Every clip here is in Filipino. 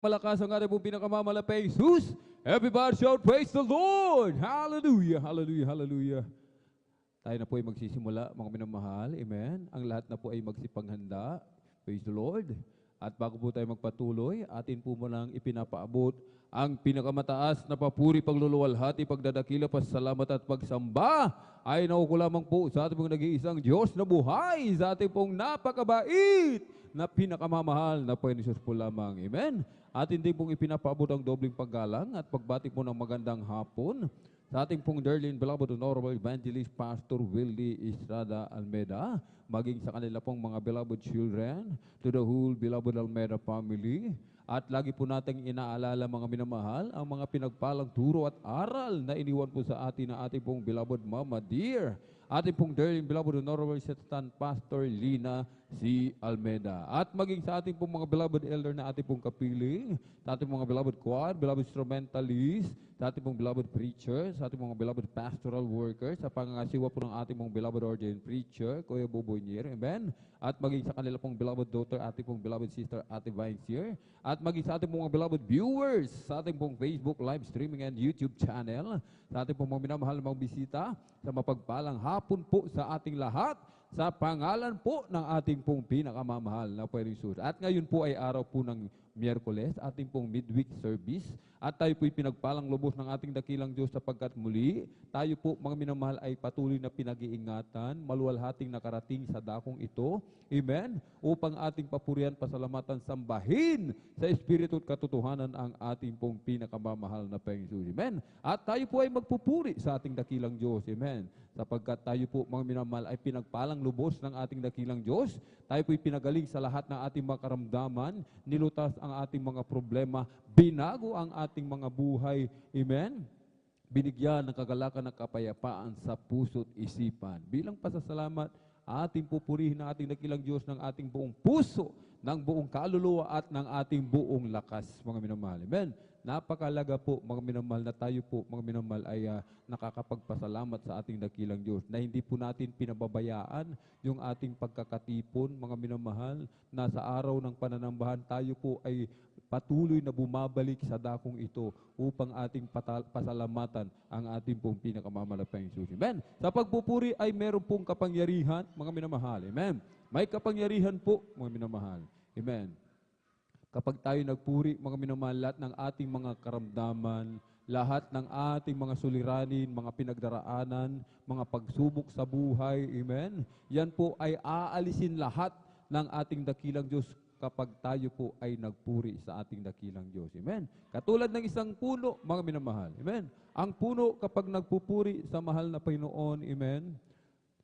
Malakas ang ating pong pinakamamala Jesus. Everybody shout, praise the Lord! Hallelujah, hallelujah, hallelujah. Tayo na po ay magsisimula, mga minamahal. Amen. Ang lahat na po ay magsipanghanda. Praise the Lord. At bago po tayo magpatuloy, atin po munang ipinapaabot ang pinakamataas na papuri, pagluluwalhati, pagdadakila, pasalamat at pagsamba ay nauko lamang po sa ating pong nag-iisang Diyos na buhay, sa ating pong napakabait na pinakamamahal na Panginoon Jesus po lamang. Amen. Atin din pong ipinapaabot ang dobling paggalang at pagbati po ng magandang hapon sa ating pong dearly and beloved Honorable Evangelist Pastor Willie Estrada Almeida, maging sa kanila pong mga beloved children, to the whole beloved Almeida family. At lagi po nating inaalala, mga minamahal, ang mga pinagpalang turo at aral na iniwan po sa atin na ating pong beloved Mama Dear, ating pong dearly and beloved Honorable Assistant Pastor Lina C. Almeida. At maging sa ating pong mga beloved elder na ating pong kapiling, sa ating mga beloved choir, beloved instrumentalist, sa ating pong beloved preachers, sa ating mga beloved pastoral workers, sa pangangasiwa po ng ating pong beloved ordained preacher, Kuya Boboy Nier, amen? At maging sa kanila pong beloved daughter, ating pong beloved sister, Ate Vincier, at maging sa ating mga beloved viewers, sa ating pong Facebook live streaming and YouTube channel, sa ating pong mga minamahal na mga bisita, sa mapagpalang hapon po sa ating lahat, sa pangalan po ng ating pong pinakamamahal na Panginoong Jesus. At ngayon po ay araw po ng Miyerkules, ating pong midweek service. At tayo po'y pinagpalang lubos ng ating dakilang Diyos sapagkat muli, tayo po mga minamahal ay patuloy na pinag-iingatan, maluwalhating nakarating sa dakong ito. Amen? Upang ating papurihan, pasalamatan, sambahin sa Espiritu at katotohanan ang ating pong pinakamamahal na Panginoon. Amen? At tayo po ay magpupuri sa ating dakilang Diyos. Amen? Sapagkat tayo po mga minamahal ay pinagpalang lubos ng ating dakilang Diyos. Tayo po'y pinagaling sa lahat ng ating mga karamdaman, nilutas ang ating mga problema, binago ang ating mga buhay. Amen? Binigyan ng kagalakan ng kapayapaan sa puso't isipan. Bilang pasasalamat, ating pupurihin ng ating dakilang Diyos ng ating buong puso, ng buong kaluluwa at ng ating buong lakas, mga minamahal. Amen? Napakalaga po, mga minamahal, na tayo po, mga minamahal, ay nakakapagpasalamat sa ating dakilang Diyos, na hindi po natin pinababayaan yung ating pagkakatipon, mga minamahal, na sa araw ng pananambahan tayo po ay patuloy na bumabalik sa dakong ito upang ating pasalamatan ang ating pong pinakamamalapang Jesus. Amen? Sa pagpupuri ay meron pong kapangyarihan, mga minamahal. Amen? May kapangyarihan po, mga minamahal. Amen? Kapag tayo nagpuri, mga minamahal, lahat ng ating mga karamdaman, lahat ng ating mga suliranin, mga pinagdaraanan, mga pagsubok sa buhay, amen? Yan po ay aalisin lahat ng ating dakilang Diyos kapag tayo po ay nagpuri sa ating dakilang Diyos. Amen? Katulad ng isang puno, mga minamahal. Amen? Ang puno kapag nagpupuri sa mahal na Panginoon, amen,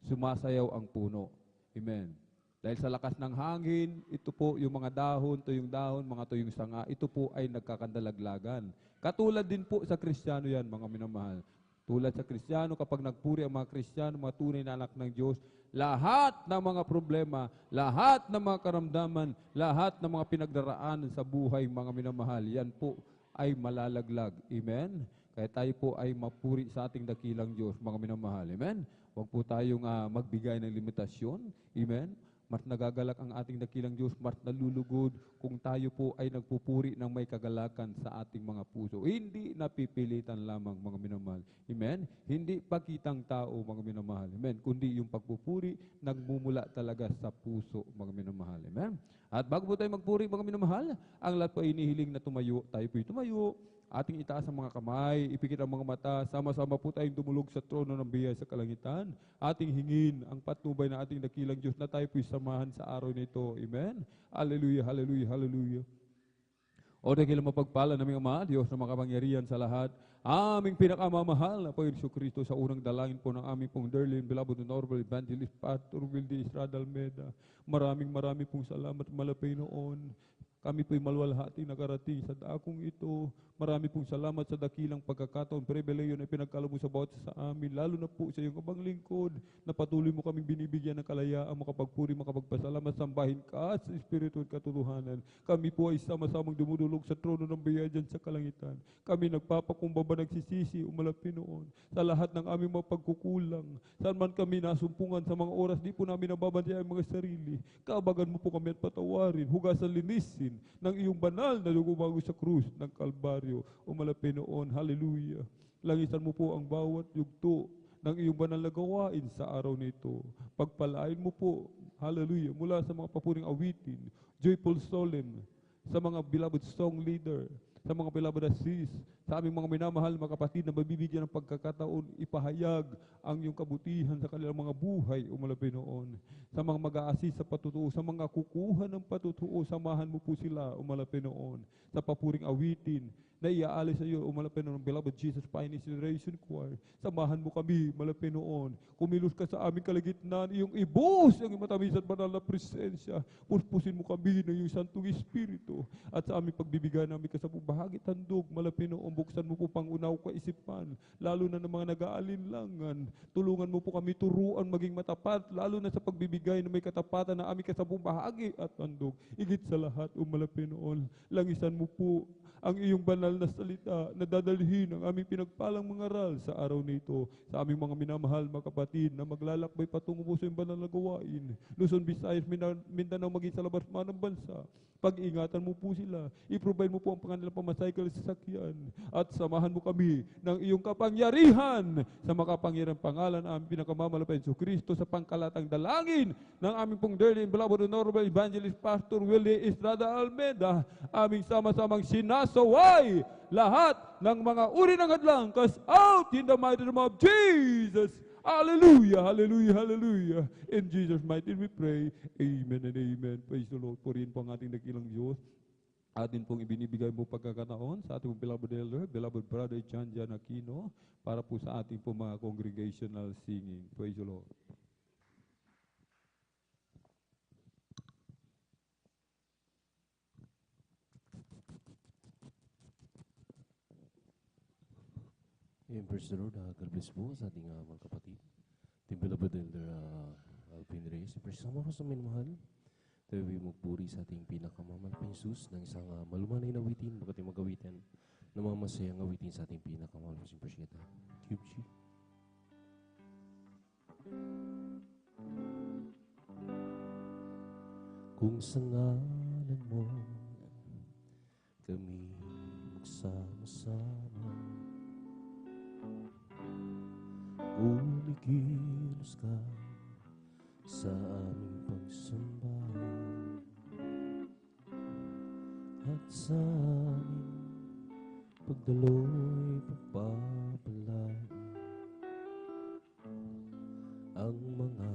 sumasayaw ang puno. Amen? Dahil sa lakas ng hangin, ito po yung mga dahon, tuyong dahon, mga tuyong sanga, ito po ay nagkakandalaglagan. Katulad din po sa Kristiyano yan, mga minamahal. Tulad sa Kristiyano, kapag nagpuri ang mga Kristiyano, mga tunay na anak ng Diyos, lahat ng mga problema, lahat ng mga karamdaman, lahat ng mga pinagdaraanan sa buhay, mga minamahal, yan po ay malalaglag. Amen? Kaya tayo po ay mapuri sa ating dakilang Diyos, mga minamahal. Amen? Huwag po tayong magbigay ng limitasyon. Amen? Mas nagagalak ang ating dakilang Diyos, mas nalulugod kung tayo po ay nagpupuri ng may kagalakan sa ating mga puso. Hindi napipilitan lamang, mga minamahal. Amen? Hindi pakitang tao, mga minamahal. Amen? Kundi yung pagpupuri, nagmumula talaga sa puso, mga minamahal. Amen? At bago po tayo magpuri, mga minamahal, ang lahat po ay inihiling na tumayo. Tayo po ay tumayo. Ating itaas ang mga kamay, ipikit ang mga mata, sama-sama po tayong dumulog sa trono ng biyaya sa kalangitan. Ating hingin ang patnubay ng ating dakilang Diyos na tayo po'y samahan sa araw nito. Amen? Hallelujah, hallelujah, hallelujah. O dakilang mapagpala naming Ama, Diyos na makapangyarihan sa lahat, aming pinakamamahal na Panginoon Kristo, sa unang dalangin po ng aming pong dearly and beloved Honorable Evangelist Pastor Willie Estrada Almeida. Maraming pong salamat, malapay noon. Kami po'y maluwalhati nakarating sa dakong ito. Marami pong salamat sa dakilang pagkakataon, pribileyo na pinagkaloob mo sa bawat sa amin, lalo na po sa iyong abang lingkod, na patuloy mo kaming binibigyan ng kalayaan, makapagpuri, makapagpasalamat, sambahin ka sa Espiritu at katotohanan. Kami po ay sama-samang dumudulog sa trono ng biyaya dyan sa kalangitan. Kami nagpapakumbaba, nagsisisi, umalapin noon sa lahat ng aming mga pagkukulang. Saan man kami nasumpungan sa mga oras, di po namin nababantayan ang mga sarili. Kaabagan mo po kami at patawarin, hugasan, linisin, ng iyong banal na dugo bago sa krus ng Kalbaryo. Umalapin noon, hallelujah. Langisan mo po ang bawat yugto ng iyong banal na gawain sa araw nito. Pagpalain mo po, hallelujah, mula sa mga papuring awitin, joyful solemn, sa mga beloved song leader, sa mga beloved assist, sa aming mga minamahal mga kapatid na mabibigyan ng pagkakataon ipahayag ang iyong kabutihan sa kanilang mga buhay, umalapin noon. Sa mga mag-a-assist sa patutuo, sa mga kukuha ng patutuo, samahan mo po sila, umalapin noon. Sa papuring awitin na iaalis sa iyo, umalapin noon, beloved Jesus Finest Generation Choir. Samahan mo kami, malapin noon. Kumilos ka sa aming kalagitnaan, iyong ibus ang matamis at banal na presensya. Puspusin mo kami ng iyong Santong Espiritu. At sa aming pagbibigay namin kasabong bahagi tandog, malapin noon, buksan mo po pangunaw kaisipan, lalo na ng mga nag-aalinlangan. Tulungan mo po kami turuan maging matapat, lalo na sa pagbibigay na may katapatan na aming kasabong bahagi at tandog. Igit sa lahat, umalapin noon, langisan mo po ang iyong banal na salita na dadalhin ang aming pinagpalang mga aral sa araw nito, sa aming mga minamahal mga kapatid na maglalakbay patungo po sa iyong banal na gawain. Luzon, Visayas, Mindanao, maging sa labas man ng bansa. Pag-ingatan mo po sila, i-provide mo po ang kanilang pamasaykal sa sasakyan, at samahan mo kami ng iyong kapangyarihan sa makapangyarihang pangalan ng aming pinakamamalapay Hesus Kristo, sa pangkalatang dalangin ng aming pong dearly and beloved Honorable Evangelist Pastor Willie Estrada Almeida, aming sama-samang sinasaway lahat ng mga uri ng hadlang, cast out in the mighty name of Jesus. Hallelujah, hallelujah, hallelujah. In Jesus' mighty name we pray. Amen and amen. Praise the Lord. Purihin po ang ating dakilang Diyos. Atin pong ibinibigay mo pagkakataon sa ating beloved elder, beloved brother John Jan Aquino, para po sa ating po mga congregational singing. Praise the Lord. Ayan, praise the Lord. God bless po sa ating mga kapatid. Ating beloved elder Alvin Reyes. Praise sama ko sa minamahal. Tayo magpuri sa ating pinakamamahal Jesus ng isang malumanay na awitin, bagat yung magawitin na mga masayang awitin sa ating pinakamamahal na presyeta. QG. Kung sa ngalan mo kami magsama-sama, umikilos ka sa aming pagsamba, at sa aming pagdaloy pagpapalain ang mga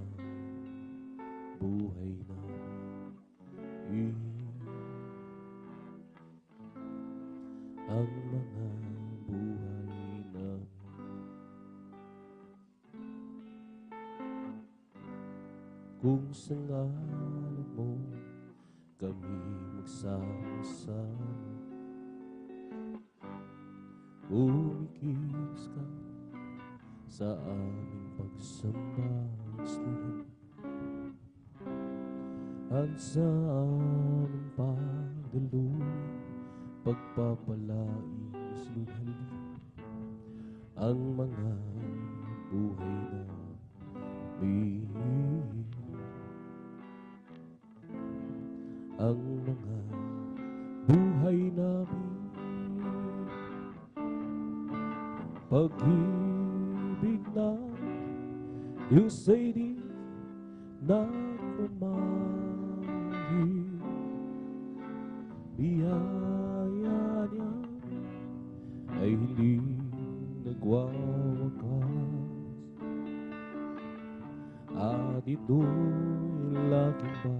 buhay namin, ang mga buhay namin. Kung sa ngalan mo kami magsama-sama, umikilos ka sa aming pagsamba, at sa aming pagdaloy pagpapalain ang mga buhay namin, ang mga buhay namin. Pag-ibig na iyong sa'yo nagmamahal, biyaya niya ay hindi nagwawakas, at ito'y laging ba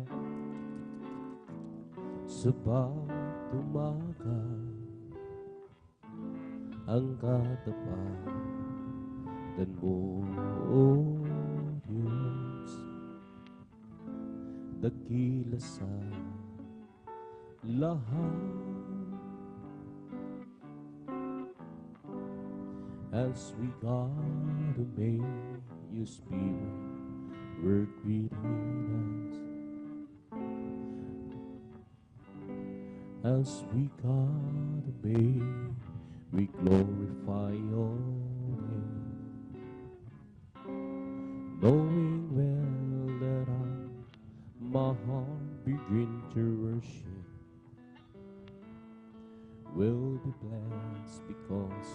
sa pagtumaga ang katapatan mo, O Diyos, dakila sa lahat. As we God obey your spirit work within us, as we God obey, we glorify your name, knowing well that my heart begin to worship will be blessed because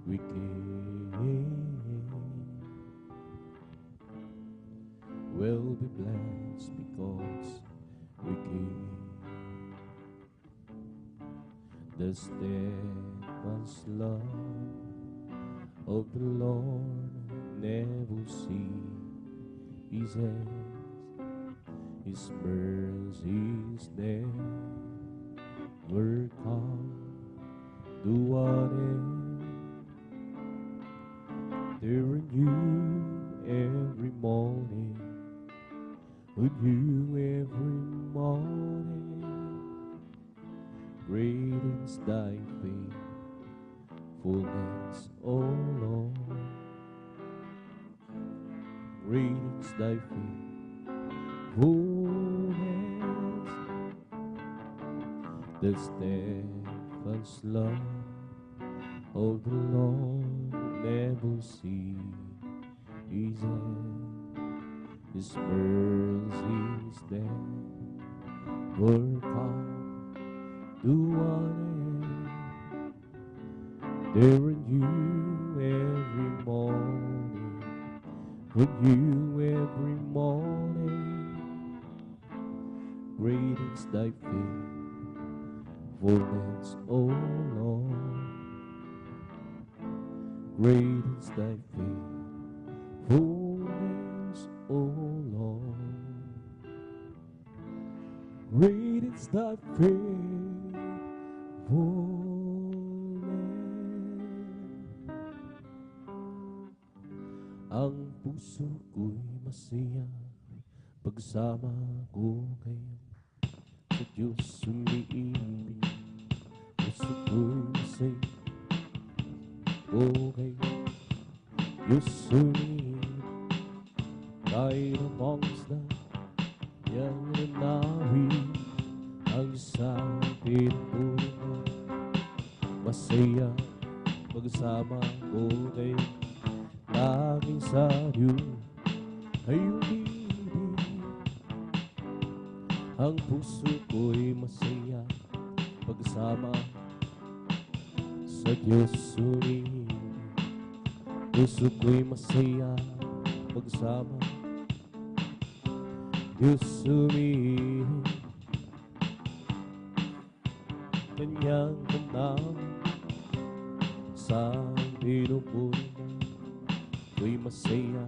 we came. Will be blessed because we came. The steadfast love of the Lord never ceases. His mercies never come to an end. They're new every morning, new every morning. Great is thy faithfulness, O Lord. Great is thy faithfulness. The steadfast love of the Lord never ceases. His mercies never come to an end. They're new every morning, new every morning. Great is thy faithfulness, O Lord. Great is thy faithfulness, O Lord. Great is thy faithfulness. Ang puso ko'y masaya pagsama ko ngayon. Sa Diyos umiibig, puso ko'y masaya o ngayon. Diyos umiibig, kahit among isda yang nanawin ang isang pinupulong mo. Masaya pagsama ko ngayon. Laging sa Diyos ay umibig. Ang puso ko'y masaya pagsama sa Diyos umibig. Puso ko'y masaya pagsama Diyos umibig. Kanyang tanang sa pinupulong ko'y masaya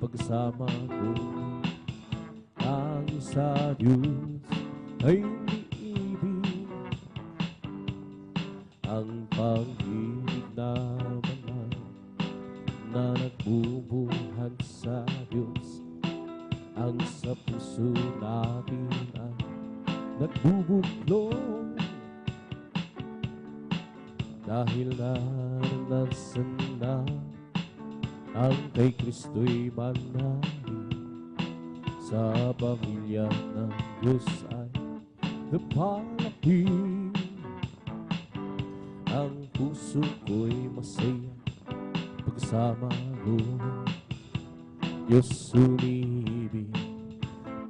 pagsama ko. Ang sa Diyos ay umiibig. Ang pag-ibig na banal na nagbubuhan sa Diyos, ang sa puso natin ay nagbubuklong. Dahil naranasan na ang kay Kristo'y manali, sa pamilya ng Diyos ay napalaki. Ang puso ko'y masaya pagsama ko. Diyos umibig.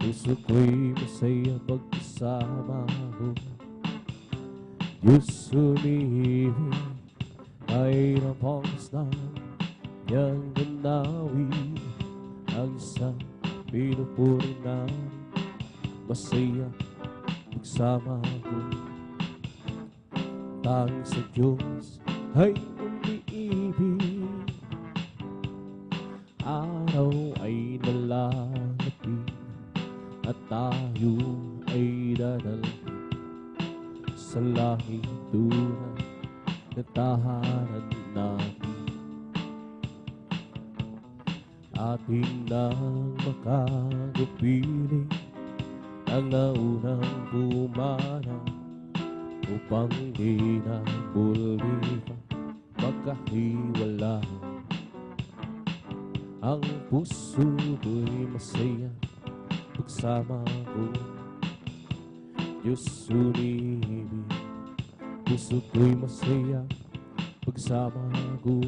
Puso ko'y masaya pagsama ko. Diyos umibig. Ay napangos na yang ganawi ang isang pinupuri na masaya pagsama ko. Tanging sa Diyos ay umiibig. Araw ay nalalapit at tayo ay dadalhin sa langit tunay na tahanan natin. Ating nang makagupiling ang naunang bumanang upang di na muli pa magkahiwala. Ang puso ko'y masaya pagsama ko. Diyos umibig. Puso ko'y masaya pagsama ko.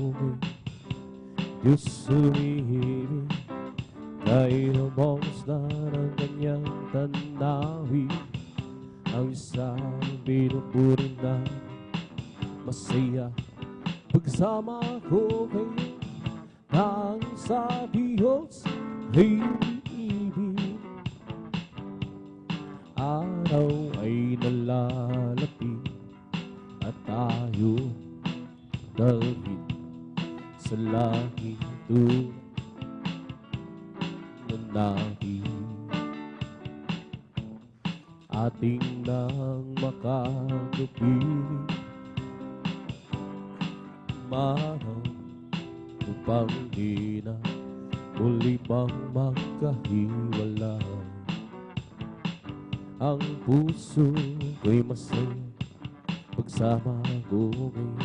Diyos umibig. Kahit umangos na ng kanyang tanawin, ang isang binuburi na masaya. Pagsama ko kayo, ang sa Diyos ay ibig. Araw ay nalalapit at tayo dalhin sa langit doon na natin ating nang makagapiling maraw upang di na muli pang magkahiwalay. Ang puso ko'y masaya pagsama ko ngayon,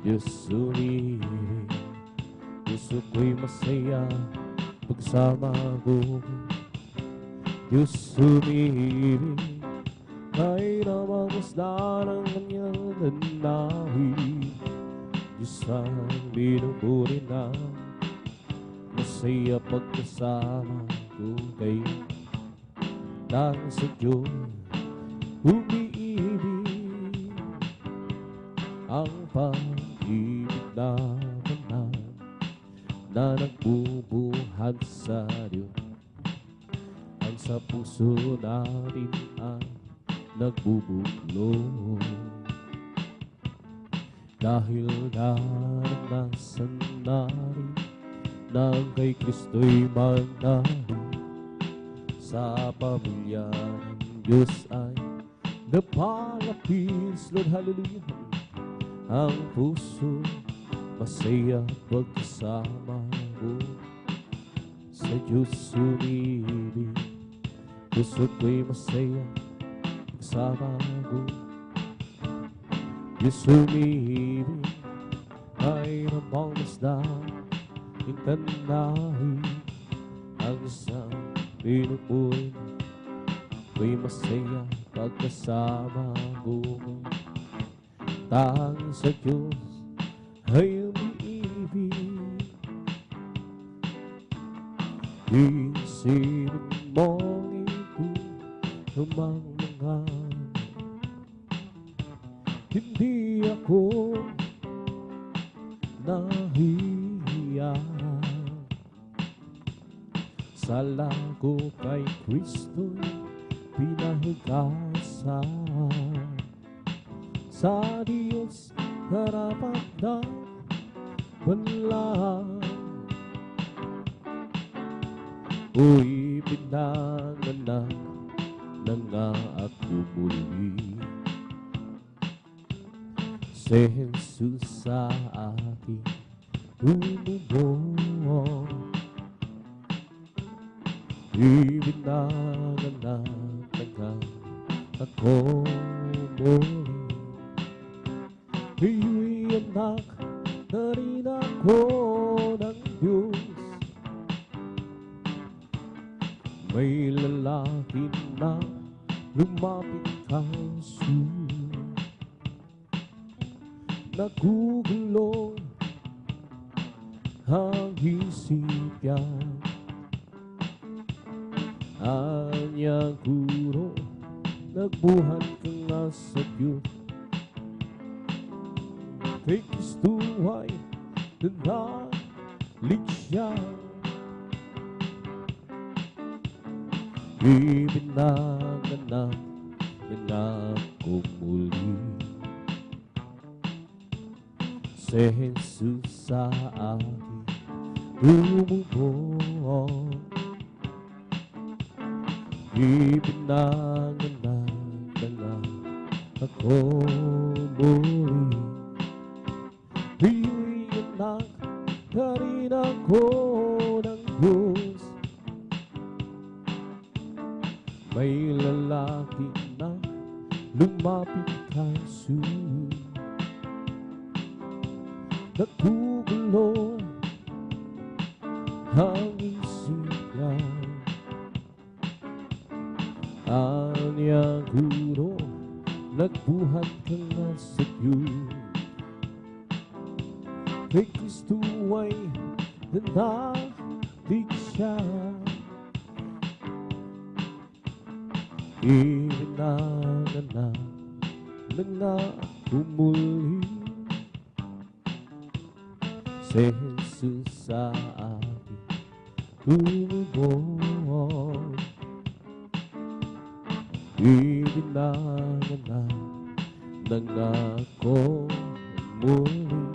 Diyos umibig. Puso ko'y masaya pagsama ko ngayon, Diyos umibig. Kahit namamasdan ang kanyang nanawin, Diyos ang binuburi na masaya pagkasama ko kayo. Dahil sa Diyos umiibig, ang pag-ibig na banal na nagbubuhat sa Diyos, ang sa puso natin ang nagbubuklod. Dahil naranasan natin na kay Kristo'y manahal, sa pamilya ng Diyos ay napalapis. Lord, hallelujah. Ang puso masaya pagkasama ko, sa Diyos umibig. Puso ko'y masaya pagsama ko, Diyos umibig. Ay namamasdan intanahin ang isang pinupuri ko'y masaya pagkasama ko. Tanging sa Diyos ay umiibig. Isipin mong ito namang mga hindi ako nahiya. Sala ko kay Kristo'y pinahugasan, sa Diyos harapat na banlang. Uy, pinanganak na nga ako muli, si Jesus sa aking tumubong. Ibinanganak na nga ako muli, iyo'y anak na rin ako ng Diyos. May lalaki na lumapit kaso, nagugulo ang isip yan. Anyang guro, nagbuhat ka nga sa Diyos. Kay Kristo ay nanalig siya. Ibinanganak na ako muli, si Jesus sa aking tumubong. Ibinanganak na ako muli, iyo'y anak na rin ako ng Diyos. May lalaki na lumapit kaso, nagugulo ang isip niya. Anyang guro, nagbuhat ka nga sa Diyos. Kay Kristo ay nanalig siya. Ibinanganak pinanganak nang nakumuli si Jesus sa aking tubong. Ipinanganak nang ako muli.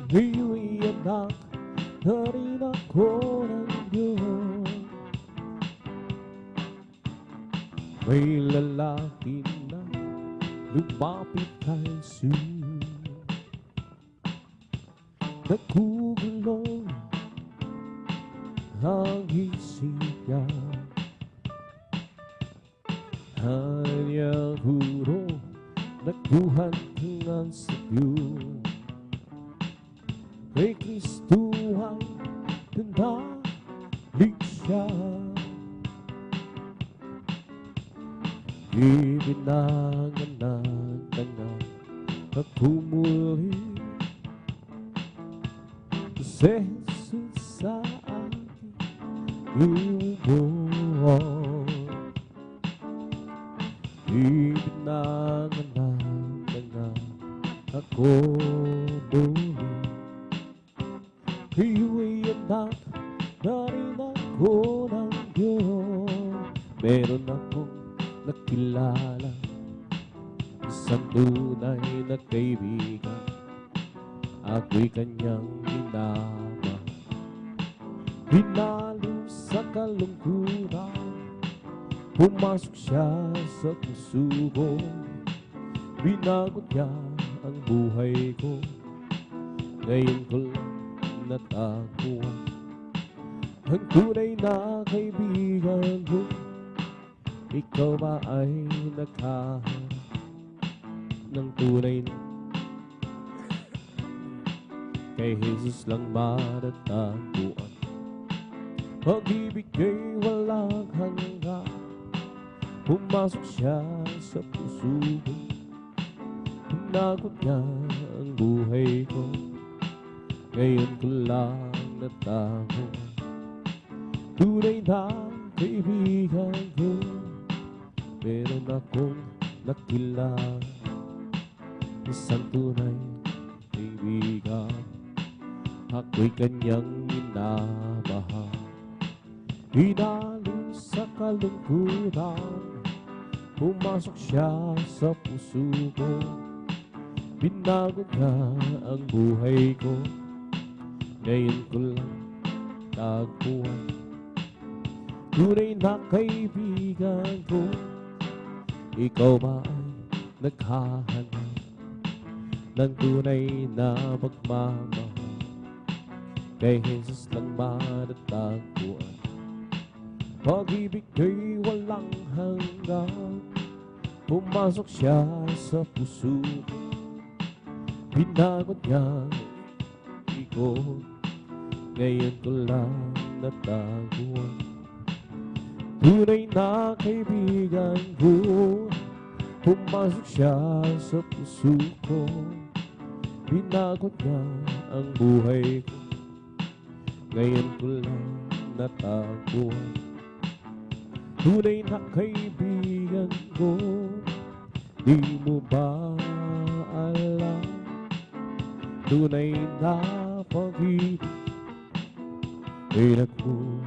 Ngayon'y anak na rin ako ng Diyos. May lalaki na lumapit kay Jesus. Nagugulong ang isip niya. Kanyang huro, nagbuhan ng sabyo. Kay Kristo ay tandalik siya. Ibinanganak na ako muli si Jesus sa aking lubong. Ibinanganak na ako muli. Kayo'y anak na rin ako ng Diyos. Meron akong nakilala, isang tunay na kaibigan. Ako'y kanyang minamahal. Hinalo sa kalungkutan, pumasok siya sa puso ko. Binago niya ang buhay ko. Ngayon ko lang natakuan ang tunay na kaibigan ko. Ikaw ba ay naghahanap ng tunay na kay Jesus lang matatagpuan? Pag-ibig ay walang hanggan, pumasok siya sa puso ko. Pinagot niya ang buhay ko. Ngayon ko lang natakuan tunay na kaibigan ko. Meron akong nakilala, isang tunay kaibigan. Ako'y kanyang minamahal. Hinalo sa kalungkutan, pumasok siya sa puso ko. Binago niya ang buhay ko. Ngayon ko lang tagpuan tunay na kaibigan ko. Ikaw ba ay naghahanap ng tunay na pagmamahal? Kay Jesus lang matatagpuan. Pag-ibig ay walang hanggan, pumasok siya sa puso ko. Binago niya ko. Ngayon ko lang nataguan tunay na kaibigan ko. Pumasok siya sa puso ko. Binago niya ang buhay ko. Ngayon ko lang nataguan tunay na kaibigan ko. Di mo ba alam, tunay na pag-ibig ay nagmumula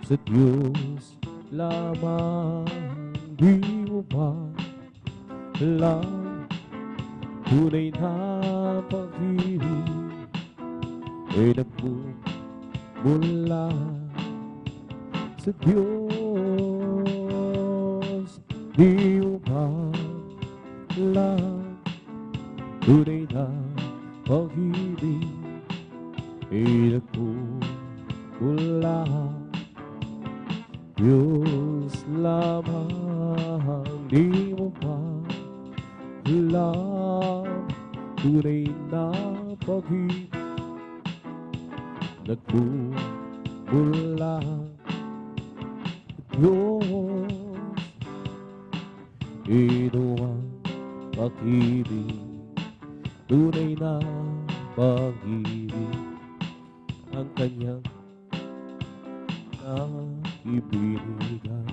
sa Diyos lamang. Di mo ba alam, tunay na pag-ibig ay nagmumula sa Diyos. Di mo ba alam, tunay na pag-ibig ay nagmumula Diyos lamang. Di mo ba alam, tunay na pag-ibig nagmumula Diyos. Ito ang pag-ibig, tunay na pag-ibig, ang kanyang nakita. ibinigay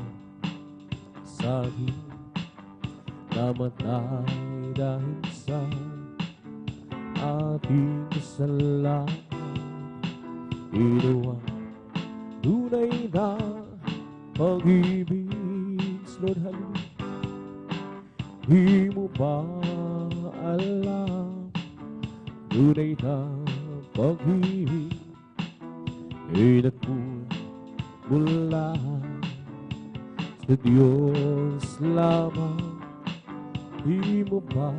sa akin, namatay dahil sa ating kasalanan. Ito ang tunay na pag-ibig, Lord, hallelujah. Di mo ba alam, tunay na pag-ibig ay nagmumula sa Diyos lamang. Di mo ba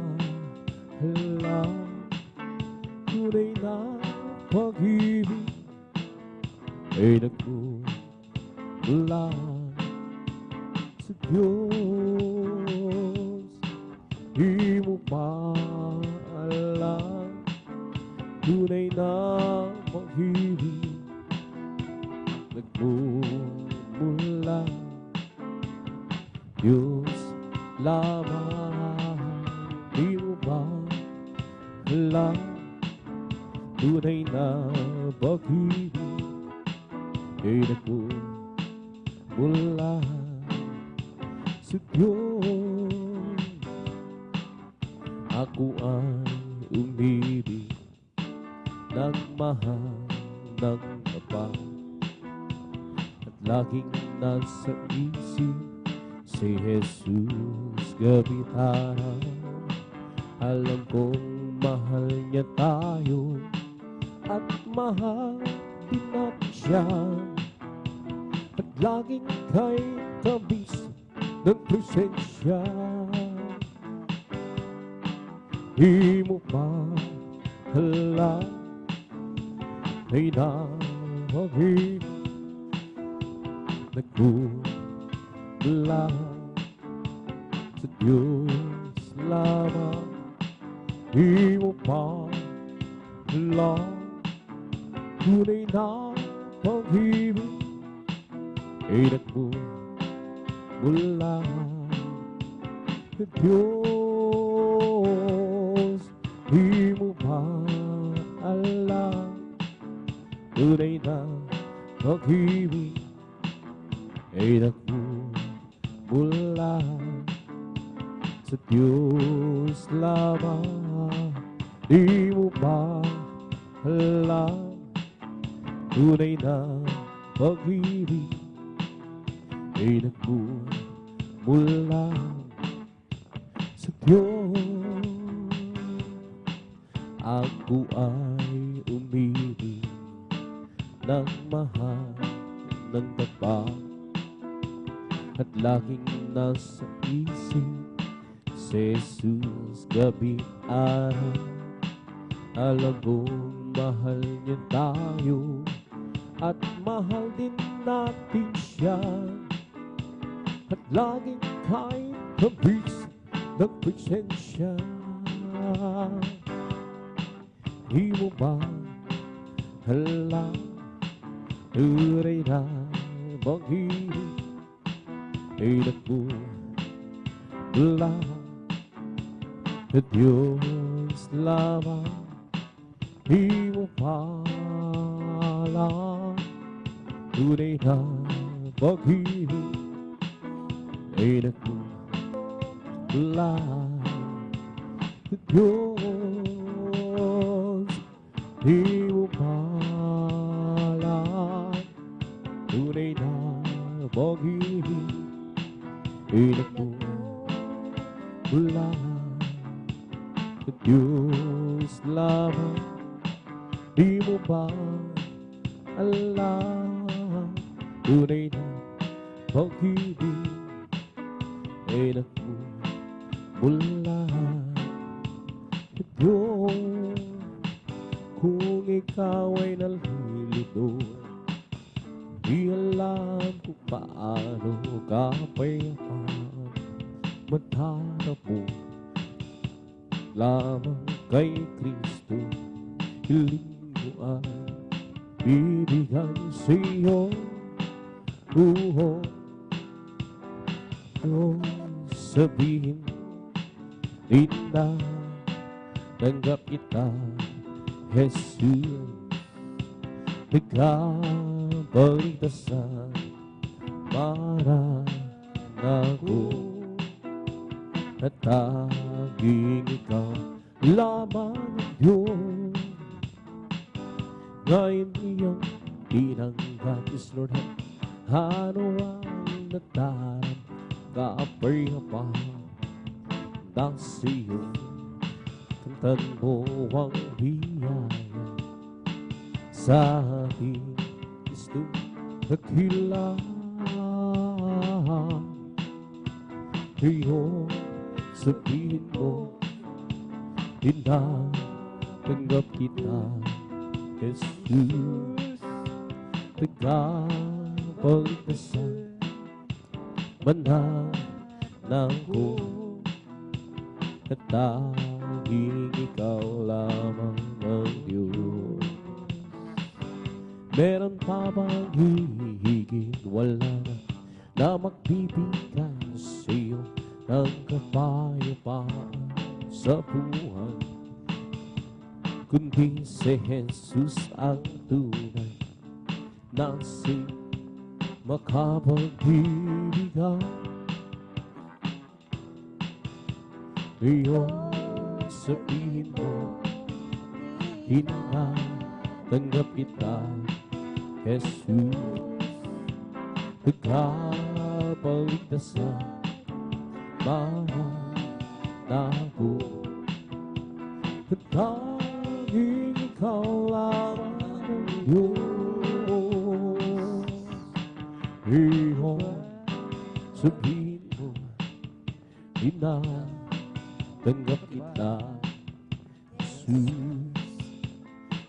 alam, tunay na pag-ibig ay nagmumula sa Diyos. Di mo ba alam, tunay na pag-ibig nagmumula Diyos lamang. Di mo ba alam, tunay na pag-ibig ay nagmumula sa Diyos. Ako ay umibig, nagmahal ng Ama, at laging nasa isip si Jesus gabi't araw. Alam kong mahal niya tayo at mahal din natin siya, at laging kay tabis ng presensya. Di mo ba alam, ay napag-ibig nagmumula sa Diyos lamang. Di mo ba alam, tunay na pag-ibig ay nagmumula sa Diyos. Di mo ba alam, tunay na pag-ibig ay nagmumula sa Diyos lamang. Di mo ba alam, tunay na pag-ibig ay nagmumula sa Diyos. Ako ay umibig ng mahal ng tapat, at laging nasa isip si Jesus gabi araw. Alam kong mahal niya tayo at mahal din natin siya, at laging kahit kabis ng presensya. Di mo ba alam, tunay na pag-ibig ay nagmumula sa Diyos lamang. Di mo ba alam, tunay na pag-ibig ay nagmumula sa Diyos. Di mo ba alam, tunay na pag-ibig ay nagmumula sa Diyos lamang. Di mo ba alam, tunay na pag-ibig ay nagmumula sa Diyos. Kung ikaw ay nalilito, di alam kung paano ka payapan, maghanap mo lamang kay Kristo. Hiling mo ay bibigyan sa iyo buhok. Kung sabihin kita, tanggap kita, Jesus, nagkabaligtasan mananako at tanging ikaw lamang ang Diyos. Ngayon iyong tinanggap is Lord, ano ang nataramdaman ng sa'yo? Kantan mo ang biyaya sa ating gusto nakilala. Ngayon sabihin mo, tinatanggap kita, Jesus. Tagapagdasal mananako at tanging ikaw lamang ang Diyos. Meron pa bang hihigit? Wala na magbibigay sa'yo ng kapayapaan sa buhay, kundi si Jesus ang tunay na makapagbibigay. Iyon sabihin mo, tinatanggap kita, Jesus. Tagapagligtas na mananako at tanging ikaw lamang ang Diyos. Iyon sabihin mo, tinatanggap kita, Jesus.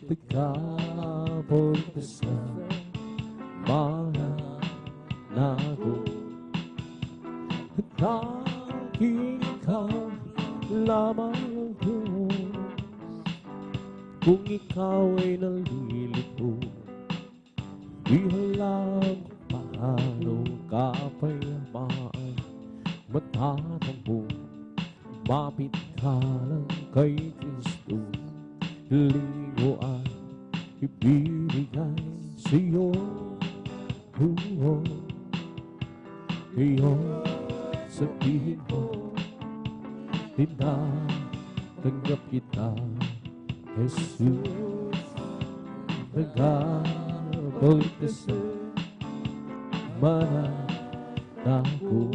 Tagapagligtas na mananako at tanging ikaw lamang ang Diyos. Kung ikaw ay nalilito, ihalang paano kapayamaan matatampo. Mapit ka lang kay Kristo, hiling ay ibibigay sa'yo. Ngayon sabihin mo, tinatanggap kita, Jesus. Tagapagligtas na mananako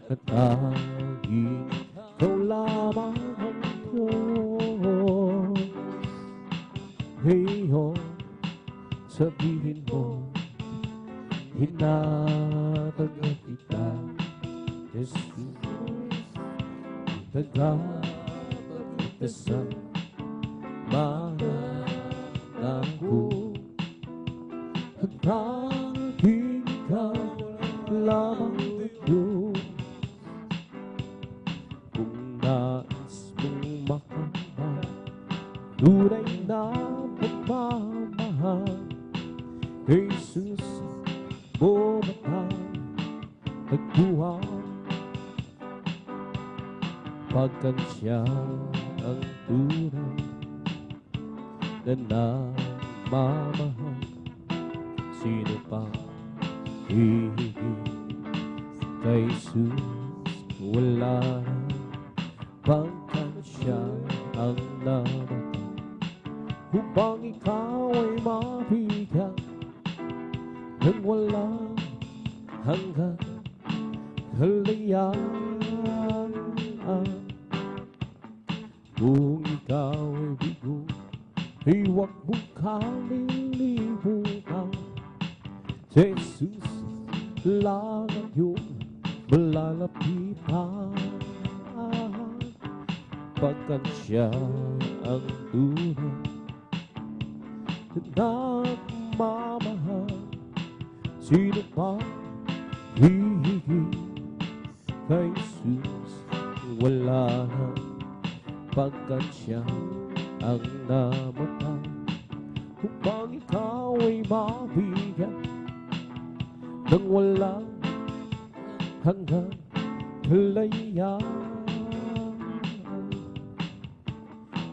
at tanging ikaw lamang ang Diyos. Ngayon sabihin mo, tinatanggap kita, Jesus. Tagapagligtas na mananako at tanging ikaw lamang ang Diyos. Kung nais mong makamahal, tunay na pagmamahal, Jesus mo matagpuan. Pagkat siya ang tunay na nagmamahal, sino pa hihigit kay Jesus? Wala na. Pagkat siya ang namatay upang ikaw ay mabigyan ng walang hanggang kalayaan. Kung ikaw ay bigo, ay huwag mong kalilimutan, Jesus lang ang iyong malalapitan. Pagkat siya ang tunay na nagmamahal, sino pa hihigit kay Jesus? Wala na. Pagkat siya ang namatay upang ikaw ay mabigyan ng walang hanggang kalayaan.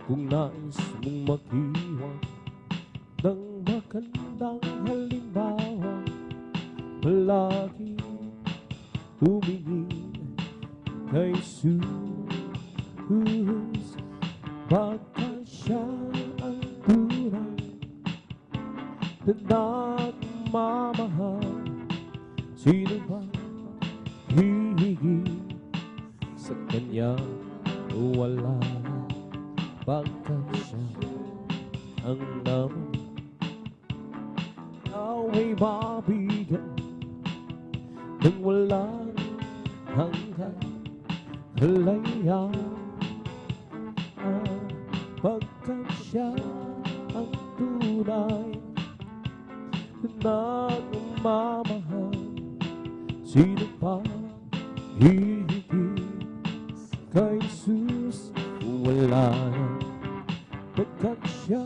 Kung nais mong mag-iwan ng magandang halimbawa, palagi tumingin kay Jesus, pagkat siya ang tunay na nagmamahal. Sino ba hihigit sa kanya? Wala, pagkat siya ang naman. Ikaw ay mabigyan ng walang hanggan kalayaan, pagkat siya ang tunay na nagmamahal. Sino pa hihigit kay Jesus? Wala na, pagkat siya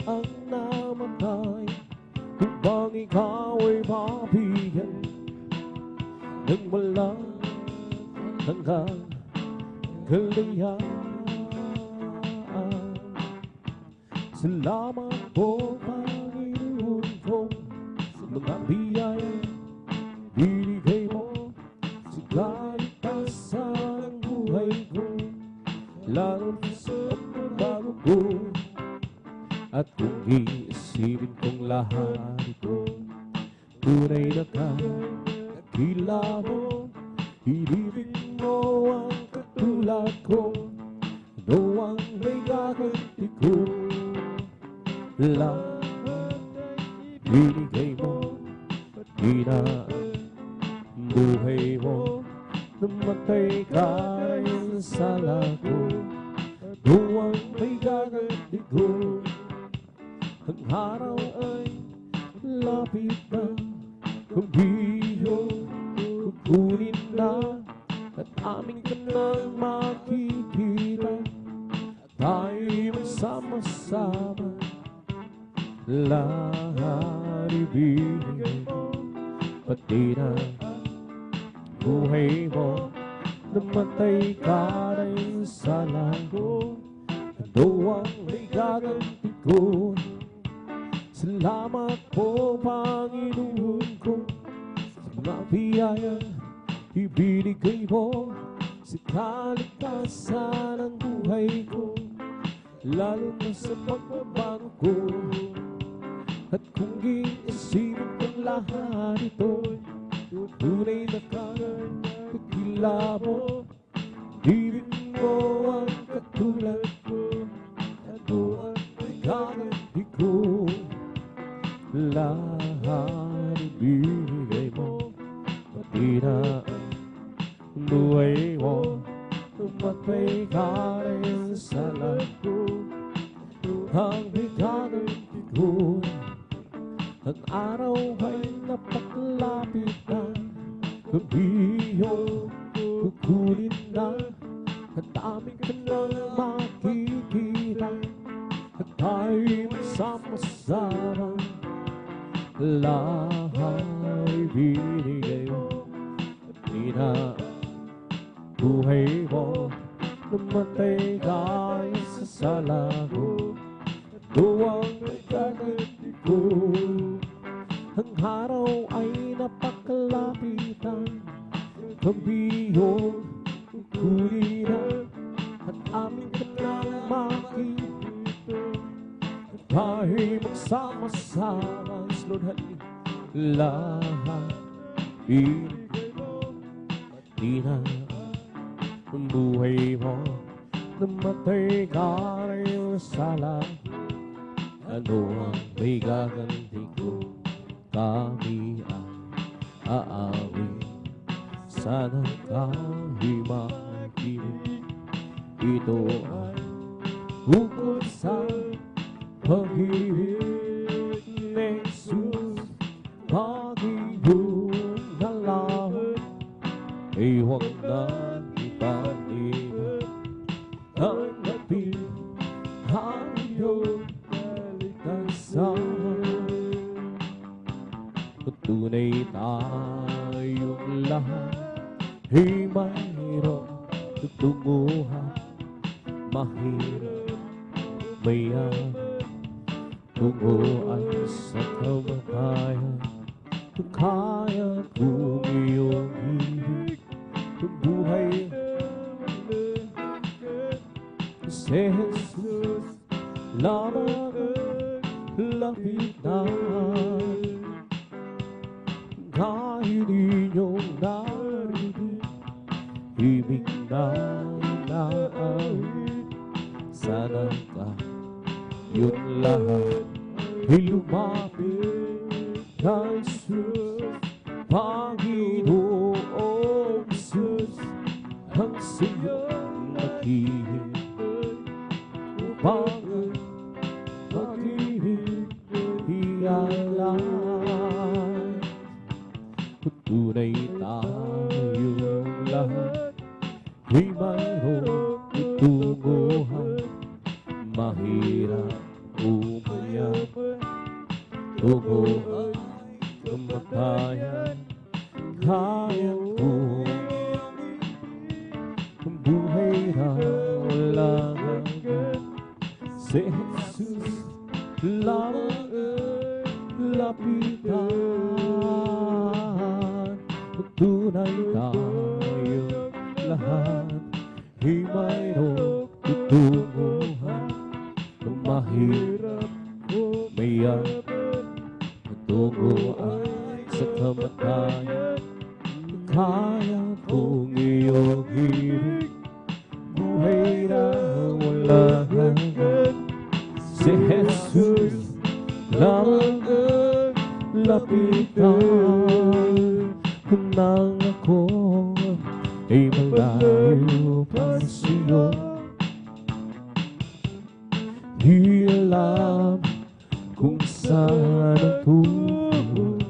ang namatay upang ikaw ay mabigyan ng walang hanggang kalayaan. Salamat po, Panginoon ko, sa mga biyaya binigay mo sa kaligtasan ng buhay ko, lalo na sa pagbabago ko. At kung iisipin kong lahat ito, tunay na kakila mo, ibibig mo ang katulad ko, ano ang may gaganti ko. Lahat binigay mo, di na buhay mo, namatay ka rin sa lago, ano ang may gaganti ko. Ang araw ay lapit na, kabiyo kukunin na, at aming ka nang makikita, tayo'y magsama-sama. Lahat ibigay mo, pati na buhay mo, namatay ka rin sa lago, ano ang may gaganti ko. Salamat po, Panginoon ko, sa mga biyaya ibinigay mo sa kaligtasan ng buhay ko, lalo na sa pagbabago ko. At kung iisipin kong lahat ito, tunay na kakila mo, ibig mo ang katulad ko, ano ang gaganti ko. Lahat ibigay mo, pati na buhay mo, namatay ka rin sa lago, ang gaganti ko. Ang araw ay napakalapit na, kabiyo kukunin na, at aming ka nang makikita, at tayo'y magsama-sama. Lahat ibinigay mo, pati na buhay mo, namatay ka sa lago, ano ang gaganti ko. Ang araw ay napakalapitan, kabiyo kukunin na, at aming ka nang makikita, at tayo'y magsama-sama. Lord, lahat binigay mo, pati na ang buhay mo, namatay ka rin sa lago, ano ang may gaganti ko. Kami ay aawit sa nagkahimaginig, ito ay ukol sa pag-ibig ni Jesus. Pag-ibig na lahat ay huwag na ipanigan, hanapin ang iyong kaligtasan. Tunay tayong lahat ay mayroong tutunguhan, mahirap mayan, tunguan sa kamatayan. Kaya kay Jesus, Panginoong Jesus, ang siyang naghihintay upang mag-ialay. Tunay tayong lahat ay mayroong tutunguhan, mahirap umayaman, tungo ay kamatayan. Kaya kong ang buhay na walang hanggan, si Jesus lamang ang lapitan. Tunay tayong lahat ay mayroong tutunguhan, mahirap umayaman, tungo ay sa kamatayan. Kaya kong iyong hilig, buhay na walang hanggan, si Jesus lamang ang lapitan. Nang ako ay malayo pa sa'yo, di alam kung saan ang tungo.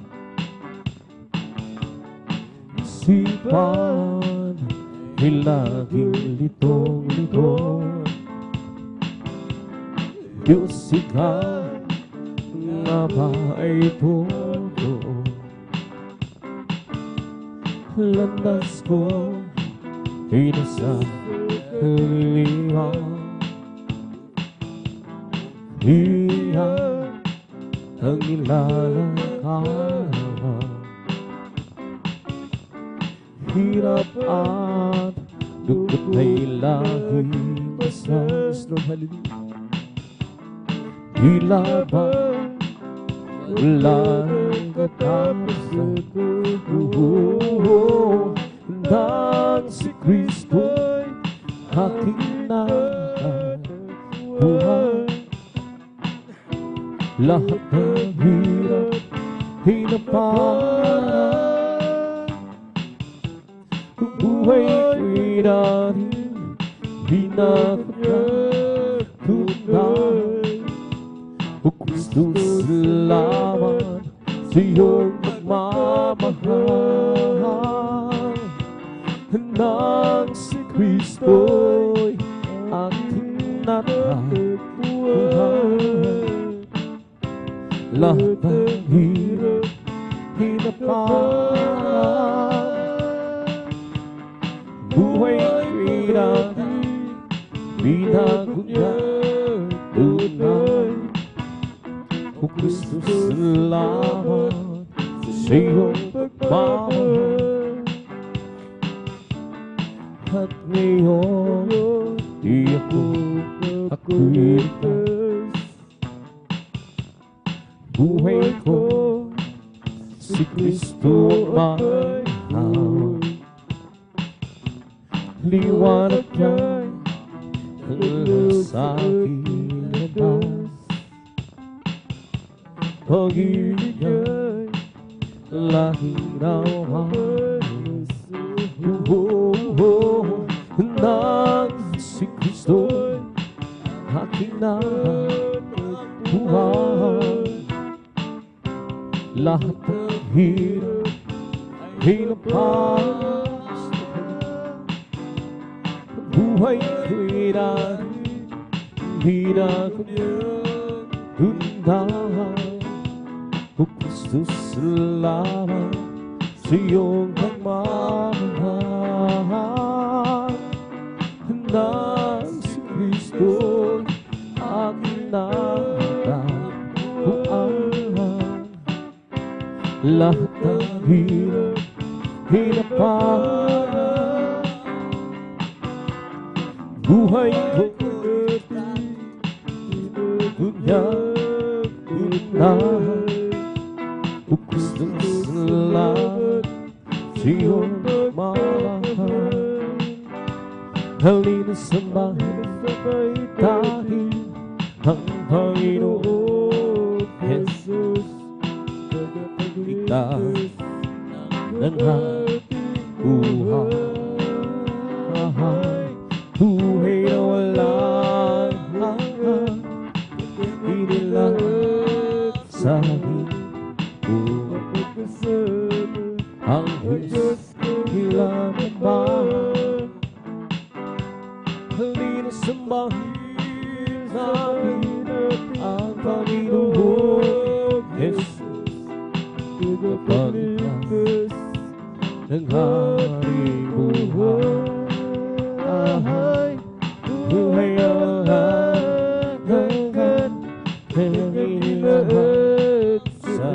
Isipan ay laging litong-lito, Diyos, ikaw nga ba ay todo? Landas ko ay nasa liang, iyan ang ilalangkang. Hirap at lungkot ay laging masas. Ilaban, wala nang katapusan. Nang si Kristo'y aking nabuhay, lahat ng hirap ay naparaan. Buhay ko'y narin, di na tunay. O Kristo, salamat sa iyong pagmamahal. Nang si Kristo'y aking nabuhay, lahat ng hirap ay naparaan. Buhay ko'y narin, binago niya tunay. O Kristo, salamat sa iyong pagmamahal. At ngayon, di ako'y ligtas. Buhay ko, si Kristo ang may hawak. Liwanag niya'y hanggang sa aking labas. Pag-ibig niya'y lahing nawawalas. Nang si Kristo'y aking nabuhay, lahat ng hirap ay napas. Buhay ko'y narin, di na ko niyang tundahan. O Kristo, salamat sa iyong pagmamahal. Nang si Kristo'y aking nabuhay, lahat ng hirap ay naparaan. Buhay ko'y tunay. O Kristo, salamat sa iyong pagmamahal. Halina sambahin dahil ang Panginoon Jesus dakilan ng buhay. Buhay na walang hanggan, inilaan sa akin ang Diyos ilan naman. Halina sambahin natin ang Panginoong Jesus, kapagligtas ng haring buhay. Buhay ang hanggan, kanyang inilahat sa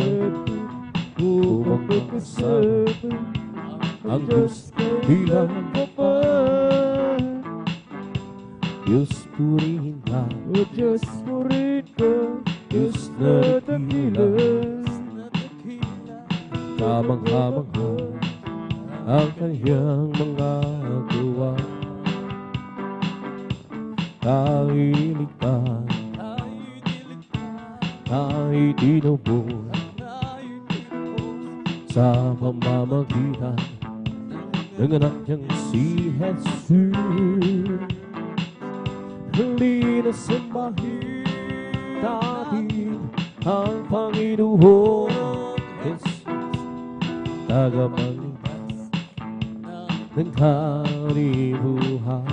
upang makasama ang Diyos ilan naman. Diyos purihin ka, O Diyos purihin ka, Diyos na dakilan, kamangha-mangha ang kanyang mga gawa. Tayo'y ligtas, tayo'y tinubos sa pamamagitan ng anak niyang si Jesus. Halina sambahin natin ang Panginoong Jesus, tagapagligtas ng karibuhan.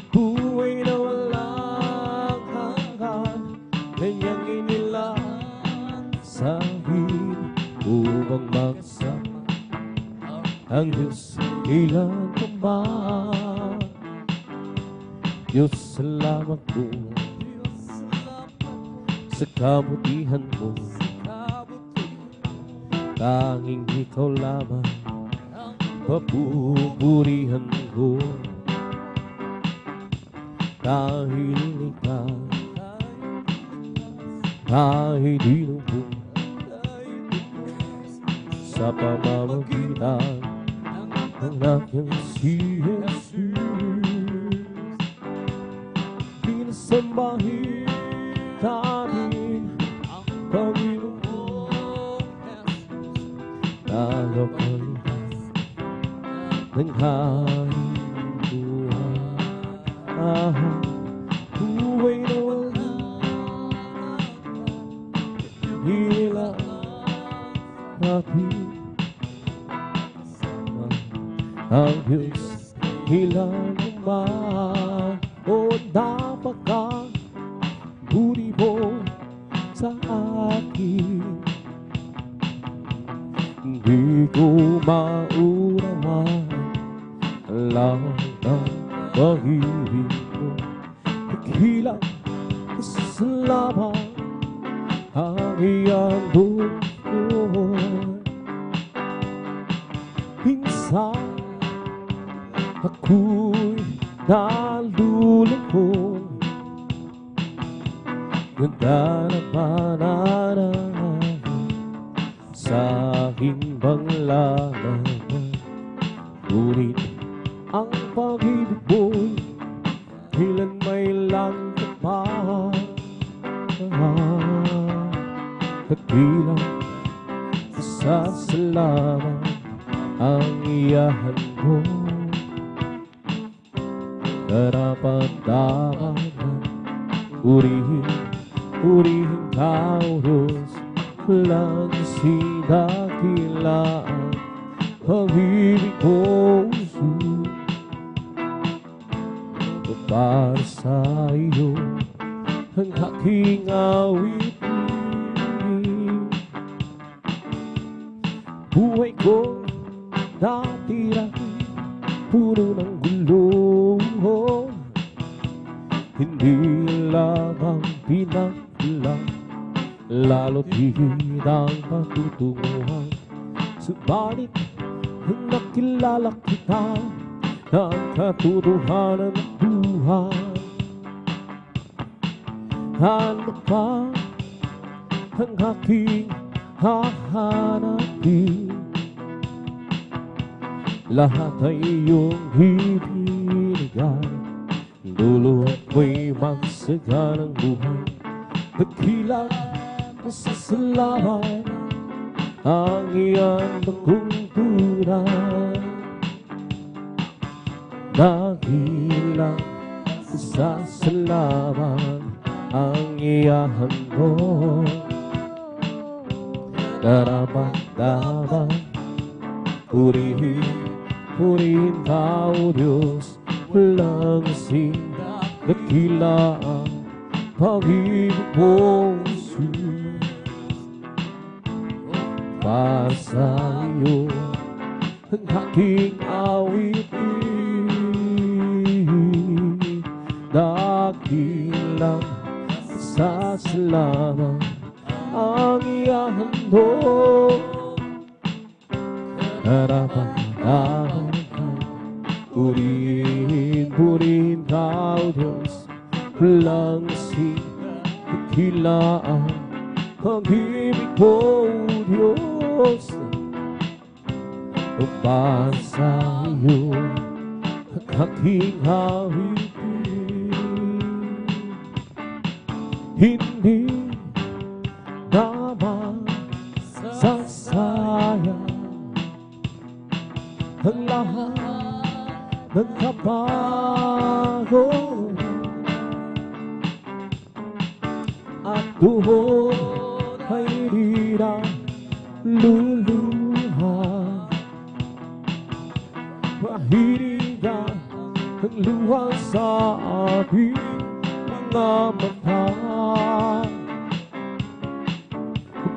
Buhay na walang hanggan, kanyang inilaan sa akin upang magsama ang Diyos ilan naman. Diyos, salamat po sa kabutihan mo, tanging ikaw lamang papupurihan ko. Dahil ikaw ay dinubog sa pamamagitan ng aking si Jesus. Pinasambahin natin ang Panginoong Jesus, tagapagligtas ng haring buhay. Buhay na walang inilaan natin ang Diyos ilan naman. O napakaburi mo sa akin, hindi ko maunawan lang ang pag-ibig mo. Dakilang kasalanan ang iyang buhay. Minsan ako'y nalulungkot, nagdanapan sa aking panglalaban. Ngunit ang pag-ibig mo'y kailan may langit pa. Dakilang pasasalamat ang iyahan mo, karapat-dapat purihin ka, O Diyos, lang sidakilaan pag-ibig ko, Jesus. Para sa iyo ang aking awitin, buhay ko natira puno ng gulo, hindi lamang pinagkulang, lalo't higit ang patutunguhan. Subalit nakilala kita ng katotohanan ng buhay. Ano pa ang aking hahanapin? Lahat ay iyong ibinigay, luluhod mo'y magsaganang buhay. Dakilang Masasalamat ang iyong pagkukuran. Dakilang masasalamat ang iyong handog. Karapat-dapat purihin Kau Diyos, walang kasing dakila ang pag-ibig mong Diyos. Para sa iyo ang aking awitin, dakilang masasalamat ang iyong handog. Karapat-dapat purihin Kau Diyos, walang kasing dakila ang pag-ibig mo, Diyos. Para sa iyo ang aking awitin, hindi naman sasayang ang lahat ng kapagod at tuhod ay di na luluha. Mahilig ang luha sa ating mga mata.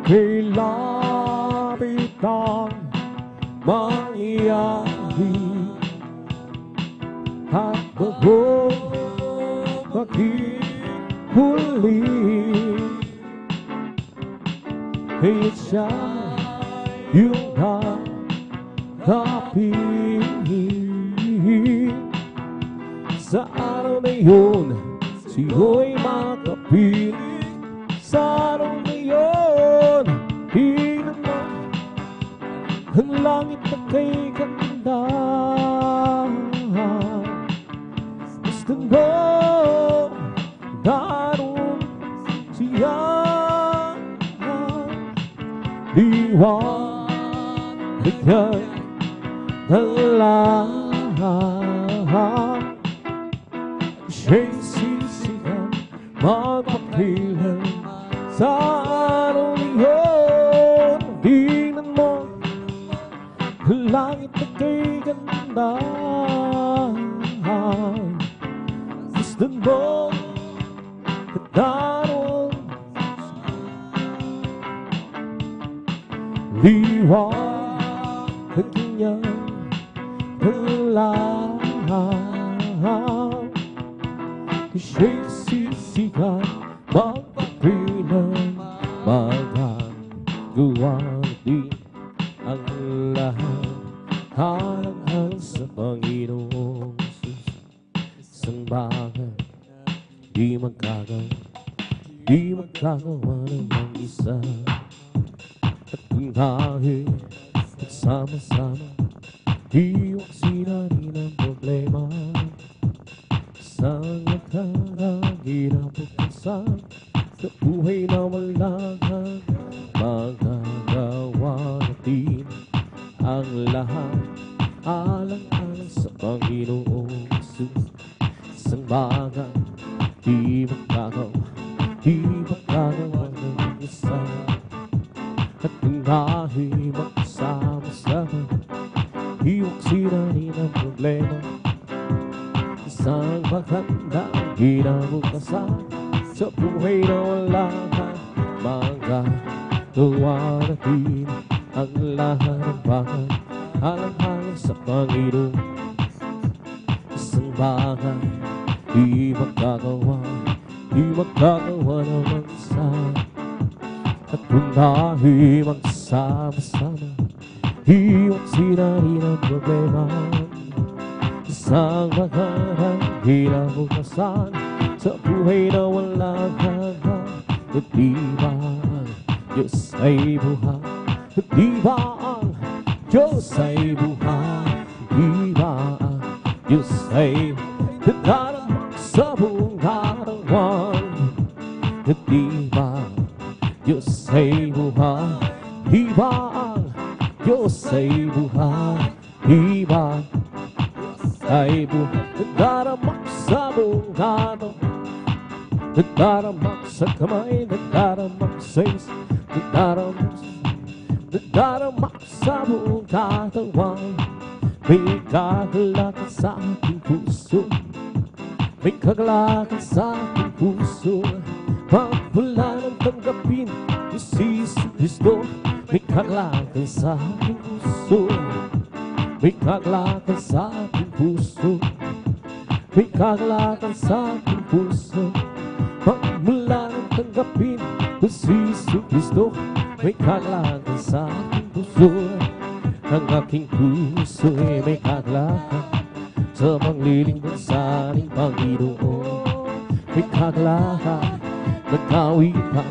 Kay lapit ang mangyayari at bagong paghihuli. Kaya siya yung nakapili. Sa araw na yun, siyo'y makapili. Sa araw na yun, di naman ang langit na kay ganda. Gusto mo daron siya liwanag kay dalahan. Siya'y sisigan magpakilan sa araw niyon. Tingnan mo langit na kay ganda. Gusto mo daron liwanag niyang dalahan. Siya'y sisigan magpakilan, magagawa din ang lahat. Halang sa Panginoong Jesus, isang bagay di magkagawa ng isa. At kung tayo'y nagsama-sama, iwasin natin ang problema. Isang nakakaginapukasan sa buhay na malaghan, magagawa natin ang lahat. Alang-alang sa Panginoong Jesus, isang bagay di magkagawa ng isa. At kung tayo'y magsama-sama, iwasin natin ang problema. Isang magandang kinabukasan sa buhay na wala kang magagawa natin ang lahat ng bagay. Alang-alang sa Panginoon, isang bagay di magkagawa ng isa. At kung tayo'y magsama-sama, iwasin natin ang problema. Isang magandang kinabukasan sa buhay na walang hanggan. At di ba ang Diyos ay buhay? At di ba ang Diyos ay buhay? Di ba ang Diyos ay darang sa buong katawan? At di ba ang Diyos ay buhay, hibang, Diyos ay buhay, hibang, ay buhay. Nagdaramak sa bungado, nagdaramak sa kamay, nagdaramak sa isip, nagdaramak sa buong katawan. May kagalakan sa aking puso, may kagalakan sa aking puso. Pagpula ng tanggapin ni Jesus Cristo, may kagalakan sa aking puso, may kagalakan sa aking puso, may kagalakan sa aking puso. Pagmula ng tanggapin ni Jesus Cristo, may kagalakan sa aking puso. Ang aking puso ay may kagalakan sa panglilingkod sa ating Panginoon. May kagalakan, nagkawitan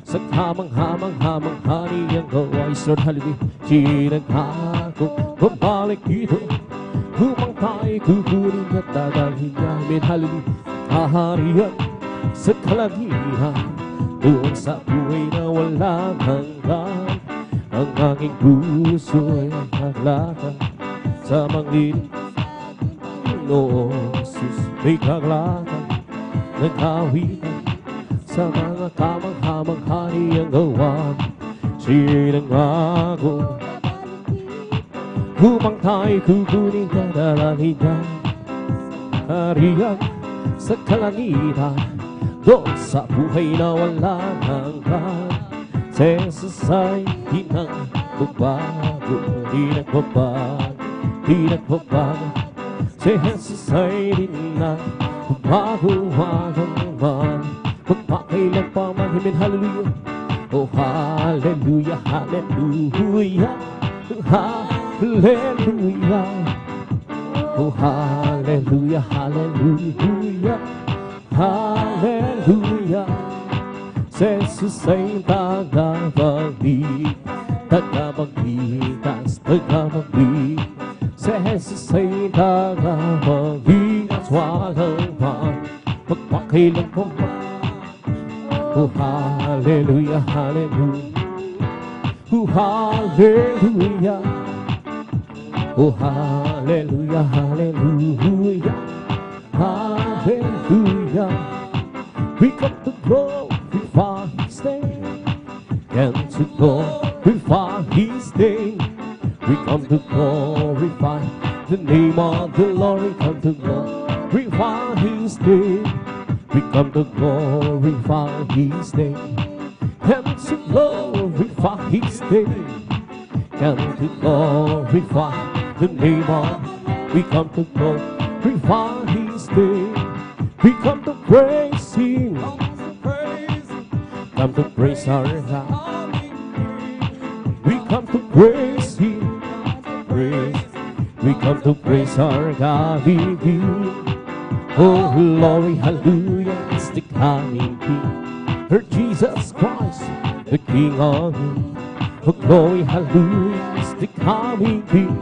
sa hamang-hamang haniyang gawa. Lord, hallelujah. Sinaghago, babalik dito, humangkay, kukunin at dadalhin niya. Amen, hallelujah. Kaharian sa kalangihan, doon sa buhay na walang hanggan. Ang aking puso ay naglakan sa manglilingkod Sus, may kaglakan, nagkawitan sa mga kamang-hamang-hari ang gawa. Sinangako, upang tayo'y kukunin ka dalangin niya. Hariyan sa kalangitan, doon sa buhay na walang hanggan. Si Jesus ay di nagbabago, di nagbabago, di nagbabago. Si Jesus ay di nagbabago, walang naman magpakailan pa man. Amen, hallelujah. Oh, hallelujah, hallelujah, hallelujah. Oh, hallelujah, hallelujah, hallelujah. Si Jesus ay tagapagligtas, tagapagligtas. Si Jesus ay tagapagligtas, walang magpakailan pa man. Oh, hallelujah, hallelujah. Oh, hallelujah. Oh, hallelujah, hallelujah. Hallelujah. We come to glorify His name, and to glorify His name. We come to glorify the name of the Lord. We come to glorify His name. We come to glorify His name, and to glorify His name, and to glorify the name of. We come to glorify His name. We come to praise Him. Come to praise our God. We come to praise Him. Praise. We come to praise our God. Oh, glory, hallelujah, it's the coming King, for Jesus Christ, the King of Kings. Oh, glory, hallelujah, it's the coming King,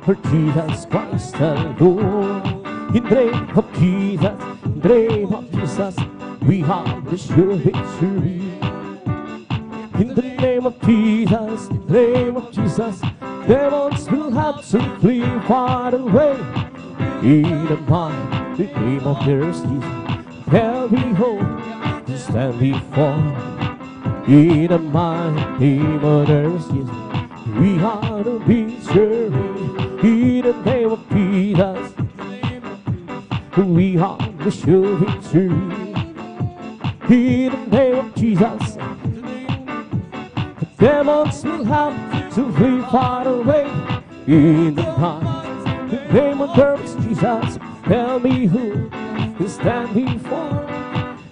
for Jesus Christ, the Lord. In the name of Jesus, in the name of Jesus, we have the sure victory. In the name of Jesus, in the name of Jesus, demons will have to flee far away. In the mighty name of Jesus, there we hope to stand before. In the mighty name of Jesus, we are the victory. In the name of Jesus, we are the sure victory. In the name of Jesus, the demons will have to flee far away. In the mighty name of Jesus, tell me who to stand before.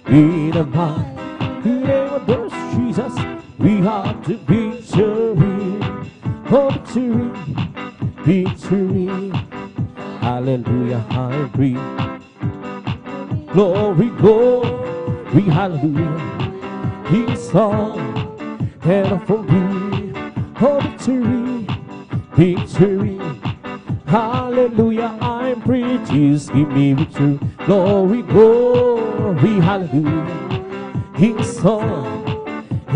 In the mighty name of Jesus, we have the victory. Oh, victory, victory. Hallelujah, I breathe. Glory, glory, hallelujah. His song, and for me, oh, victory, victory. Hallelujah, I'm free. Jesus, give me victory. Glory, glory, hallelujah. His song,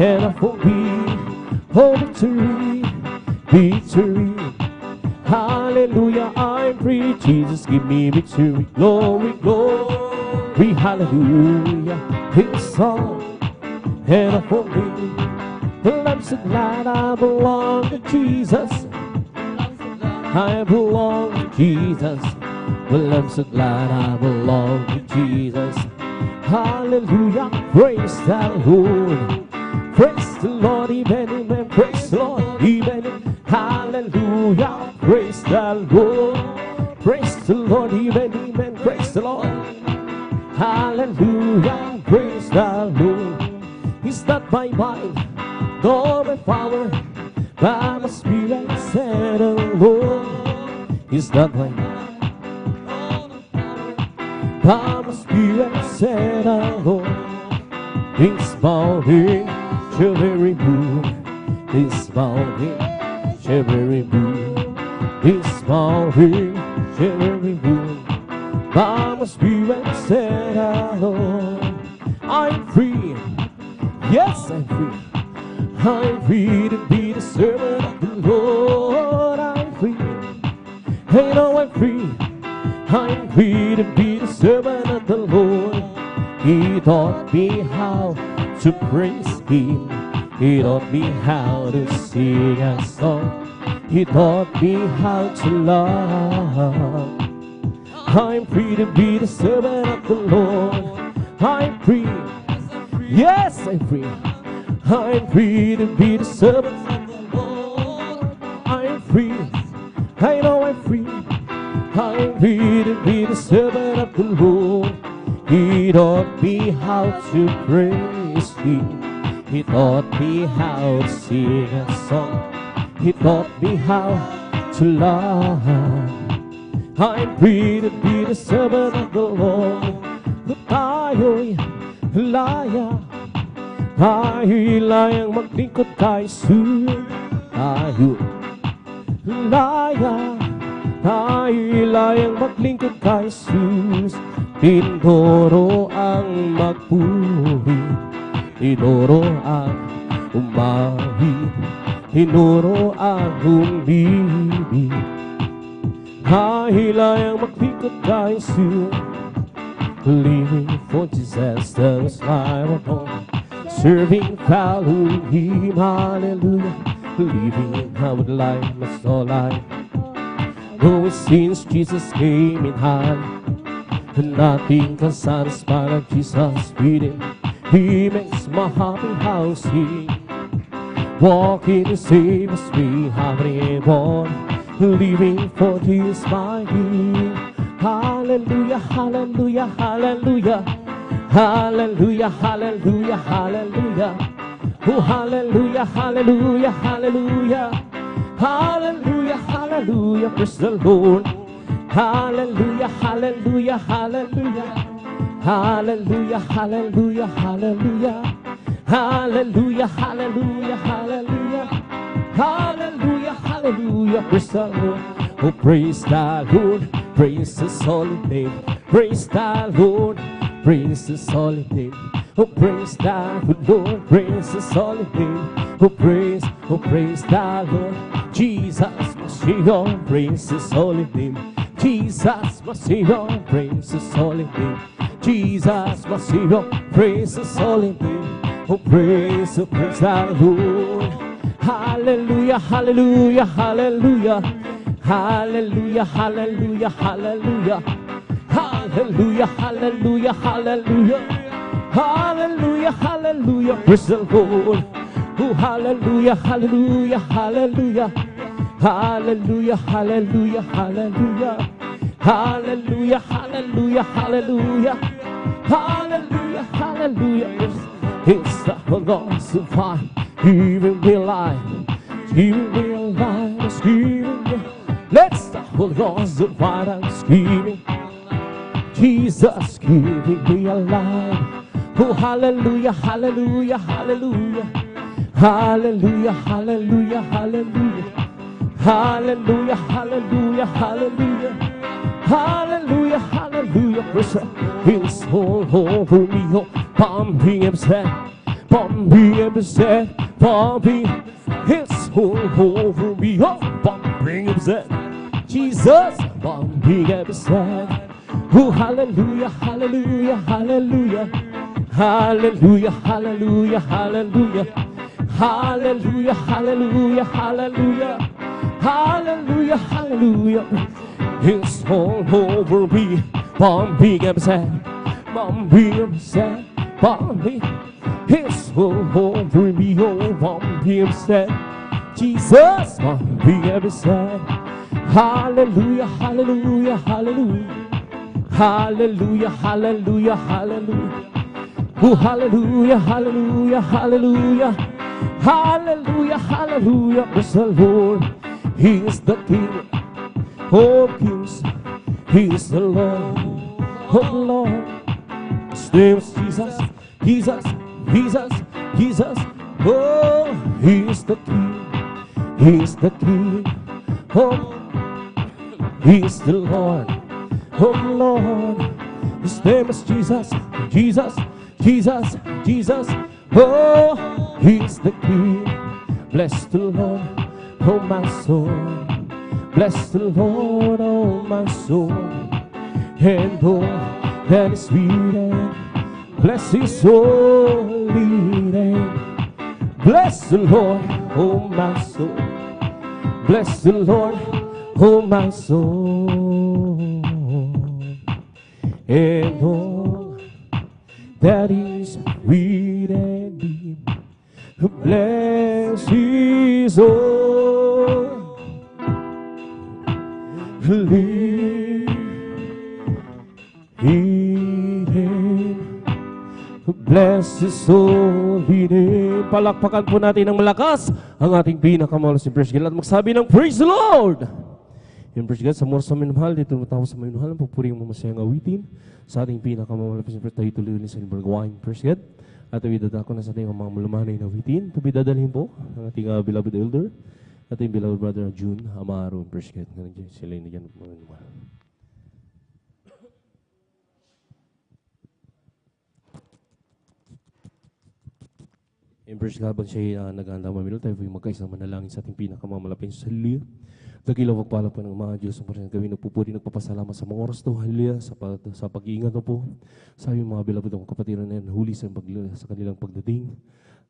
and for me, oh victory, victory. Hallelujah, I'm free. Jesus, give me victory. Glory, glory, hallelujah. His song and for me. Well, I'm so glad I belong to Jesus. I belong to Jesus. Well, I'm so glad I belong to Jesus. Hallelujah, praise the Lord. Praise the Lord, amen. Praise the Lord, amen. Hallelujah, praise the Lord. Praise the Lord, amen. Praise the Lord. Hallelujah, praise the Lord. It's not by might, nor by power, by my spirit, said the Lord. It's not by might, by my spirit, said the Lord. This mountain shall be removed. This mountain shall be removed. This mountain shall be removed. By my spirit, said the Lord. I'm free. Yes, I'm free. I'm free to be the servant of the Lord. I'm free. I know I'm free. I'm free to be the servant of the Lord. He taught me how to praise Him. He taught me how to sing a song. He taught me how to love. I'm free to be the servant of the Lord. I'm free. Yes, I'm free. I'm free to be the servant of the Lord. I'm free. I know I'm free. I'm free to be the servant of the Lord. He taught me how to praise Him. He taught me how to sing a song. He taught me how to love. I'm free to be the servant of the Lord. Tayo'y laya. Tayo'y layang maglingkod kay Jesus. Tayo'y laya. Tayo'y layang maglingkod kay Jesus. Tinuro ang magpuri. Tinuro ang umawi. Tinuro ang umibig. Hilayang maglingkod kay Jesus. Living for Jesus, that was my home. Serving, following Him, hallelujah. Living how would life, my soul life. Going since Jesus came in hand, and nothing can satisfy like Jesus within. He makes my happy house sing. Walking to save us, we have it born. Living for His my King. Hallelujah, hallelujah, hallelujah. Hallelujah, hallelujah, hallelujah. Oh, hallelujah, hallelujah, hallelujah. Hallelujah, hallelujah, praise the Lord. Hallelujah, hallelujah, hallelujah. Hallelujah, hallelujah, hallelujah. Hallelujah, hallelujah, hallelujah. Hallelujah, hallelujah, praise the Lord. Oh, praise the Lord, praise His holy name. Praise the Lord, praise His holy name. Oh, praise the Lord, praise His holy name. Oh, praise the Lord. Jesus, my Savior, praise His holy name. Jesus, my Savior, praise His holy name. Jesus, my Savior, praise His holy name. Oh, praise the Lord. Hallelujah, hallelujah, hallelujah. Hallelujah, hallelujah, hallelujah. Hallelujah, hallelujah, hallelujah. Hallelujah, hallelujah, praise the Lord. Oh, hallelujah, hallelujah, hallelujah. Hallelujah, hallelujah, hallelujah. Hallelujah, hallelujah, hallelujah. Hallelujah, hallelujah. It's the Lord survive. Giving me life. Giving me life. It's giving me. Let's the Holy Ghost survive and screaming. Jesus giving me a life. Oh, hallelujah, hallelujah, hallelujah. Hallelujah, hallelujah, hallelujah. Hallelujah, hallelujah, hallelujah. Hallelujah, hallelujah. Praise His all over me, oh, pumping Himself. bumping and upset, bumping. It's all over me, oh, bumping and upset. Jesus, bumping and upset. Oh, hallelujah, hallelujah, hallelujah. Hallelujah, hallelujah, hallelujah. Hallelujah, hallelujah, hallelujah. Hallelujah, hallelujah. It's all over me. Bumping and sad, bumping and sad, bumping. It's all over me. Oh, bumping and sad. Jesus, bumping and sad. Hallelujah, hallelujah, hallelujah. Hallelujah, hallelujah, hallelujah. Oh, hallelujah, hallelujah, hallelujah. Hallelujah, hallelujah. Bless the Lord. He is the King of kings. He is the Lord of lords. His name is Jesus, Jesus, Jesus, Jesus. Oh, He is the King. He is the King of. He is the Lord of lords. His name is Jesus, Jesus, Jesus, Jesus. Oh, He is the King. Bless the Lord, oh my soul. Bless the Lord, oh my soul. And all that is within, bless His holy name. Bless the Lord, oh my soul. Bless the Lord, oh my soul. And all that is within me, bless His holy name. Bless His holy name. Palakpakan po natin ng malakas ang ating pinakamahal si Praise God at magsabi ng Praise the Lord. Yung Praise God, sa mga sa minumahal, dito tumatawa sa minumahal, ang pupuring mo masayang awitin sa ating pinakamahal si Praise. Tayo tuloy ulit sa Gawain Praise God. At idadako na sa ating mga malumanay na awitin. Ito bidadalhin po ang ating beloved elder, ating beloved brother June Amaro. Praise God. Sila yun dyan. Praise God, habang siya naghahanda mamilo, tayo po yung magkaisang manalangin sa ating pinakamamalapin sa haliya. Dakilaw pagpala po ng mga Diyos ang parang gawin na po nagpapasalamat sa mga oras to, haliya, sa pag-iingat na po. Sa aming mga beloved ang kapatiran na yan, huli sa kanilang pagdating.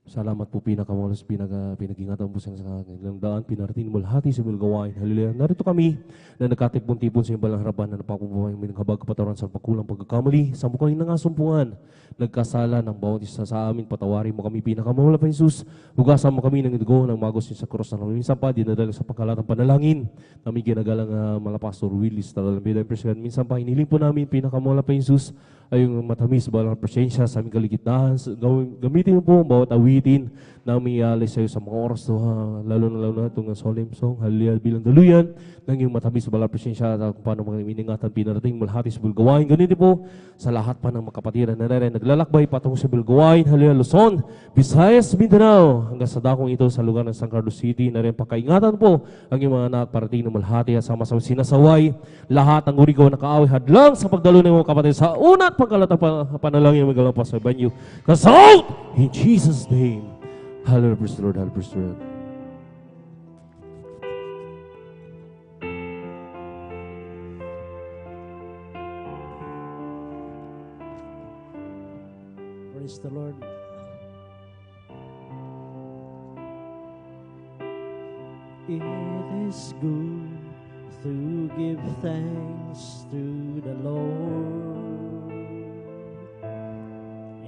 Salamat po pinakamalas, pinag-ingatan po sa kanilang daan, pinarating mulhati sa Gawain. Hallelujah. Narito kami na nagkatipon-tipon sa iyong balang harapan na napakubuhay ng habag kapatawaran sa pagkulang pagkakamali. Sa mukhang nangasumpungan, nagkasala ng bawat isa sa amin, patawarin mo kami pinakamawala pa Jesus. Hugasan mo kami ng dugo ng magos sa cross na minsan pa, dinadala sa pagkalatang panalangin. Kami ginagalang Malapastor Willis, talagang bilang presyon. Minsan pa, hiniling po namin pinakamawala pa Jesus ay yung matamis, balang presensya sa aming kaligitahan. Gamitin mo po ang bawat awitin na umialis sa iyo sa mga oras to, lalo na itong solemn song, hallelujah, bilang daluyan, ng yung matamis, balang presensya at kung paano mga iningatan, pinarating, malhati sa Bulgawain. Ganito po sa lahat pa ng makapatiran na rin, naglalakbay patungo sa Bulgawain, hallelujah, Luzon, Visayas, Mindanao, hanggang sa dakong ito sa lugar ng San Carlos City, na rin pakaingatan po ang yung mga anak parating ng malhati at sama-sama sinasaway, lahat ng uri ko nakaaway hadlang sa pagdalo ng mga kapatid sa una at pagkalatang panalangin ng magalang pa sa banyo. Kasal! In Jesus' name. Hallelujah, praise the Lord, hallelujah, praise the Lord. Praise the Lord. It is good to give thanks to the Lord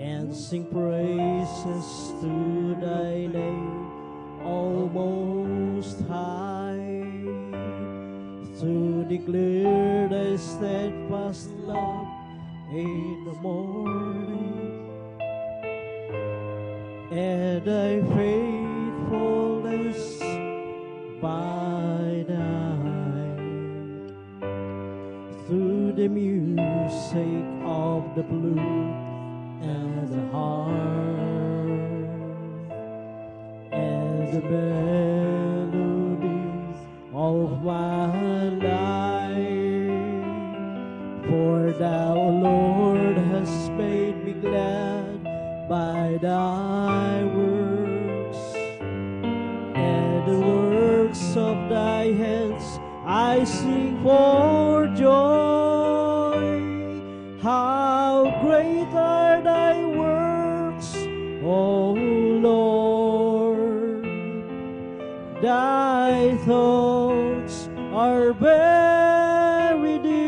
and sing praises to thy name, O Most High, to declare thy steadfast love in the morning and thy faithfulness by night, through the music of the flute and the harp and the melodies of my life. For thou, Lord, hast made me glad by thy works, and the works of thy hands I sing for joy. How great are thy works, O Lord! Thy thoughts are very deep.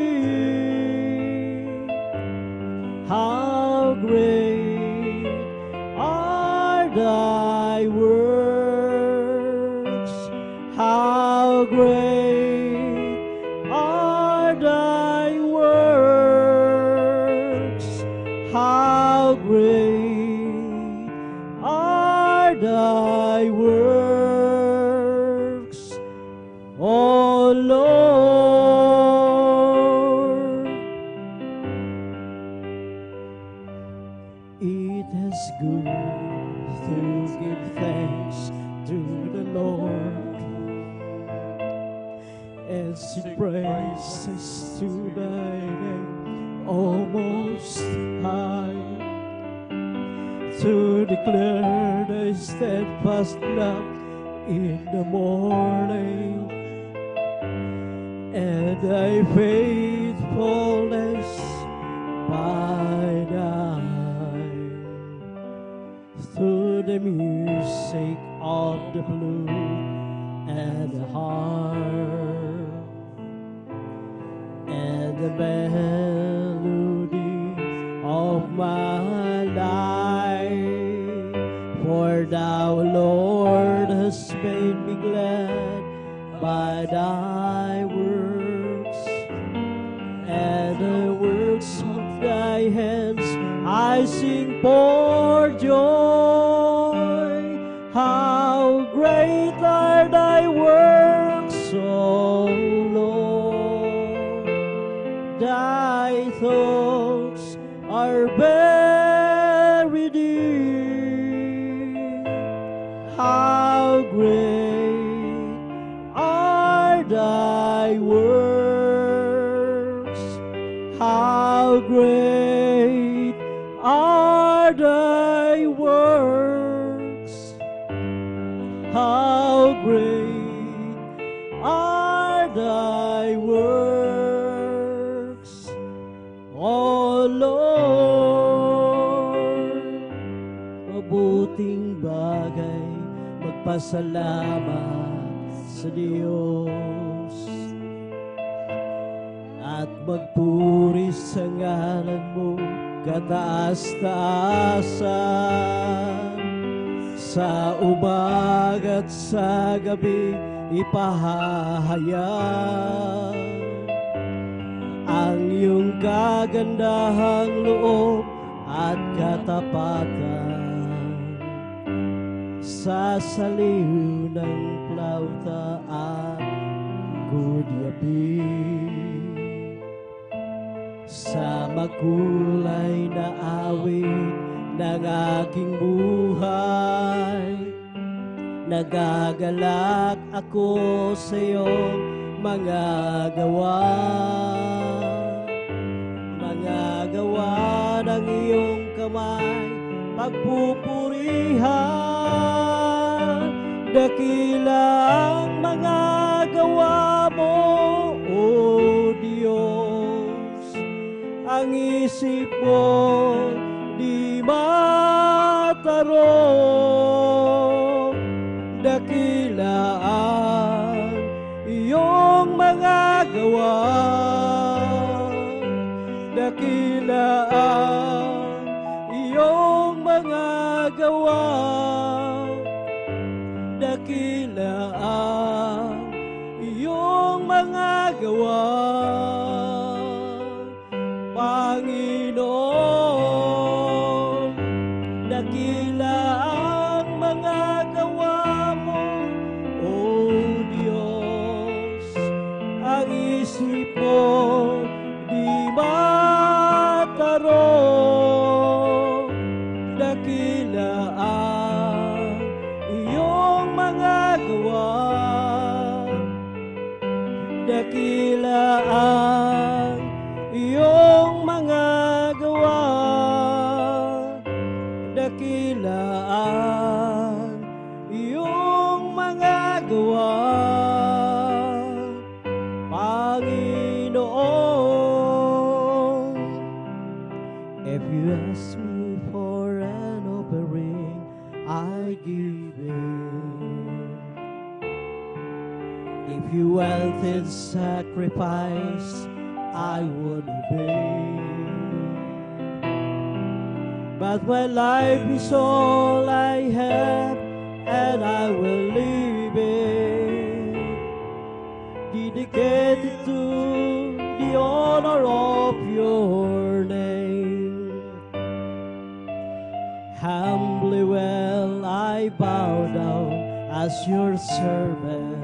How great are thy works! How great are thy works! How great are thy works, O Lord! It is good to give thanks to the Lord and sing praises to thy name, O Most High, to declare thy steadfast love in the morning and thy faithfulness by night, through the music of the flute and the harp and the melody of my life. For thou, Lord, hast made me glad by thy works, and the works of thy hands I sing for joy. How great are thy works, O Lord! Thy thoughts are very deep. How great are thy works! How great are thy works! How great are thy works, O Lord! Mabuting bagay magpasalamat sa Diyos at magpuri sa ngalan mo kataas-taasan. Sa umaga't sa gabi ipahahayag ang iyong kagandahang loob at katapatan. Sa saliw ng plauta at gudyapi, sa makulay na awit ng aking buhay, nagagalak ako sa iyong mga gawa, mga gawa ng iyong kamay, pagpupurihan. Dakila ang mga gawa mo, O Diyos, ang isip mo di matarong. Dakila ang iyong mga gawa, dakila ang iyong mga gawa, dakila ang iyong mga gawa, Panginoon. Dakila ang mga gawa mo, O Diyos, ang isip mo di matarong. Dakila ang iyong mga gawa, dakila ang you ask me for an offering, I give it. If you wanted sacrifice, I would obey. But my life is all I have, and I will leave it, dedicated to the honor of your name. Humbly will I bow down as your servant.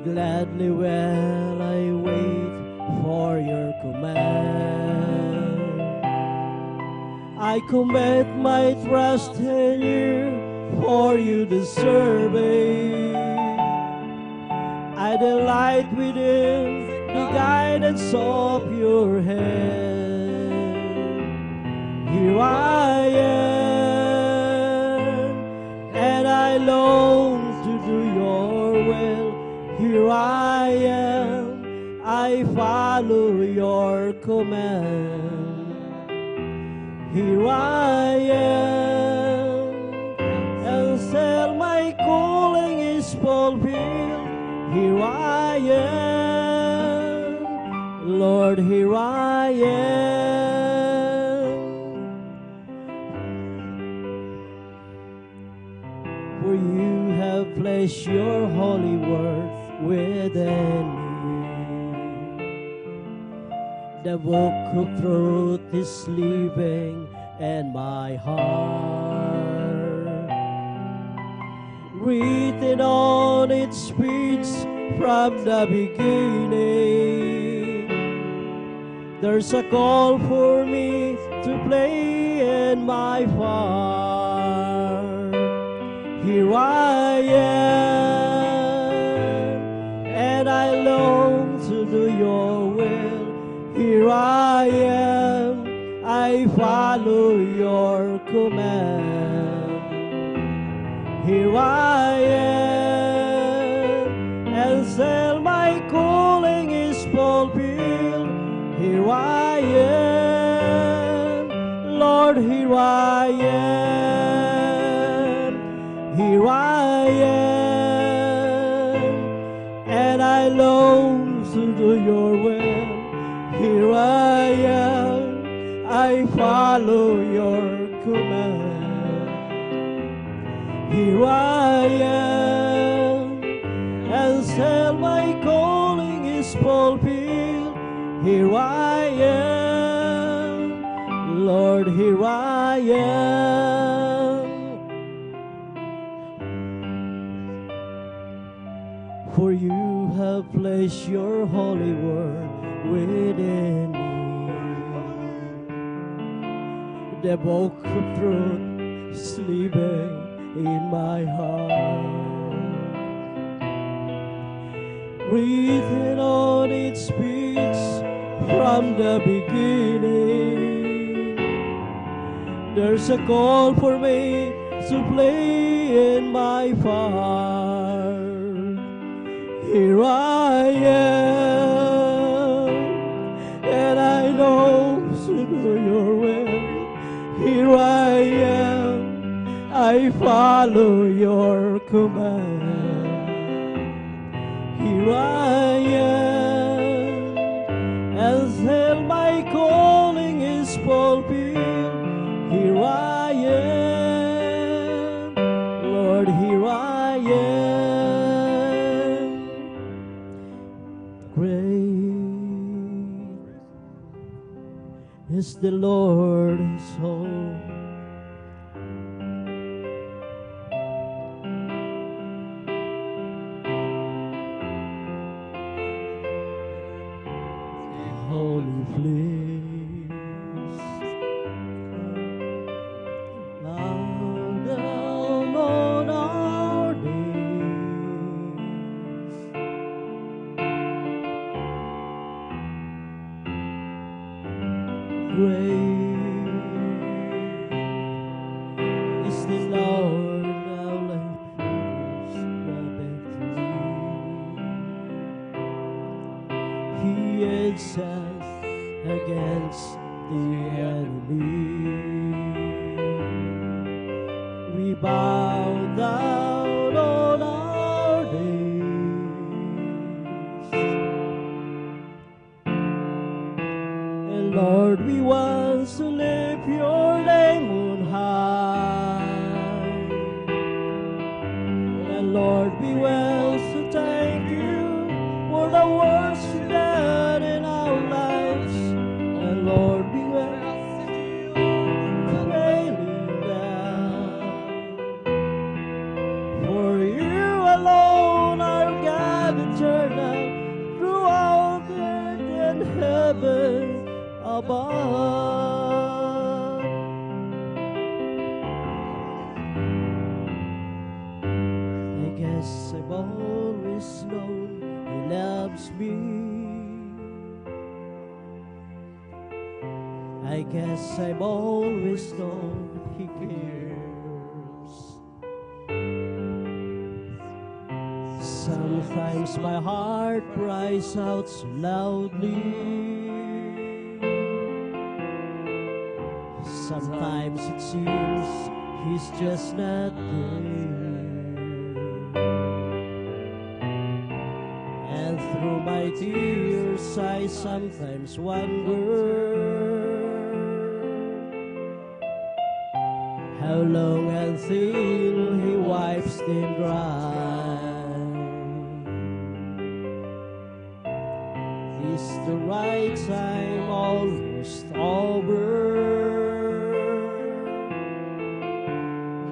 Gladly will I wait for your command. I commit my trust in you, for you deserve it. I delight within the guidance of your hand. Here I am, and I long to do your will. Here I am, I follow your command. Here I am, until my calling is fulfilled. Here I am, Lord, here I am. For you have placed your holy word within me. The book of truth is living in my heart, written on its page from the beginning. There's a call for me to play in my part. Here I am, and I long to do your will. Here I am, I follow your command. Here I am, until my calling is fulfilled. Here I am, Lord, here I am. Here I am, and I long to do your will. Here I am, I follow your command. Here I am, until my calling is fulfilled. Here I am, Lord, here I am. For you have placed your holy word within me. The book of truth is living in my heart, written on its page from the beginning. There's a call for me to play in my part. Here I am, and I know to do your will. Here I am, I follow your command. Here I am, until my calling is fulfilled. Here I am, Lord, here I am. Great is the Lord's hope. Holy place, bow down on our knees. Great is the Lord, now let peace the victory. He answers against the enemy. We bow down on our knees, and Lord, we want to lift your name on high. And Lord, we will to thank you for the works you done in our lives. And Lord, we will praise you down. For you alone are God eternal, throughout earth and heaven above. I guess I've always known He loves me. I guess I've always known He cares. Sometimes my heart cries out so loudly. Sometimes it seems He's just not there. And through my tears I sometimes wonder how long until He wipes them dry. Is the right time almost over?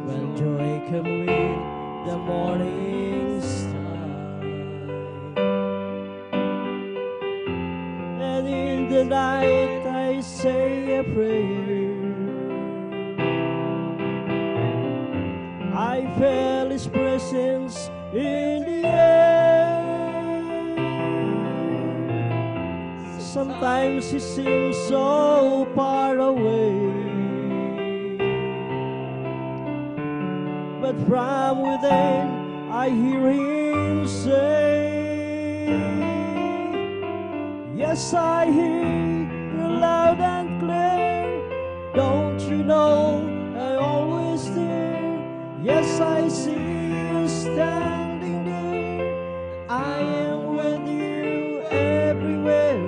When joy come with the morning star, and in the night I say a prayer. I feel His presence in the air. Sometimes He seems so far away, but from within I hear Him say, yes, I hear you loud and clear. Don't you know I always there? Yes, I see you standing there. I am with you everywhere.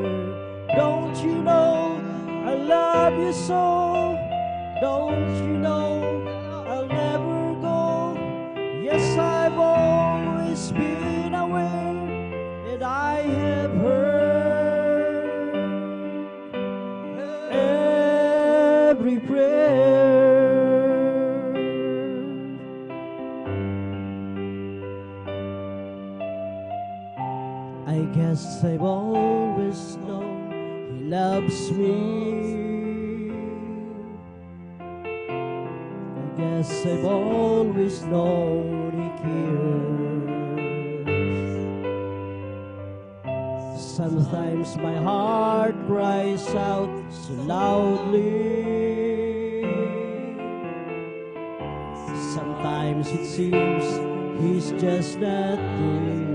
Don't you know I love you so? Don't you know I'll never go? Yes, I've always been aware that I have heard every prayer. I guess I've always known He loves me. I guess I've always known He cares. Sometimes my heart cries out so loudly. Sometimes it seems He's just not there.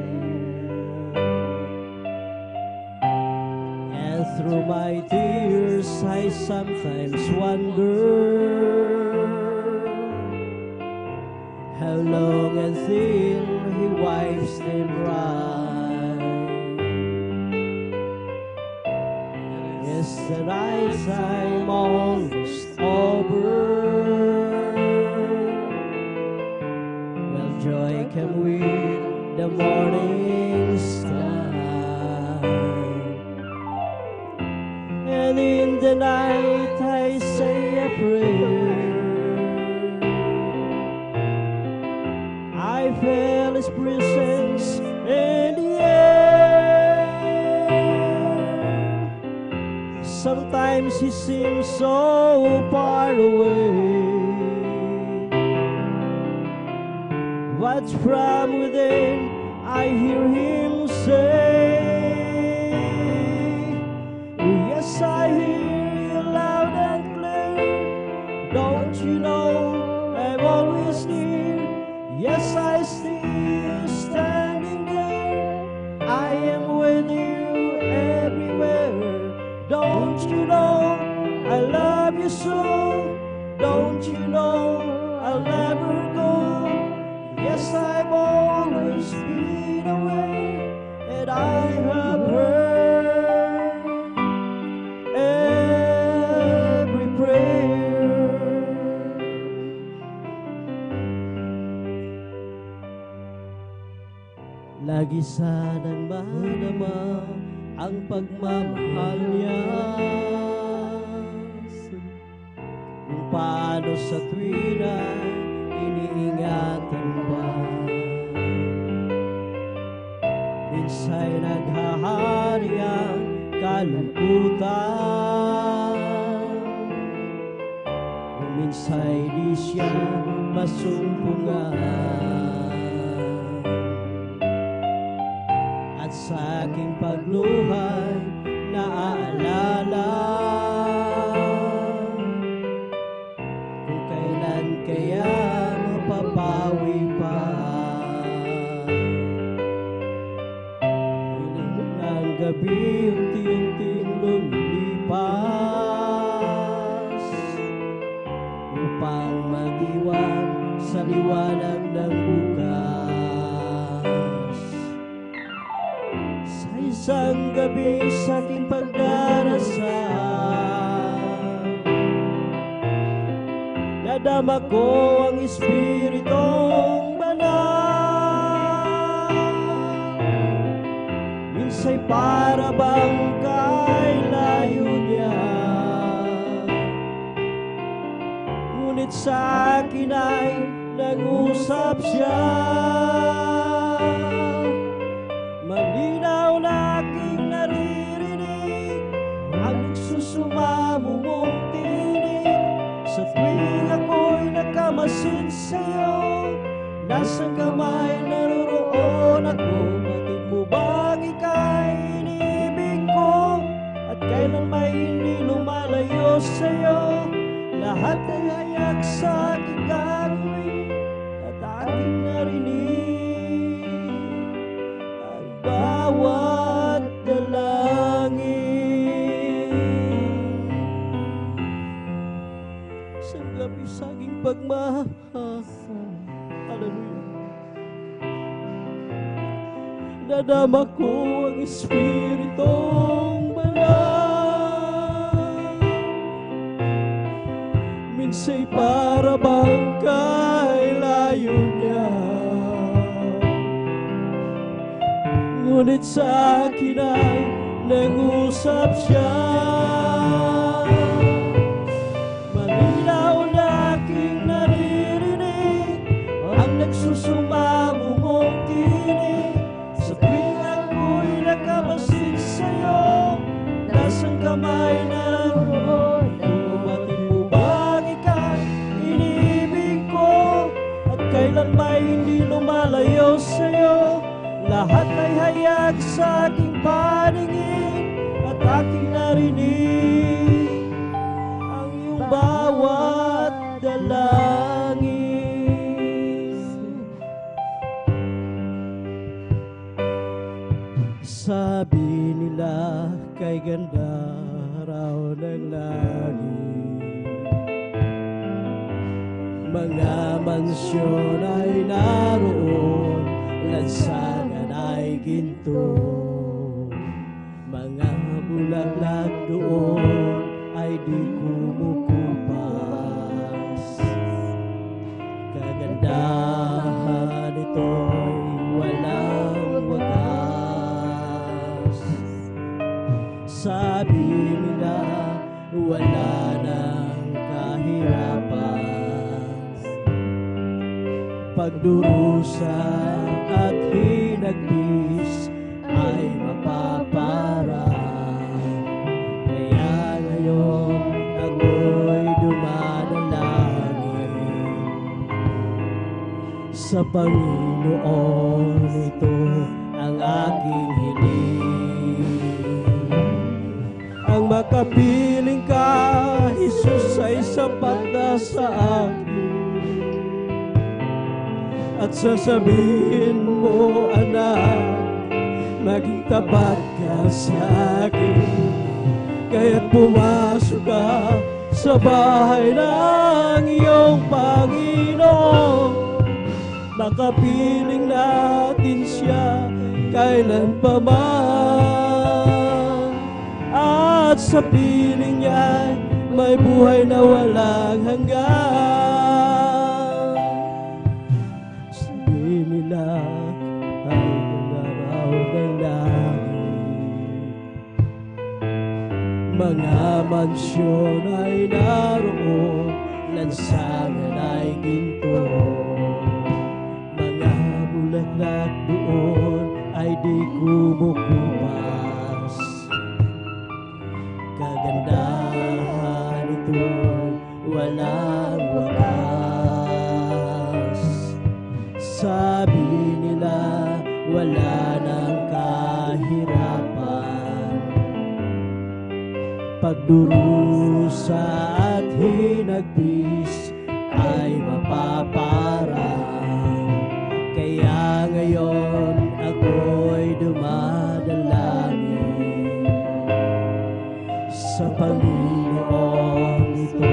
Through my tears I sometimes wonder how long until He wipes them dry. Yes, the right time almost over. Well, joy come with the morning star. And in the night I say a prayer. I feel His presence in the air. Sometimes He seems so far away, but from within I hear Him say, yes, I hear you loud and clear. Don't you know I'm always near? Yes, I see you standing there. I am with you everywhere. Don't Yes, I've always been aware that I have heard every prayer. Lagi sanang madama ang pagmamahal niya, kung paano sa tuwina iniingatan pa. Minsa'y naghahari ang kalungkutan, kung minsa'y di siya masumpungan. At sa aking pagluhay naaalala kung kailan kaya mapapawi pa. Hiling ng gabi unti-unting lumilipas upang mag-iwan sa liwanag ng bukas. Isang gabi sa aking pagdarasal, nadama ko ang Espiritong Banal. Minsa'y para bang kay layo niya, ngunit sa akin ay nag-usap siya. Malinaw na aking naririnig ang nagsusumamo mong tinig. Sa tuwing ako'y nakamasid sa'yo, nasang kamay naroroon ako. Batid mo bang ika'y inibig ko, at kailan may hindi lumalayo sa'yo? Lahat ay hayak sa aking gagawin at aking narinig. Bawat dalangin sa gabi sa aking pagmahal. Hallelujah. Nadama ko ang Espiritong Banal. Minsa'y para bang kay layo niya, ngunit sa akin ay nag-usap siya. Malinaw na aking naririnig ang nagsusumamo mong tinig. Sa tuwing ako'y nakamasid sa'yo, nasang kamay naroon. Batid mo bang ika'y inibig ko, at kailan may hindi lumalayo sa'yo? Lahat ay hayag sa aking paningin at aking narinig ang iyong bawat dalangin. Sabi nila kay ganda raw ng langit, mga mansyon ay naroon, lansangan ay ginto, mga bulaklak doon ay di kumukupas. Kagandahan ito'y walang wakas. Sabi nila wala nang kahirapan, pagdurusa at hinagpis ay mapaparang. Kaya ngayon ako'y dumadalangin sa Panginoon, ito ang aking hiling. Ang makapiling ka, Jesus, ay sapat na sa akin. At sasabihin mo, anak, maging tapat ka sa akin. Kaya't pumasok ka sa bahay ng iyong Panginoon. makapiling natin siya kailan pa man. At sa piling niya may buhay na walang hanggan. Sabi nila ay nagaraw ng langit, mga mansyon ay naroon, lansangan ay ginto, mga bulaklak doon ay di kumukupas. Kagandahan ito'y walang wakas. Sabi nila wala ng kahirapan, pagdurusa at hinagpis ay mapaparang. Kaya ngayon ako'y dumadalangin sa Panginoon, ito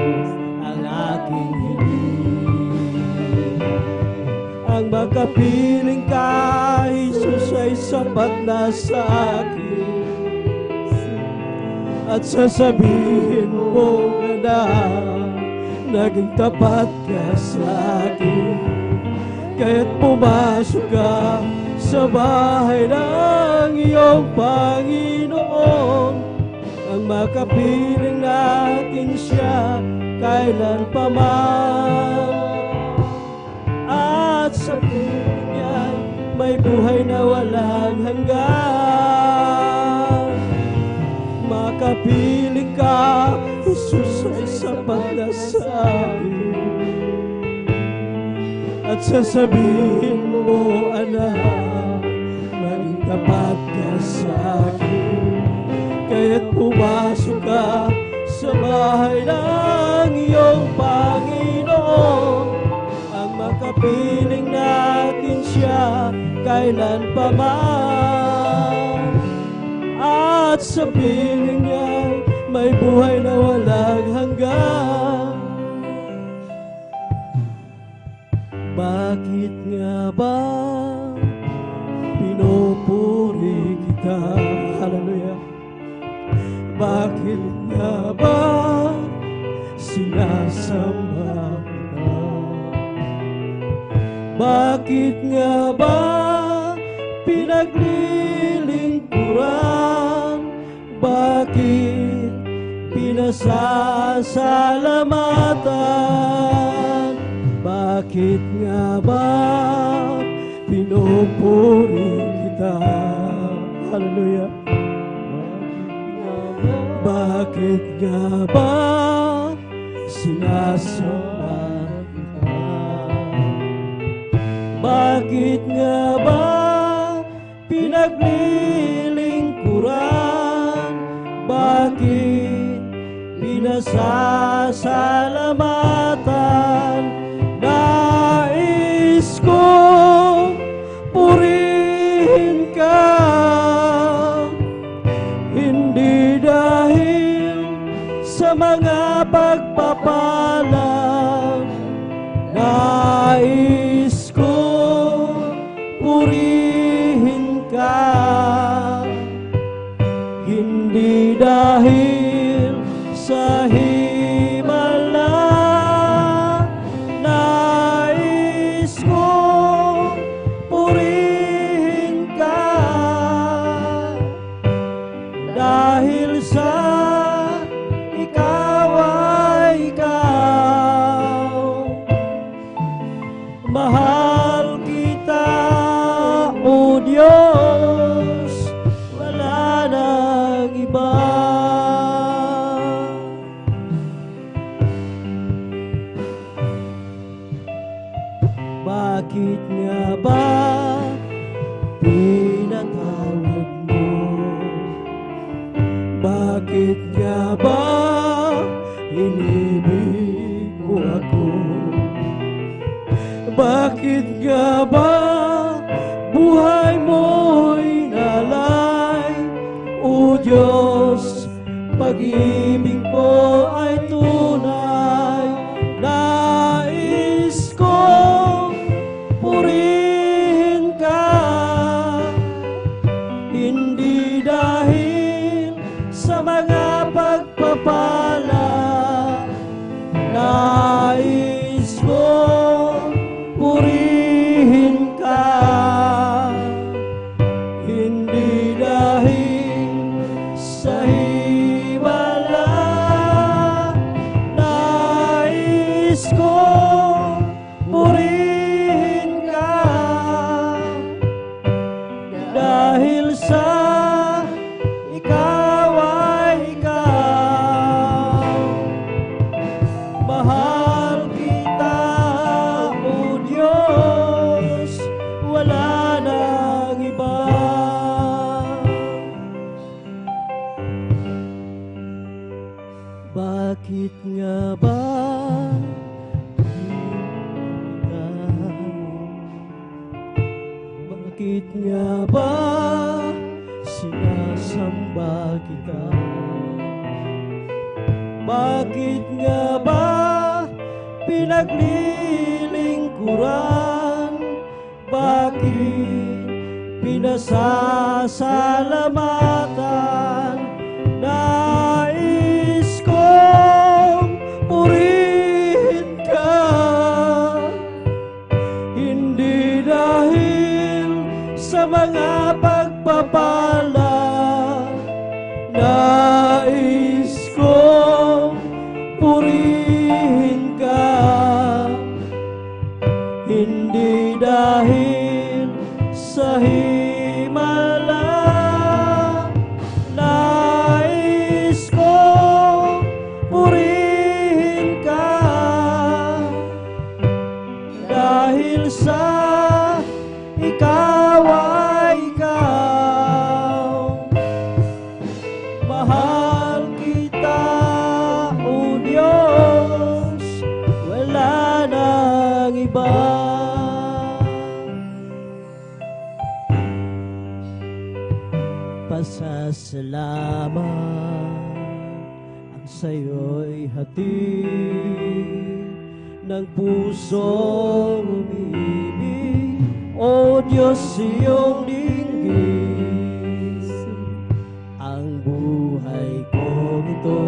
ang aking hiling. Ang makapiling ka, Jesus, ay sapat na sa akin. At sasabihin mo na naging tapat ka sa akin. Kaya't pumasok ka sa bahay ng iyong Panginoon. Ang makapiling natin siya kailan pa man. At sa piling niya may buhay na walang hanggan. Makapiling ka, Jesus, ay sapat na sa akin. At sasabihin mo, anak, maging tapat ka sa akin. Kaya't pumasok ka sa bahay ng iyong Panginoon. Ang makapiling natin siya kailan pa man. At sa piling niya may buhay na walang hanggan. Bakit nga ba pinupuri kita? Hallelujah. Bakit nga ba sinasamba kita? Bakit nga ba pinaglilingkuran? Bakit pinasasalamatan? Bakit nga ba pinupuri kita? Hallelujah. Bakit nga ba sinasamba kita? Bakit nga ba pinaglilingkuran? Bakit pinasasalamatan? Nais kong purihin ka, hindi dahil sa mga pagpapalang. Nais kong purihin ka, hindi dahil sa himala. Nais kong purihin ka, dahil sa ikaw ay ikaw. Mahal kita, O Diyos, wala nang iba. Bakit nga ba pinatawag mo? Bakit nga ba inibig mo ako? Bakit nga ba buhay mo'y nalay? O Diyos, pag-ibig mo ay tunay. Nais kong purihin Bakit nga ba sinasamba kita? Bakit nga ba pinaglilingkuran? Bakit pinasasalamatan? Nais kong purihin ka, hindi dahil sa mga pagpapala. Nais kong purihin ka, hindi dahil sa himala. Nais kong purihin ka, dahil sa ikaw ay ikaw. Mahal kita, O Diyos, wala nang iba. Pasasalamat ang sa'yo'y hatid ng pusong umibig, O Diyos, iyong dinggin. Ang buhay kong ito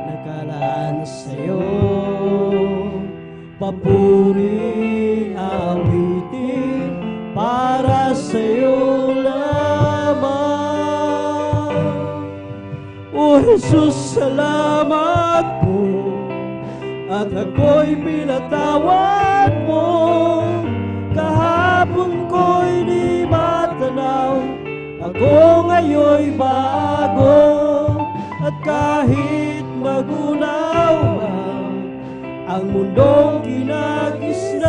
nakalaan sa'yo, papuri awitin para sa'yo lamang. O Jesus, salamat po, at ako'y pinatawad mo. Kahapon ko'y di matanaw, ako ngayon'y bago. At kahit magunaw ang mundong kinagisnan,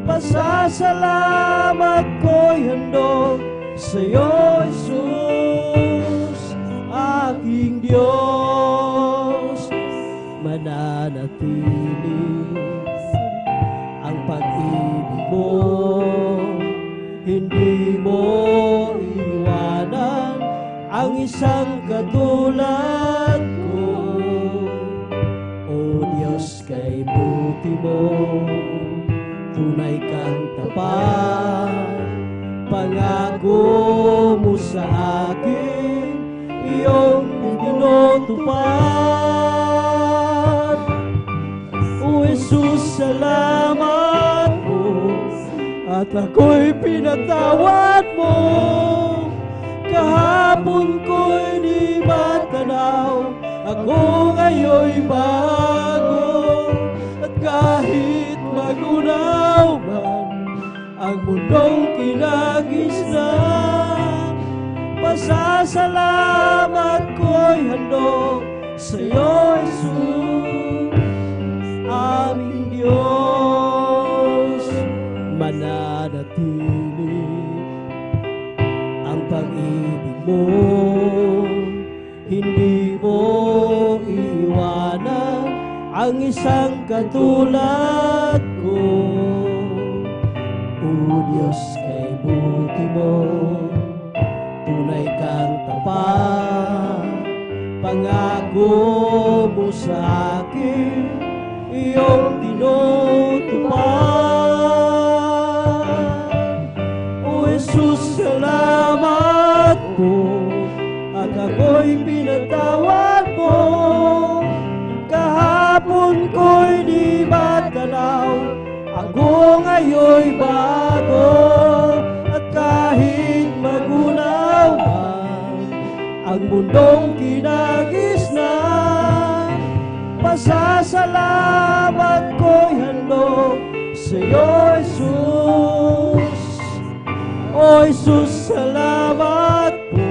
pasasalamat ko'y handog sa'yo, Jesus, aking Diyos. Mananatili ang pag-ibig mo, hindi mo iwanan ang isang katulad ko. O Diyos, kay buti mo, tunay kang tapat. Pangako mo sa akin, iyong tinutupad. O Jesus, salamat po, at ako'y pinatawad mo. Kahapon ko'y di matanaw, ako ngayon'y bago. At kahit magunaw man ang mundong kinagisnan, pasasalamat ko'y handog sa'yo, Jesus, aming Diyos. Mananatili ang pag-ibig mo, hindi mo iwanan ang isang katulad ko. O Diyos, kay buti mo, tunay kang tapat. Pangako mo sa akin, iyong tinutupad. O Jesus, salamat po, at ako'y pinatawad mo. Kahapon ko'y di matanaw, ako ngayon'y bago. At kahit magunaw man ang mundong kinagisnan, pasasalamat ko'y handog sa'yo, Jesus. O Jesus, salamat po,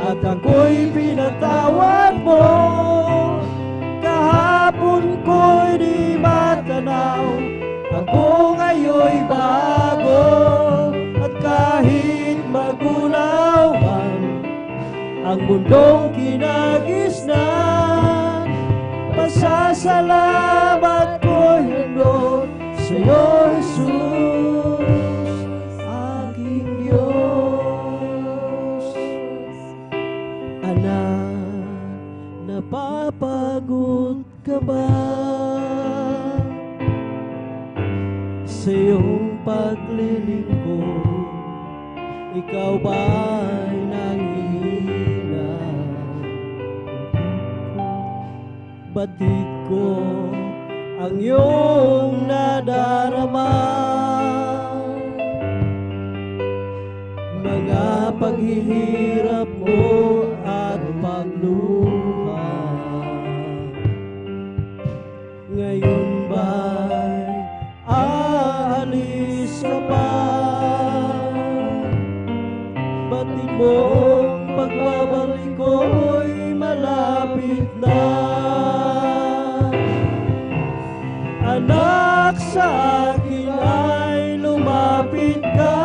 at ako'y pinatawad mo. Kahapon ko'y di matanaw, ako ngayon'y bago. At kahit magunaw man ang mundong kinagisnan, pasasalamat ko'y handog sa'yo, Jesus. iyong paglilingkod. Ikaw ba'y nanghihina? Batid ko ang iyong nadarama, mga paghihirap mo at pagluha. Ngayon ba'y aalis ka pa? Batid mong pagbabalik ko'y malapit na. Anak, sa akin ay lumapit ka,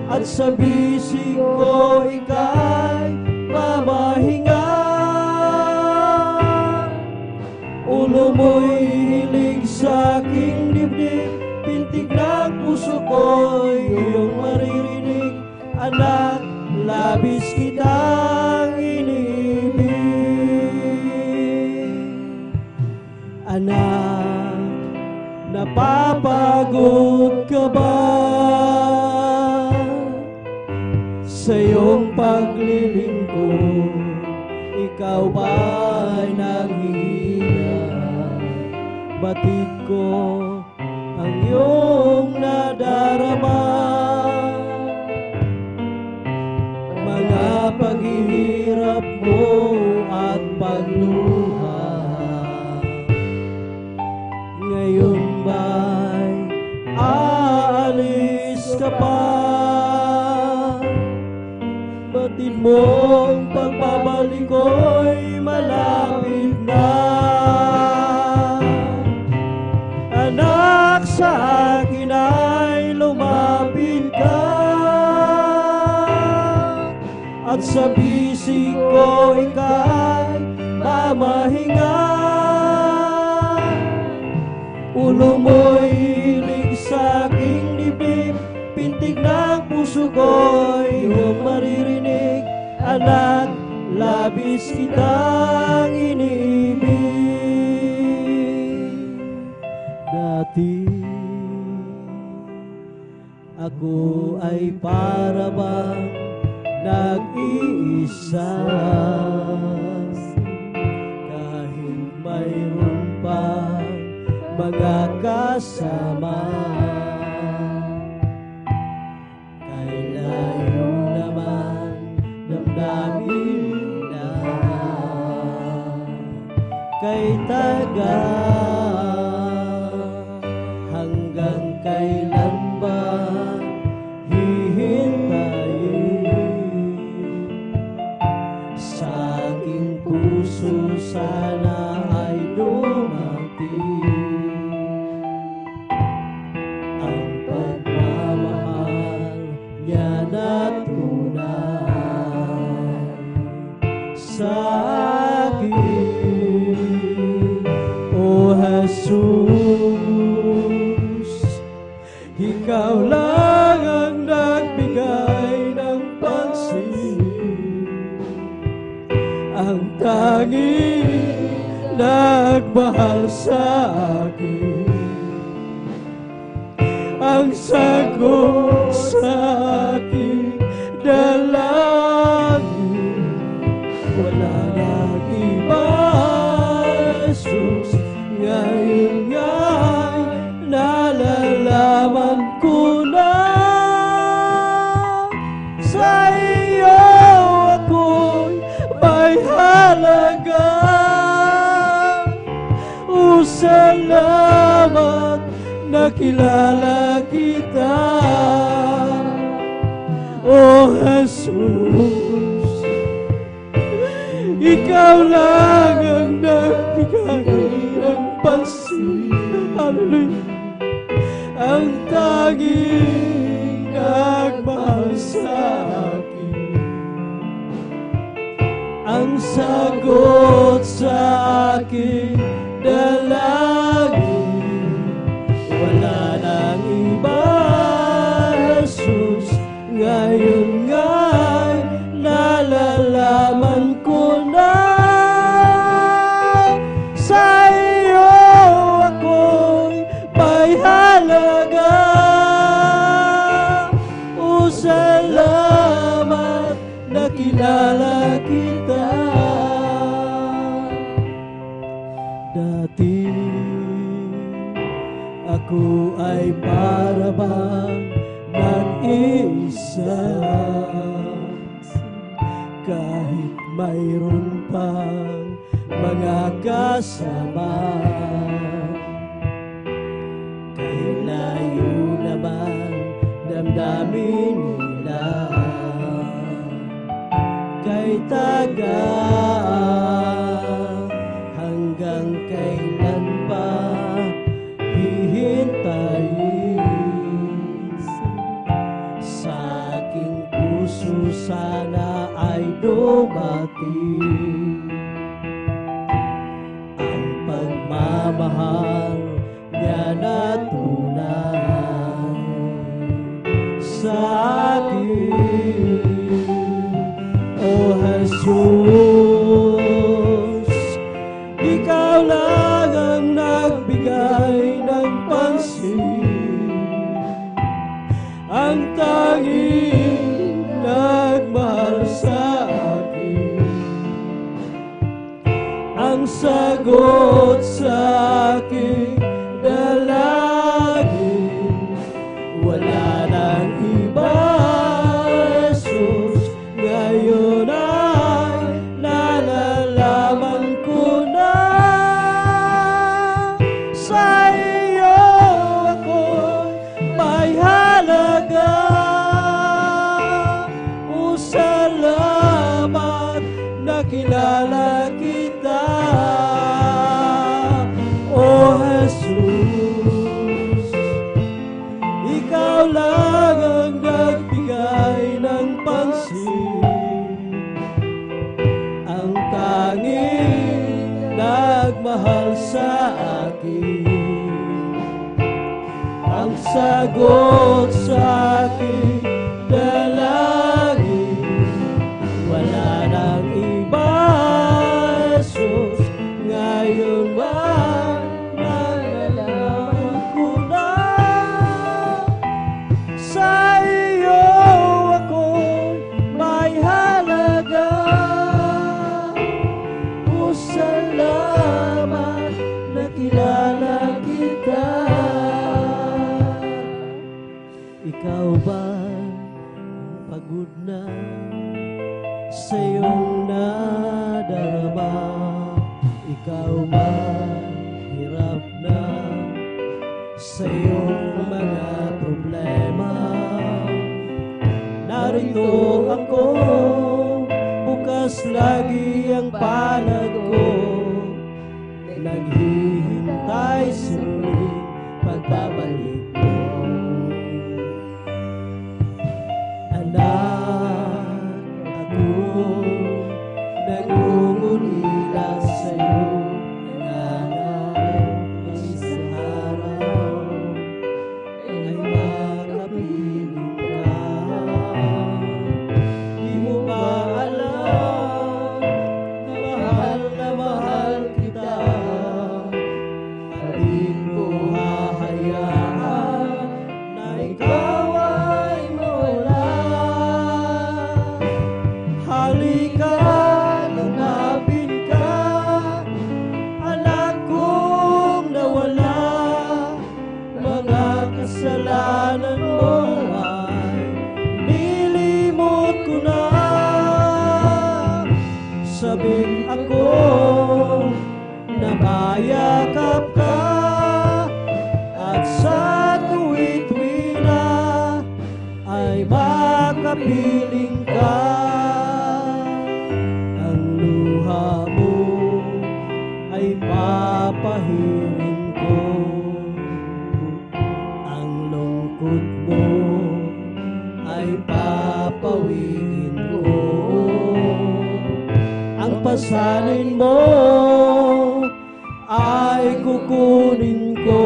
at sa bisig ko ika'y mamahinga. Ulo mo'y hilig sa aking dibdib, pintig ng puso ko'y iyong maririnig. Anak, labis kitang inibig. Anak, napapagod ka ba sa iyong paglilingkod? Ikaw ba'y nanghihina? Batid ko ang iyong nadarama, mga paghihirap mo at pagluha. Ngayon ba'y aalis ka pa? Batid mong pagbabalik ko'y malapit na. Anak, sa akin ay lumapit ka, at sa bisig ko ika'y mamahinga. Ulo mo'y hilig sa aking dibdib, pintig ng puso ko'y iyong maririnig. Anak, labis kitang inibig. Dati ako ay para bang nag-iisa, kahit mayroon pang mga kasama. Kay layo naman damdamin na, kay taga. Hanggang kailan ba hihintayin? Sa aking puso sana ay dumating ang pagmamahal niya na tunay sa akin. O Jesus, ikaw lang ang nagbigay ng pansin, ang tanging nagmahal sa akin, ang sagot sa aking dalangin. Wala nang iba, Jesus, ngayon nga'y nalalaman ko na sa iyo ako'y may halaga. O salamat, nakilala kita. O Jesus, ikaw lang ang nagbigay ng pansin. Hallelujah. Ang tanging nagmahal sa akin, ang sagot sa aking dalangin. Wala nang iba, Jesus, ngayon nga'y nalalaman ko na sa iyo ako'y may halaga. O salamat, nakilala kita. Dati ako ay para bang nag-iisa, kahit mayroon pang mga kasama. Kay layo naman damdamin nila, kay tagal, hanggang kailan pa hihintayin? Sa aking puso sana ay dumating ang pagmamahal niya na tunay sa akin. O Jesus, ikaw lang ang nagbigay ng pansin, ang tanging nagmahal sa akin, ang sagot sa aking dalangin. Wala nang iba, Jesus, ngayon ay nalalaman ko na sa iyo ako'y may halaga. O salamat, nakilala kita. O Jesus, ikaw lang ang nagbigay ng pansin, ang tanging nagmahal sa akin, ang sagot sa aking dalangin. Wala nang iba, Jesus, ngayon ba nalalaman ko na sa iyo ako'y may halaga. O salamat, nakilala kita. Ikaw ba pagod na sa iyong nadarama? Ikaw ba hirap na sa iyong mga problema? Narito ako, bukas lagi ang palad ko, naghihintay sa muling pagbabalik mo. Anak, ako nag-uunila sa'yo, nangangarap isang araw ay makapiling ka. Di mo ba alam na mahal kita? Di ko hahayaan na ikaw ay mawala. Halika, lumapit ka, anak kong nawala. Mga kasalanan mo ay nilimot ko na. Sabing ako na mayakap ka, at sa tuwi-tuwi na ay makapiling ka. Ang luha mo ay papahirin ko, ang lungkot mo ay papawiin ko. Ang pasanin mo ay kukunin ko,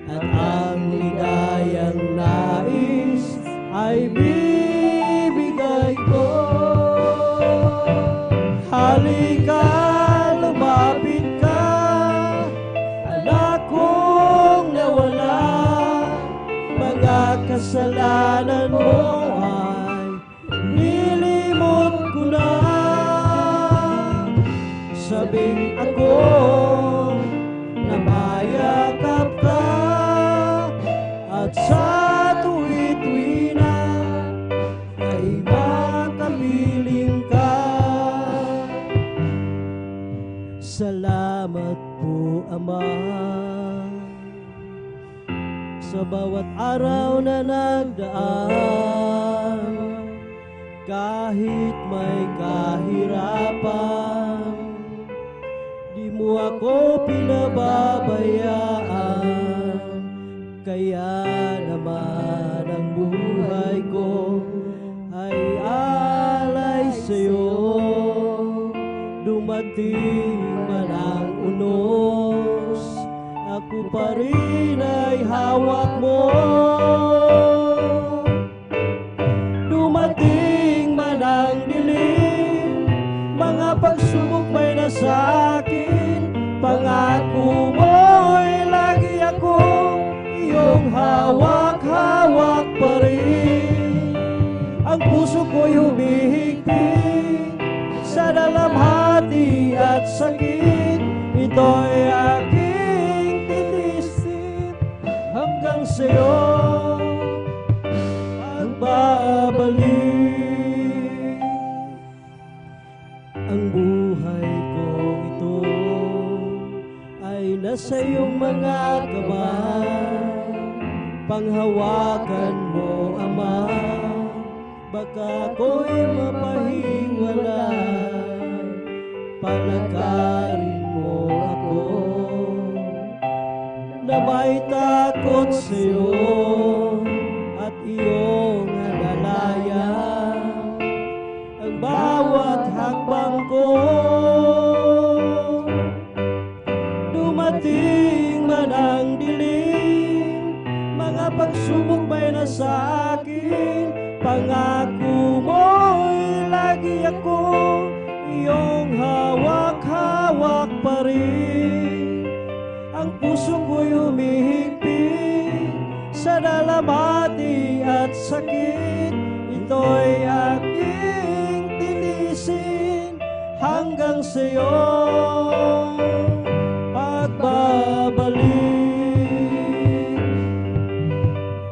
at ang ligayang nais ay bibigay ko. Halika, lumapit ka, anak kong kasalanan mo ay nilimot ko na. Sabing ako na mayakap ka, at sa tuwi-tuwi na ay makapiling ka. Salamat po, Ama, sa bawat araw na nagdaan. Kahit may kahirapan, di mo ako pinababayaan. Kaya naman ang buhay ko ay alay sa'yo. Dumating man ang unos, ako pa rin ay hawak mo. Dumating man ang dilim, mga pagsubok may nasa'kin, pangako mo'y lagi ako iyong hawak-hawak pa rin. Ang puso ko'y humihigpit sa dalamhati at sakit, ito'y aking titisin hanggang sa'yo pagbabalik. Ang buhay kong ito ay nasa iyong mga kamay. Panghawakan mo, Ama, baka ako'y mapahiwalay. Palakarin mo ako na may takot sa'yo at iyong alalayan ang bawat hakbang ko. Dumating man ang dilim, mga pagsubok may nasa'kin, pangako mo'y lagi ako iyong hawak-hawak pa rin. Ang puso ko'y humihigpit sa dalamhati at sakit, ito'y aking titisin hanggang sa'yo pagbabalik.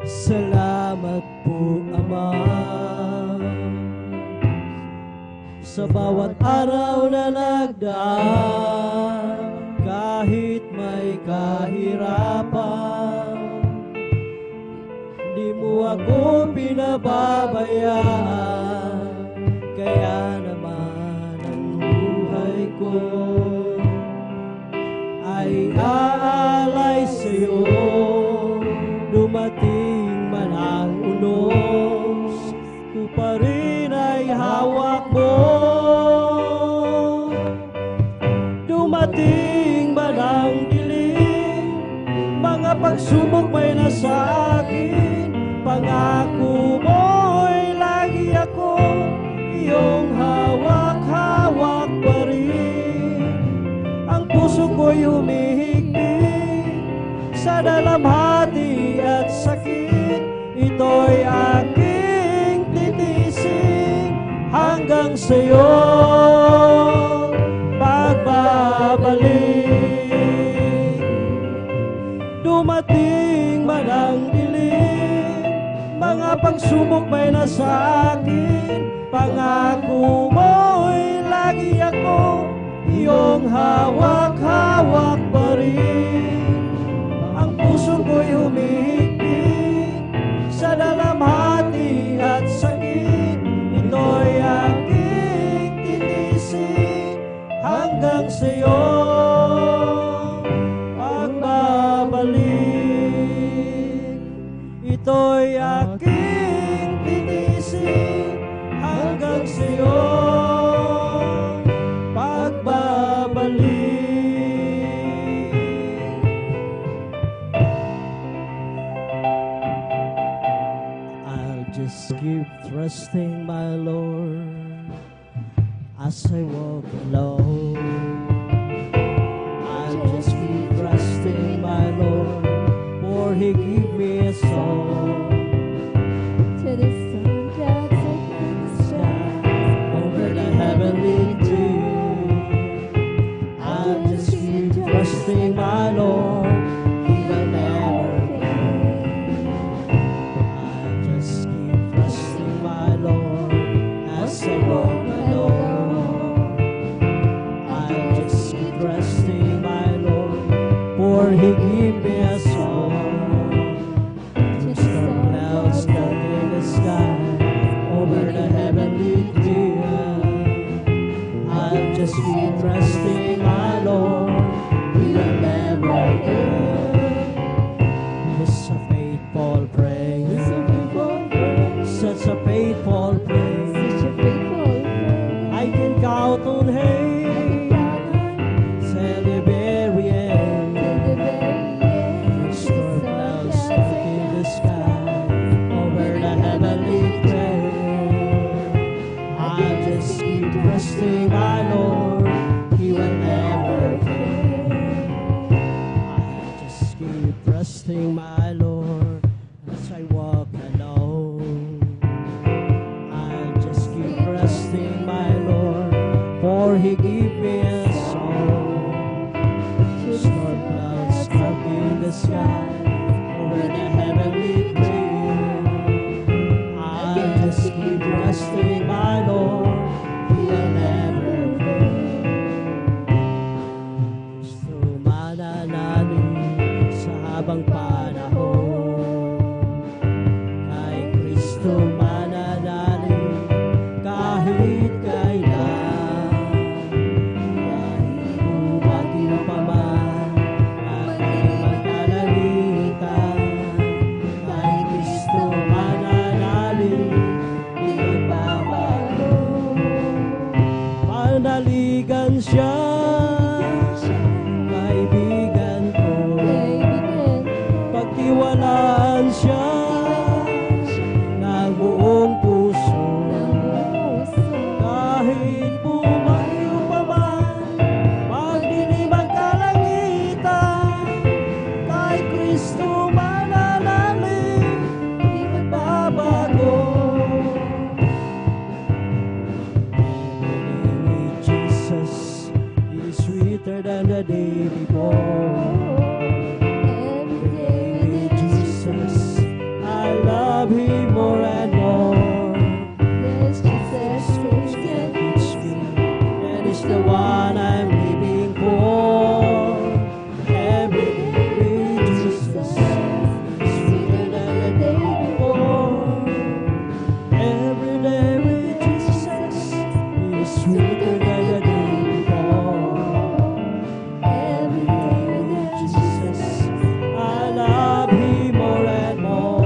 Salamat po, Ama, sa bawat araw na nagdaan. Kahit may kahirapan, di mo ako pinababayaan. Kaya naman ang buhay ko ay aalay sa'yo. Dumating man ang unos, ko pa rin ay hawak mo. Dumating man ang dilim, mga pagsubok may nasa'kin, pangako mo'y lagi ako iyong hawak-hawak pa rin. Ang puso ko'y humihigpit sa dalamhati at sakit, ito'y aking titisin hanggang sa'yo pagbabalik. Dumating man ang dilim, mga pagsubok may nasa'kin, pangako mo'y lagi ako iyong hawak-hawak pa rin. Ang puso ko'y humihigpit sa dalamhati at sakit, ito'y aking titisin hanggang sa'yo pagbabalik. Ito'y aking titisin hanggang sa'yo pagbabalik. I'll just keep trusting my Lord as I walk alone. I'll just keep trusting my Lord, for He gave me a song. resting, my Lord, as I walk alone. I'll just keep resting, my Lord, for He gave me a song. Storm clouds up in the sky, over the heavenly plain. I'll just keep resting, my Lord, He will never fail. Gusto mananalig sa habang panahon, kay Kristo mananalig kahit kailan. Kahit bumagyo pa man at di magkalalitan, kay Kristo mananalig di magbabago. Panaligan siya, kaibigan ko, pagtiwalaan siya ng buong puso. Kahit bumayo pa man, magdilim ang kalangitan, kay Kristo mananalig, di magbabago. Every day with Jesus is sweeter than the day before. Every day with Jesus, I love Him more and more. Yes, Jesus lives and teach me, that is the one I'm living for. Every day with Jesus is sweeter than the day before. Every day with Jesus is sweeter than the day before. Every day with Jesus, I love Him more and more.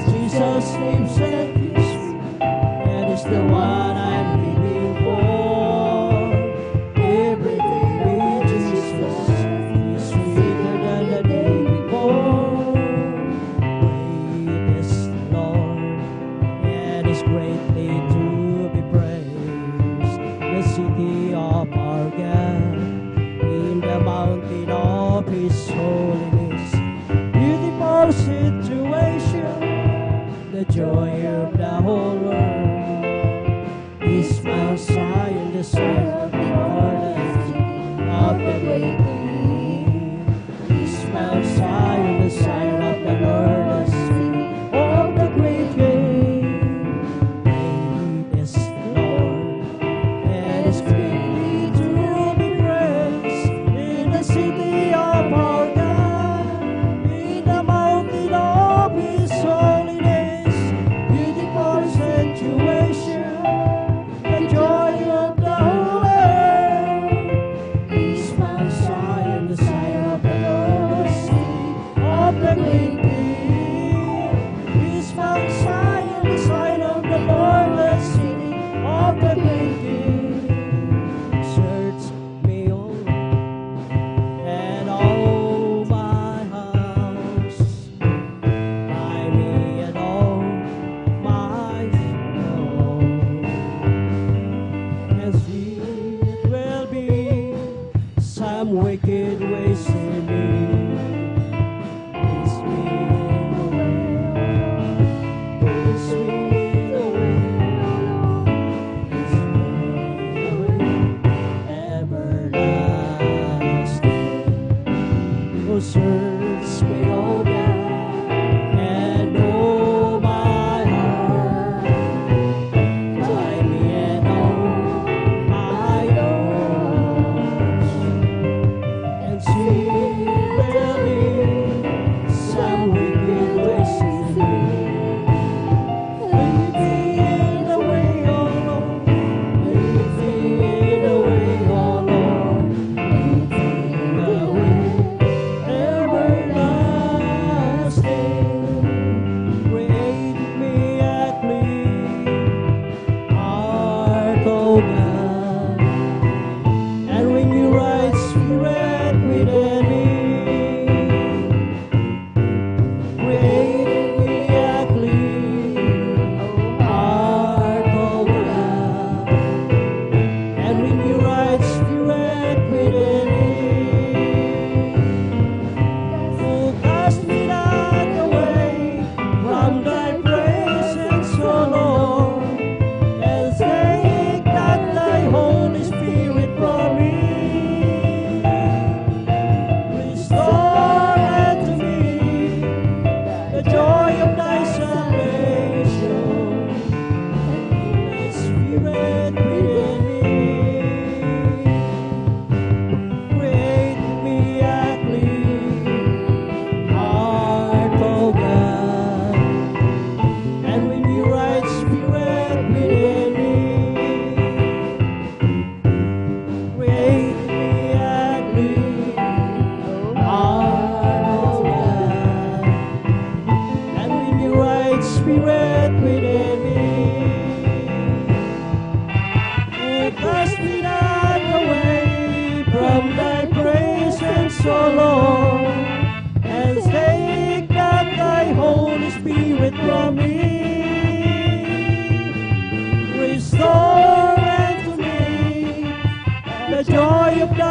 Jesus lives and teach me, that is the one I'm living for. Every day with Jesus is sweeter than the day before. Great is the Lord, and is greatly to be praised. The city of our God, in the mountain of His holiness. Beautiful situation, the joy of the whole world. Is Mount Zion, the sign of the Lord, of the great King. Is Mount Zion, the sign of the Lord, of the great King. Great is the Lord, and is greatly to be praised. In the city of our God, in the mountain of His holiness, beautiful situation, the joy of the whole earth. Is Mount Zion, the sign of the Lord,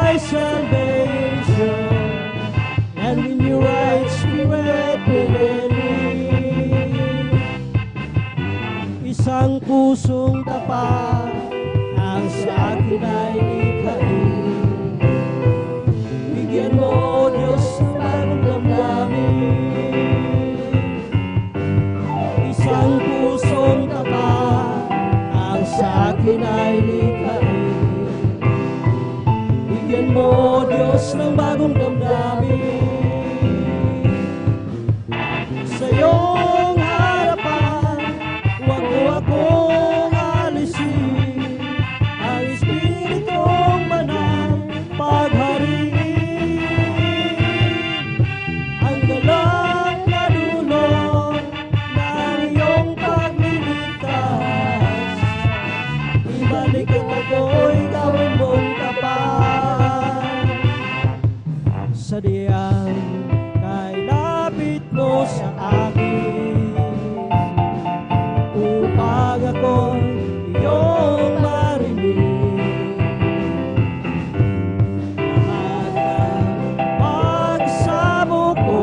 my salvation, and in your right spirit within me. Isang pusong tapat ang sa akin ay likhain. Bigyan mo, Diyos, ng bagong damdamin. Isang pusong tapat ang sa akin ay likhain. Bigyan mo, Diyos, ng bagong damdamin. Sa iyong harapan, huwag mo akong alisin. Ang Espiritong Banal paghariin. Ang galang na dulot ng iyong pagliligtas, ibalik at ako'y gawin mong tapat. Sa diyang kay lapit mo sa akin, upang ako'y iyong marinig. Lahat ng pagsamo ko,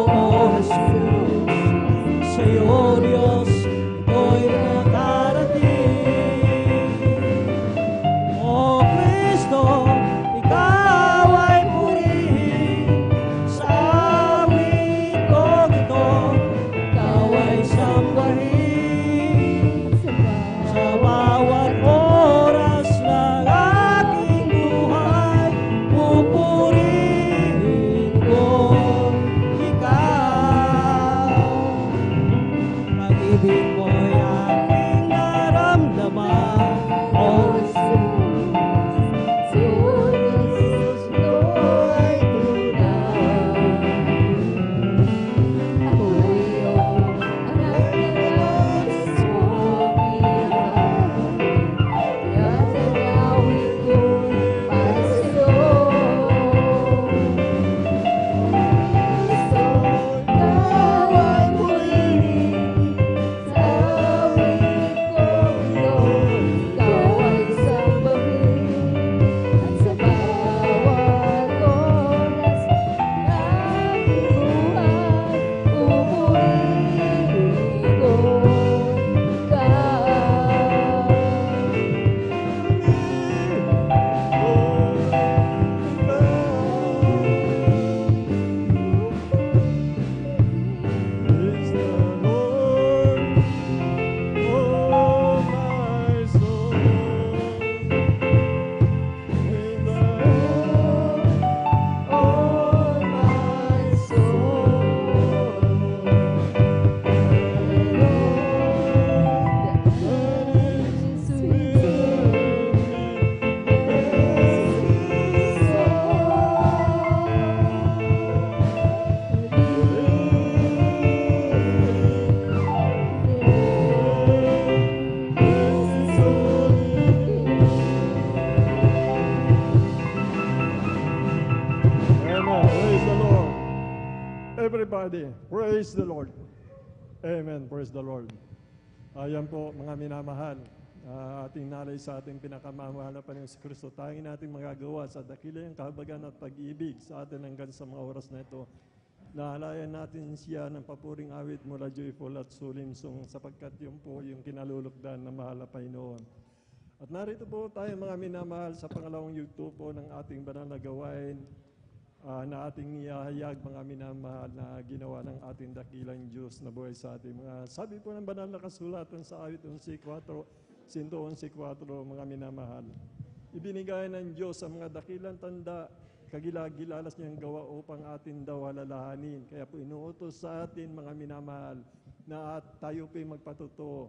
O Jesus, sa iyo, Diyos, ako'y nakarating. O Kristo, ikaw ay purihin sa awit kong ito. Ikaw ay sambahin sa bawat oras ng aking buhay. Pupurihin ko ikaw. Pag-ibig mo'y aking naramdaman, O Amen. Praise the Lord. Everybody, praise the Lord. Amen. Praise the Lord. Ayan po, mga minamahal. Ating nalay sa ating pinakamamahal na Panginoon si Kristo. Tanging natin magagawa sa dakilang kahabagan at pag-ibig sa atin hanggang sa mga oras na ito. Nahalayan natin siya ng papuring awit mula joyful at sulimsong sapagkat yun po yung kinalulukdan na mahal na Panginoon. At narito po tayo mga minamahal sa pangalawang yugto po ng ating banal na gawain na ating niyahayag mga minamahal na ginawa ng ating dakilang Diyos na buhay sa ating mga. Sabi po ng banal na kasulatan sa awit 11:4, mga minamahal. Ibinigay ng Diyos ang mga dakilang tanda, kagilagilalas niyang gawa upang atin daw alalahanin. Kaya po inuutos sa atin mga minamahal na tayo po'y magpatotoo.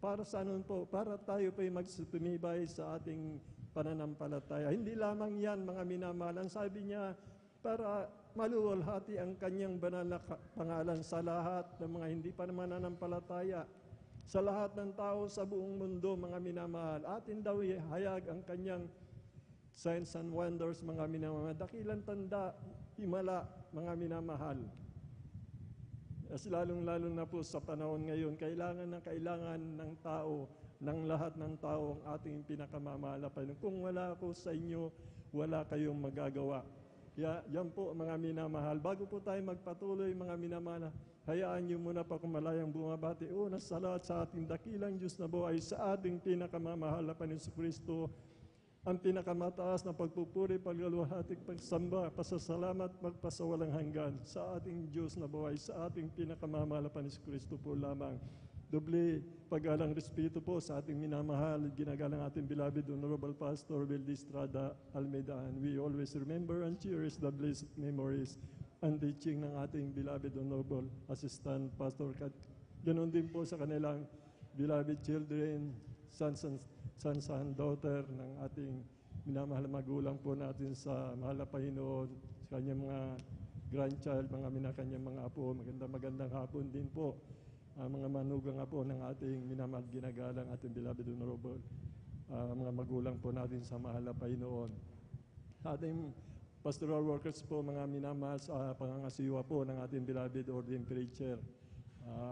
Para sa anon po? Para tayo po'y magsutumibay sa ating pananampalataya. Hindi lamang yan mga minamahal. Ang sabi niya, para maluwalhati ang kanyang banal na pangalan sa lahat ng mga hindi pa mananampalataya, sa lahat ng tao sa buong mundo, mga minamahal. Atin daw hayag ang kanyang signs and wonders, mga minamahal. Dakilang tanda, himala, mga minamahal. As lalong-lalo na po sa panahon ngayon, kailangan ng tao, ng lahat ng tao, ang ating pinakamamahal na Panginoon. Kung wala ako sa inyo, wala kayong magagawa. Kaya yan po mga minamahal. Bago po tayo magpatuloy mga minamahal, hayaan niyo muna pa kung malayang bumabati. Una sa lahat sa ating dakilang Diyos na buhay, sa ating pinakamamahal na Panginoon Kristo, ang pinakamataas na pagpupuri, paglaluhati, pagsamba, pasasalamat, magpasawalang hanggan sa ating Diyos na buhay, sa ating pinakamamahal na Panginoon Kristo po lamang. Doble paggalang respeto po sa ating minamahal, ginagalang ating beloved Honorable Pastor Will Estrada Almeida, and we always remember and cherish the blessed memories and teaching ng ating beloved Honorable Assistant Pastor Kat. Ganon din po sa kanilang beloved children, sons and daughter ng ating minamahal na magulang po natin sa mahal na Panginoon, sa kanyang mga grandchild, mga kanyang mga apo. Magandang hapon din po. Mga manugang po ng ating minamahal ginagalang ating beloved Honorable, mga magulang po natin sa mahal na Panginoon. Ating pastoral workers po, mga minamahal sa pangangasiwa po ng ating beloved ordained preacher,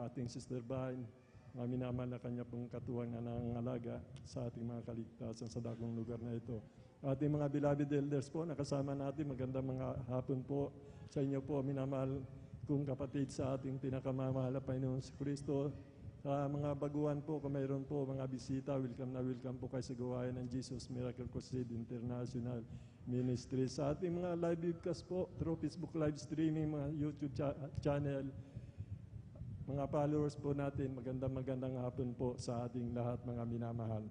ating Sister Vine, mga minamahal na kanya pong katuwang na nangangalaga sa ating mga kaligtasan sa dakong lugar na ito. Ating mga beloved elders po, nakasama natin, magandang mga hapon po sa inyo po, minamahal kung kapatid sa ating pinakamamahal na Panginoon si Kristo. Sa mga baguhan po, kung mayroon po mga bisita, welcome po kayo sa gawain ng Jesus Miracle Crusade International Ministry. Sa ating mga live webcast po, through Facebook live streaming, mga YouTube channel, mga followers po natin, magandang hapon po sa ating lahat mga minamahal.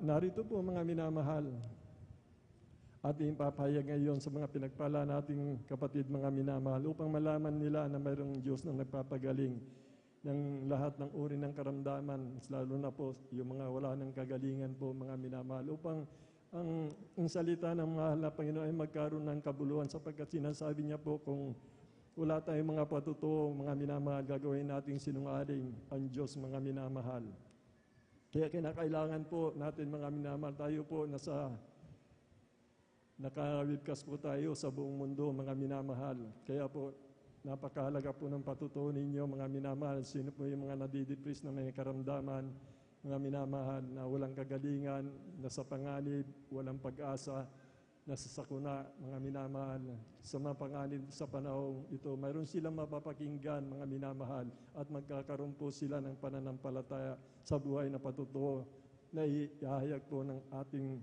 Narito po mga minamahal, ating papahayag ngayon sa mga pinagpala nating kapatid mga minamahal upang malaman nila na mayroong Diyos na nagpapagaling ng lahat ng uri ng karamdaman, lalo na po yung mga wala ng kagalingan po mga minamahal, upang ang salita ng mahal na Panginoon ay magkaroon ng kabuluhan, sapagkat sinasabi niya po kung wala tayong mga patutuo mga minamahal, gagawin nating sinungaling ang Diyos mga minamahal. Kaya kinakailangan po natin mga minamahal, tayo po naka-webcast po tayo sa buong mundo, mga minamahal. Kaya po, napakahalaga po ng patutuo ninyo, mga minamahal. Sino po yung mga nadidepress na may karamdaman, mga minamahal, na walang kagalingan, nasa panganib, walang pag-asa, nasa sakuna, mga minamahal. Sa mga panganib sa panahon ito, mayroon silang mapapakinggan, mga minamahal, at magkakaroon po sila ng pananampalataya sa buhay na patutuo na ihahayag po ng ating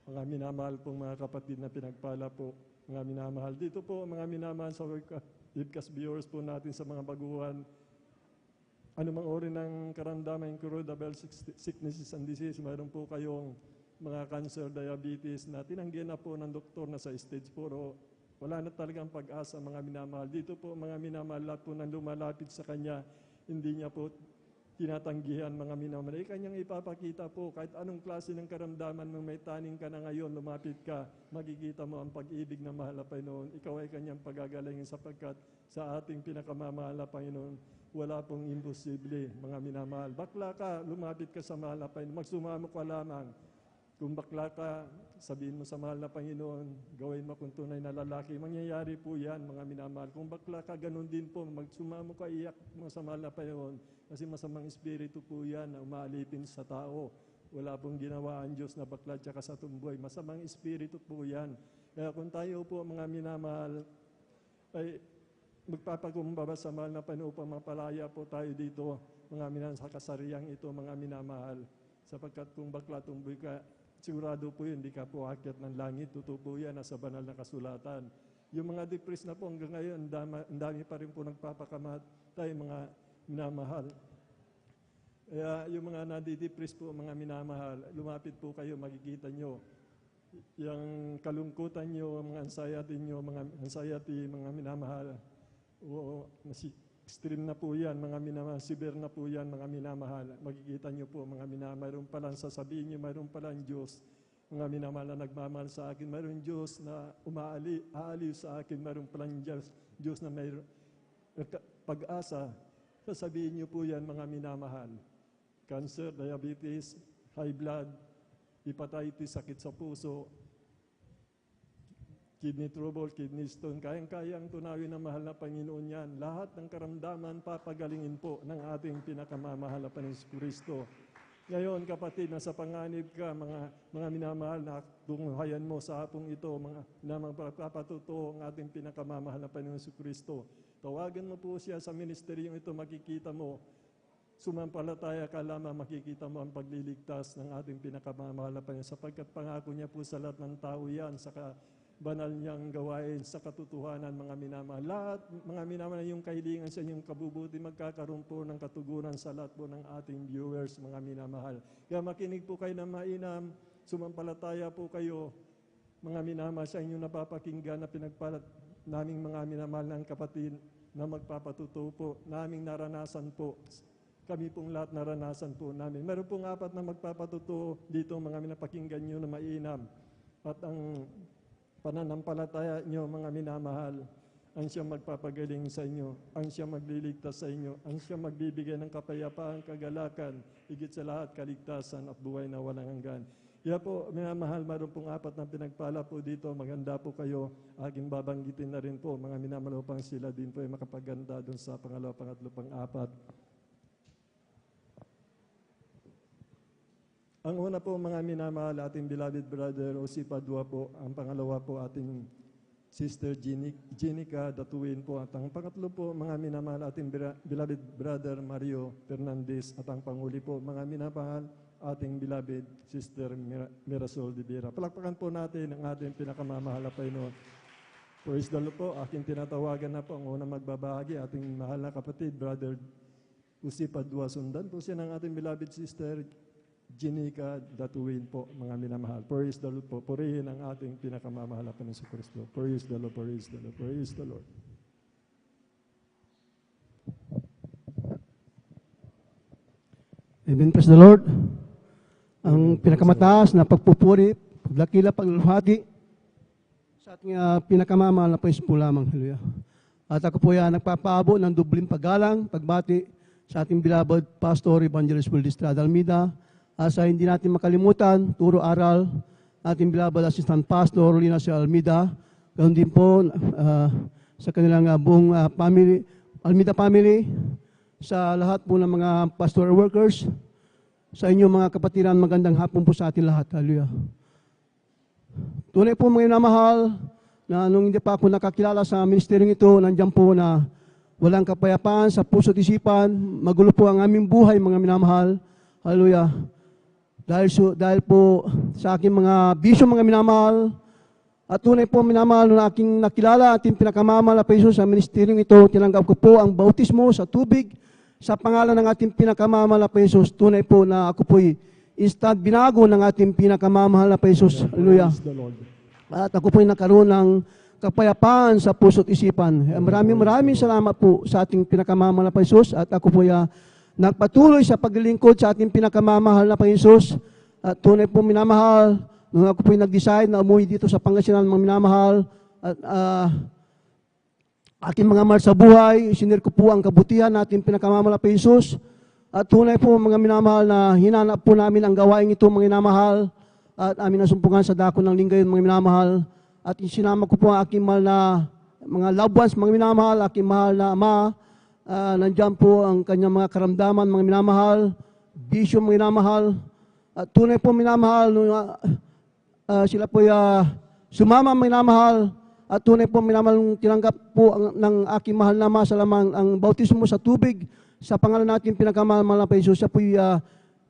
mga minamahal pong mga kapatid na pinagpala po, mga minamahal. Dito po, mga minamahal sa webcast viewers po natin sa mga baguhan, anumang uri ng karamdaman, incurable sicknesses and disease, mayroon po kayong mga cancer, diabetes na tinanggihan na po ng doktor na sa stage 4, wala na talagang pag-asa mga minamahal. Dito po mga minamahal, lahat po nang lumalapit sa Kanya, hindi niya po tinatanggihan mga minamahal. Kanyang ipapakita po kahit anong klase ng karamdaman mo may taning ka na ngayon, lumapit ka, makikita mo ang pag-ibig na mahal na Panginoon. Ikaw ay Kanyang pagagalingin, sapagkat sa ating pinakamamahal na Panginoon, wala pong imposible mga minamahal. Bakla ka, lumapit ka sa mahal na Panginoon, magsumamo ka lamang. Kung bakla ka, sabihin mo sa mahal na Panginoon, gawin mo kung tunay na lalaki. Mangyayari po yan, mga minamahal. Kung bakla ka, ganun din po. Magsumamo ka, iyak mo sa mahal na Panginoon. Kasi masamang espiritu po yan na umaalipin sa tao. Wala pong ginawa ang Diyos na bakla tsaka sa tumboy. Masamang espiritu po yan. Kaya kung tayo po, mga minamahal, ay magpapagumbaba sa mahal na Panginoon upang mapalaya po tayo dito, mga minamahal, sa kasariang ito, mga minamahal. Sapagkat kung bakla, tumboy ka, sigurado po yun, hindi ka po akyat ng langit. Totoo po yan, nasa banal na kasulatan. Yung mga depressed na po hanggang ngayon, ang dami pa rin po nagpapakamatay, mga minamahal. Kaya yung mga nadidepress po, mga minamahal, lumapit po kayo, makikita nyo. Yung kalungkutan nyo, mga anxiety, mga minamahal. Extreme na po yan, mga minamahal. Severe na po yan, mga minamahal. Makikita nyo po, mga minamahal. Mayroon palang sasabihin nyo, mayroon palang Diyos. Mga minamahal na nagmamahal sa akin. Mayroon Diyos na aaliw sa akin. Mayroon palang Diyos na mayroon pag-asa. Sasabihin nyo po yan, mga minamahal. Cancer, diabetes, high blood, hepatitis, sakit sa puso, kidney trouble, kidney stone, kayang-kayang tunawin ng mahal na Panginoon yan. Lahat ng karamdaman papagalingin po ng ating pinakamamahal na Panginoon Kristo. Ngayon, kapatid, nasa panganib ka, mga minamahal na tunghayan mo sa hapong ito, mga namang pagpapatuto ang ating pinakamamahal na Panginoon Kristo. Tawagan mo po siya sa ministeryong ito, makikita mo. Sumampalataya ka lamang, makikita mo ang pagliligtas ng ating pinakamamahal na Panginoon, sapagkat pangako niya po sa lahat ng tao yan, sa banal niyang gawain, sa katotohanan, mga minamahal. Lahat, mga minamahal, yung kahilingan sa inyong kabubuti, magkakaroon po ng katugunan sa lahat po ng ating viewers, mga minamahal. Kaya makinig po kayo ng mainam, sumampalataya po kayo, mga minamahal, sa inyong napapakinggan na pinagpalat naming mga minamahal ng kapatid na magpapatuto po, naming naranasan po. Kami pong lahat naranasan po namin. Meron pong 4 na magpapatuto dito, mga minapakinggan nyo na mainam. At ang pananampalataya nyo, mga minamahal, ang siyang magpapagaling sa inyo, ang siyang magliligtas sa inyo, ang siyang magbibigay ng kapayapaan, kagalakan, higit sa lahat, kaligtasan at buhay na walang hanggan. Kaya po, minamahal, meron pong 4 na pinagpala po dito, maganda po kayo, aking babanggitin na rin po, mga minamahal upang sila din po ay makapaganda doon sa pangalawa, pangatlo, pang-4. Ang una po, mga minamahal, ating beloved brother Jose Padua po. Ang pangalawa po, ating sister Jenica Datuin po. At ang pangatlo po, mga minamahal, ating beloved brother Mario Fernandez. At ang panghuli po, mga minamahal, ating beloved sister Mirasol de Vera. Palakpakan po natin ang ating pinakamamahal na Panginoon. Praise the Lord po, aking tinatawagan na po ang unang magbabahagi, ating mahal na kapatid, brother Jose Padua. Sundan po siya ng ating beloved sister Jenica Datuin po, mga minamahal. Praise the Lord po. Purihin ang ating pinakamamahal na Panginoon Kristo. Praise the Lord, praise the Lord, praise the Lord. Amen, praise the Lord. Ang pinakamataas na pagpupuri, paglakila, pagluluhati sa ating pinakamamahal na Panginoon po lamang. Hallelujah. At ako po yan nagpapaabo ng dubling paggalang, pagbati sa ating beloved Pastor Evangelist Will Estrada Almeida. Sa hindi natin makalimutan, turo aral, ating beloved Assistant Pastor Lina C. Almeida. Ganoon din po sa kanilang buong family, Almeida family, sa lahat po ng mga pastoral workers, sa inyong mga kapatiran, magandang hapon po sa atin lahat. Hallelujah. Tunay po mga minamahal, na nung hindi pa ako nakakilala sa ministeryong ito, nandiyan po na walang kapayapaan sa puso at isipan, magulo po ang aming buhay, mga minamahal. Hallelujah. Dahil po sa aking mga bisyo, mga minamahal, at tunay po minamahal na aking nakilala ating pinakamamahal na Panginoon sa ministeryong ito, tinanggap ko po ang bautismo sa tubig sa pangalan ng ating pinakamamahal na Panginoon. Tunay po na ako po'y instant binago ng ating pinakamamahal na Panginoon. Hallelujah. At ako po'y nakaroon ng kapayapaan sa puso at isipan. Maraming salamat po sa ating pinakamamahal na Panginoon at ako po'y nagpatuloy sa paglilingkod sa ating pinakamamahal na Panginoon. At tunay po minamahal, nung ako po'y nag-decide na umuwi dito sa Pangasinan, mga minamahal, at aking mga mahal sa buhay, sinir ko po ang kabutihan na ating pinakamamahal na Panginoon. At tunay po mga minamahal na hinanap po namin ang gawain ito, mga minamahal, at amin nasumpungan sa dako ng lingay, mga minamahal. At sinama ko po ang aking mahal na mga loved ones, mga minamahal, aking mahal na ama. Nandiyan po ang kanyang mga karamdaman, mga minamahal, bisyo, mga minamahal. At tunay po minamahal, sila po sumama, mga minamahal. At tunay po minamahal, tinanggap po ng aking mahal na ama sa lamang ang bautismo sa tubig. Sa pangalan natin pinakamamahal na Panginoon, siya po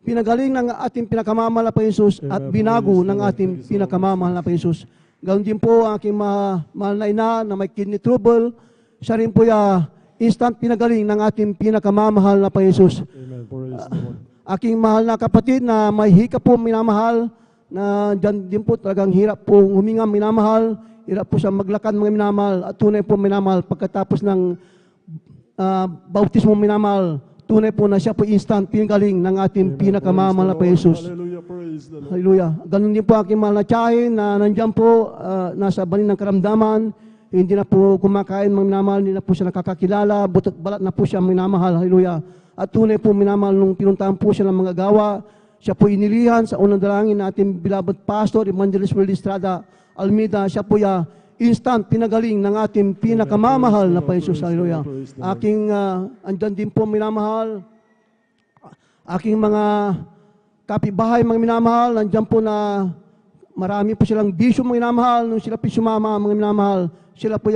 pinagaling ng ating pinakamamahal na Panginoon at binago ng ating pinakamamahal na Panginoon. Ganoon din po ang aking mahal na ina na may kidney trouble. Siya rin po instant pinagaling ng ating pinakamamahal na Panginoon. Aking mahal na kapatid na may hika po minamahal, na dyan din po talagang hirap po huminga minamahal, hirap po siya maglakad mga minamahal, at tunay po minamahal pagkatapos ng bautismo minamahal, tunay po na siya po instant pinagaling ng ating pinakamamahal na Panginoon. Hallelujah, praise the Lord. Hallelujah. Ganun din po aking mahal na tiyahin na nandyan po, nasa banin ng karamdaman, hindi na po kumakain, mga minamahal, hindi na po siya nakakakilala, butot balat na po siya, minamahal. Hallelujah. At tunay po minamahal, nung pinuntahan po siya ng mga gawa, siya po inilihan sa unang dalangin na ating beloved Pastor Evangelist Will Estrada Almeida. Siya po instant pinagaling ng ating pinakamamahal na Panginoon. Hallelujah. Aking, andyan din po minamahal, aking mga kapitbahay mga minamahal, nandiyan po na marami po silang bisyo mga minamahal. Nung sila po sumama mga minamahal, sila po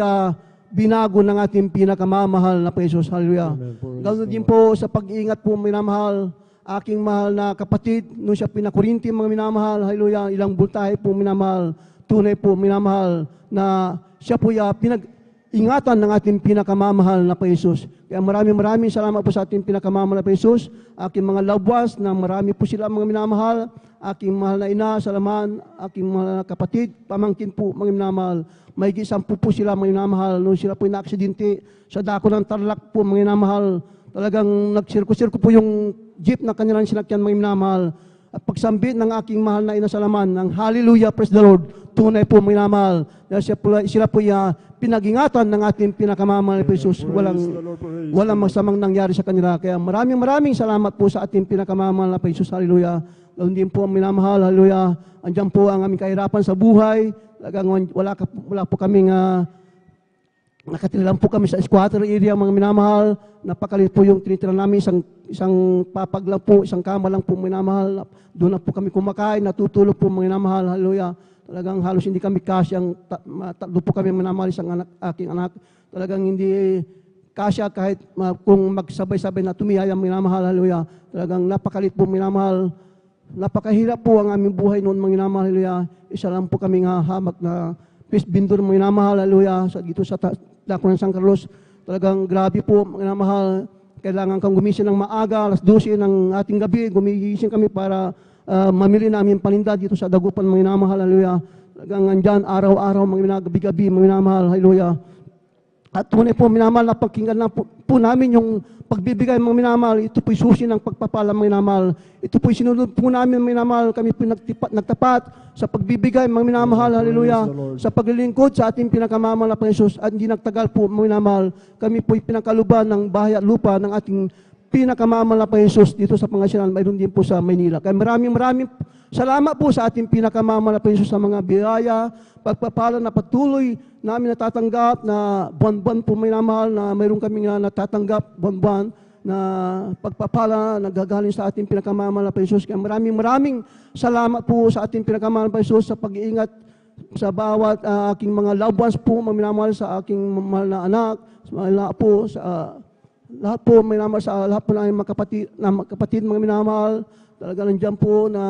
binago ng ating pinakamamahal na Pesos. Hallelujah. Amen. Praise Ganoon the din Lord. po sa pag-iingat po mga minamahal, aking mahal na kapatid, nung siya pinakurinti mga minamahal, hallelujah, ilang bultahe po minamahal, tunay po minamahal, na siya po pinag-ingatan ng ating pinakamamahal na Pesos. Kaya maraming salamat po sa ating pinakamamahal na Pesos, aking mga loved ones na marami po sila mga minamahal, aking mahal na ina, salaman, aking mahal na kapatid, pamangkin po mga minamahal, may 10 po sila mga minamahal, nung sila po na-aksidente sa dako ng Tarlac po mga minamahal, talagang nagsirko-sirko po yung jeep na kanilang sinakyan mga minamahal. At pagsambit ng aking mahal na inasalaman, ng hallelujah, praise the Lord, tunay po mga minamahal, dahil sila po pinag-ingatan ng ating pinakamamahal na Jesus. Walang masamang nangyari sa kanila. Kaya maraming salamat po sa ating pinakamamahal na Jesus. Hallelujah. Ganoon din po minamahal. Hallelujah. Andiyan po ang aming kahirapan sa buhay. Talagang wala po kaming nakatira lang po kami sa squatter area mga minamahal. Napakalit po yung tinitira namin, isang papag lang po, isang kama lang po minamahal. Doon na po kami kumakain, natutulog po mga minamahal. Hallelujah. Talagang halos hindi kami kasyang, tatlo po kami minamahal, isang aking anak. Talagang hindi kasya kahit kung magsabay-sabay na tumihaya mga minamahal. Hallelujah. Talagang napakalit po minamahal. Napakahirap po ang aming buhay noon mga minamahal. Hallelujah. Isa lang po kami hamak na fish vendor mga minamahal. Hallelujah. Dito sa dako ng San Carlos. Talagang grabe po mga minamahal. Kailangan kang gumising ng maaga, 12 ng ating gabi. Gumigising kami para mamili namin paninda dito sa Dagupan mga minamahal. Hallelujah. Talagang andyan araw-araw mga gabi-gabi mga minamahal. Hallelujah. At tunay po minamahal, napakinggan na po namin yung pagbibigay mga minamahal. Ito po'y susi ng pagpapala mga minamahal. Ito po'y sinunod po namin mga minamahal. Kami po nagtapat sa pagbibigay mga minamahal. Hallelujah. Sa paglilingkod sa ating pinakamamahal na Jesus. At hindi nagtagal po mga minamahal. Kami po'y pinakaluban ng bahay at lupa ng ating pinakamamahal na Jesus dito sa Pangasinan. Mayroon din po sa Maynila. Kaya maraming salamat po sa ating pinakamamahal na Jesus sa mga biyaya, pagpapala na patuloy namin natatanggap na buwan-buwan po minamahal na mayroon kami natatanggap buwan-buwan na pagpapala nagagaling sa ating pinakamamahal na Jesus. Kaya maraming salamat po sa ating pinakamamahal na Jesus sa pag-iingat sa bawat aking mga loved ones po, minamahal sa aking mahal na anak, sa lahat po minamahal sa lahat po ng mga kapatid mga minamahal. Talaga nandiyan po na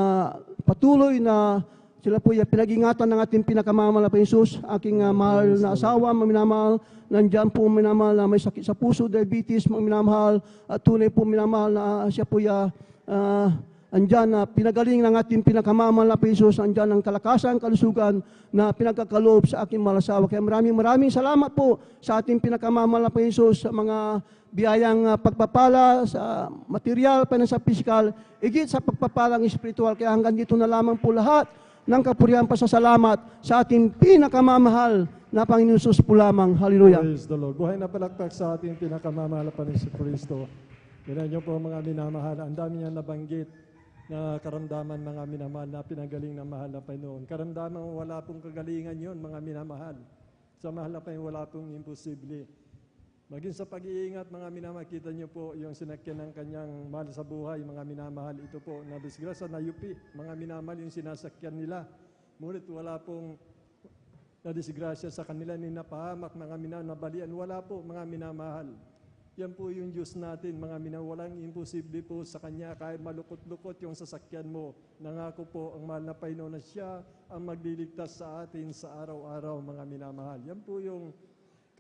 patuloy na sila po pinag-ingatan ng ating pinakamamahal na Jesus. Aking mahal na asawa, mga minamahal, nandiyan po minamahal na may sakit sa puso, diabetes, mga minamahal, at tunay po minamahal na siya po andyan na pinagaling ng ating pinakamamahal na Jesus, andyan ang kalakasan, kalusugan na pinagkakaloob sa aking mahal na asawa. Kaya maraming salamat po sa ating pinakamamahal na Jesus sa mga biyayang pagpapala sa material, sa physical, igit sa pagpapalang spiritual. Kaya hanggang dito na lamang po lahat ng kapurihan pasasalamat sa ating pinakamamahal na Panginoon Jesus po lamang. Hallelujah. Praise the Lord. Buhay na palakpak sa ating pinakamamahal na Panginoon Kristo. Tingnan niyo po mga minamahal. Ang dami niya nabanggit na karamdaman mga minamahal na pinagaling ng mahal na Panginoon. Karamdaman wala pong kagalingan yon mga minamahal. Sa mahal na Panginoon wala pong imposible. Maging sa pag-iingat, mga minamahal, kita niyo po yung sinakyan ng kanyang mahal sa buhay, mga minamahal. Ito po, nadisgrasya na yupi, mga minamahal yung sinasakyan nila. Ngunit wala pong nadisgrasya sa kanila, ni napahamak, mga minamahal, nabalian. Wala po, mga minamahal. Yan po yung Diyos natin, mga minamahal. Walang imposible po sa Kanya, kahit malukot-lukot yung sasakyan mo. Nangako po ang mahal na Panginoon na Siya ang magliligtas sa atin sa araw-araw, mga minamahal. Yan po yung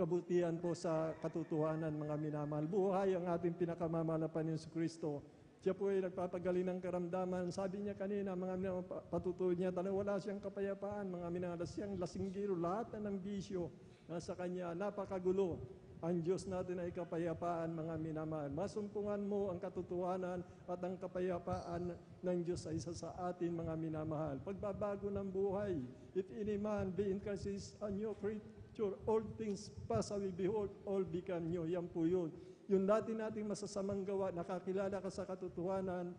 kabutihan po sa katotohanan, mga minamahal. Buhay ang ating pinakamamahal na Panginoon Kristo. Siya po ay nagpapagaling ng karamdaman. Sabi niya kanina, mga minamahal, patutuloy niya, wala siyang kapayapaan, mga minamahal, siyang lasinggiro, lahat na ng bisyo nasa Kanya, napakagulo. Ang Diyos natin ay kapayapaan, mga minamahal. Masumpungan mo ang katotohanan at ang kapayapaan ng Diyos ay isa sa atin, mga minamahal. Pagbabago ng buhay, if any man be in Christ is a new creature, all things pass away, behold, all become new. Yan po yun. Yung dati nating masasamang gawa, nakakilala ka sa katotohanan,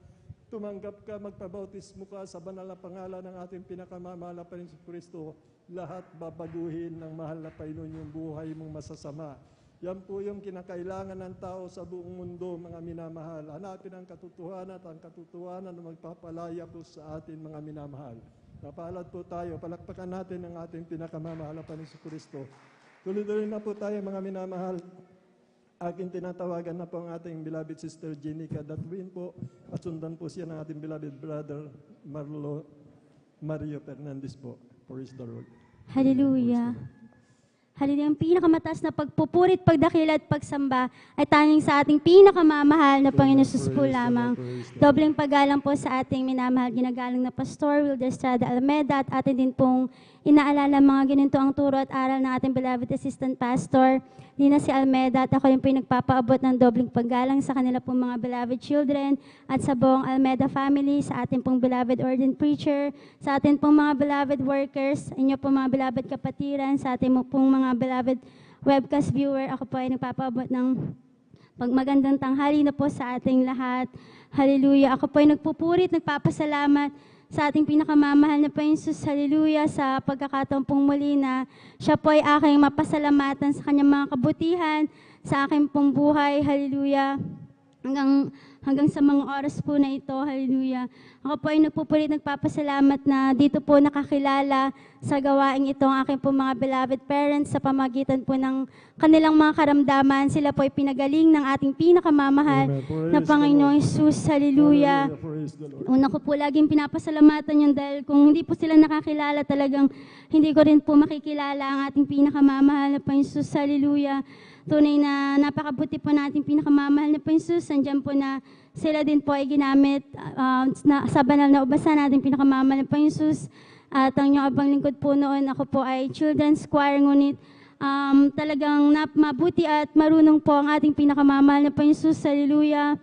tumanggap ka, magpabautismo ka sa banal na pangalan ng ating pinakamamahal na Panginoon Kristo, lahat babaguhin ng mahal na Panginoon yung buhay mong masasama. Yan po yung kinakailangan ng tao sa buong mundo, mga minamahal. Hanapin ang katotohanan at ang katotohanan na magpapalaya po sa atin, mga minamahal. Napalad po tayo, palakpakan natin ang ating pinakamamahal na Panginoon Kristo. Tuloy-tuloy na po tayo, mga minamahal. Aking tinatawagan na po ang ating beloved sister Jenica Datwin po at sundan po siya ng ating beloved brother Mario Fernandez po. Praise the Lord. Hallelujah. Hallelujah. Ang pinakamataas na pagpupurit, pagdakila at pagsamba ay tanging sa ating pinakamamahal na Panginoon Jesus po lamang. Dobleng paggalang po sa ating minamahal ginagalang na Pastor Wilder Estrada Almeda at atin din pong inaalala mga ganito ang turo at aral ng ating beloved assistant pastor, Lina si Almeda, at ako yung pinagpapaabot ng dobleng paggalang sa kanila pong mga beloved children at sa buong Almeda family, sa ating pong beloved ordained preacher, sa ating pong mga beloved workers, inyo pong mga beloved kapatiran, sa ating pong mga beloved webcast viewer. Ako po ay nagpapaabot ng magandang tanghali na po sa ating lahat. Hallelujah. Ako po ay nagpupurit, nagpapasalamat sa ating pinakamamahal na Panginoon Jesus, hallelujah, sa pagkakataon pong muli na siya po ay aking mapasalamatan sa kanyang mga kabutihan, sa aking pong buhay, hallelujah, hanggang sa mga oras po na ito, hallelujah. Ako po ay nagpupulit, nagpapasalamat na dito po nakakilala sa gawaing ito ang aking po mga beloved parents sa pamagitan po ng kanilang mga karamdaman. Sila po ay pinagaling ng ating pinakamamahal na Panginoong Jesus, hallelujah. Una ko po laging pinapasalamatan yun dahil kung hindi po sila nakakilala talagang hindi ko rin po makikilala ang ating pinakamamahal na Panginoong Jesus, hallelujah. Tunay na napakabuti po natin pinakamamahal na Panginoon Jesus. Nandiyan po na sila din po ay ginamit sa banal na ubasan natin pinakamamahal na Panginoon Jesus. At ang inyong abang lingkod po noon, ako po ay children's choir, ngunit talagang mabuti at marunong po ang ating pinakamamahal na Panginoon Jesus, hallelujah.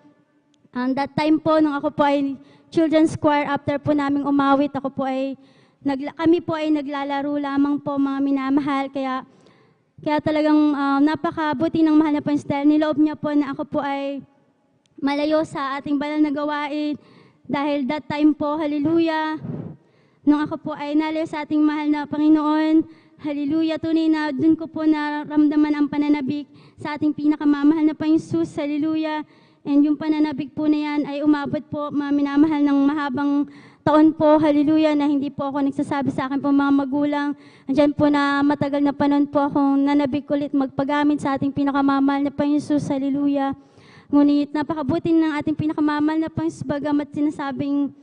That time po, nung ako po ay children's choir, after po naming umawit, kami po ay naglalaro lamang po mga minamahal, kaya talagang napakabuti ng mahal na Panginoon dahil niloob niya po na ako po ay malayo sa ating banal na gawain. Dahil that time po, hallelujah, nung ako po ay nalayo sa ating mahal na Panginoon, hallelujah, tunay na dun ko po naramdaman ang pananabik sa ating pinakamamahal na Panginoon Jesus, hallelujah. And yung pananabik po na yan ay umabot po, mga minamahal, ng mahabang taon po, hallelujah, na hindi po ako nagsasabi sa akin po mga magulang. Andyan po na matagal na panahon po akong nanabik ulit magpagamit sa ating pinakamamahal na Panginoon Jesus, hallelujah. Ngunit napakabuti ng ating pinakamamahal na Panginoon Jesus, bagamat sinasabing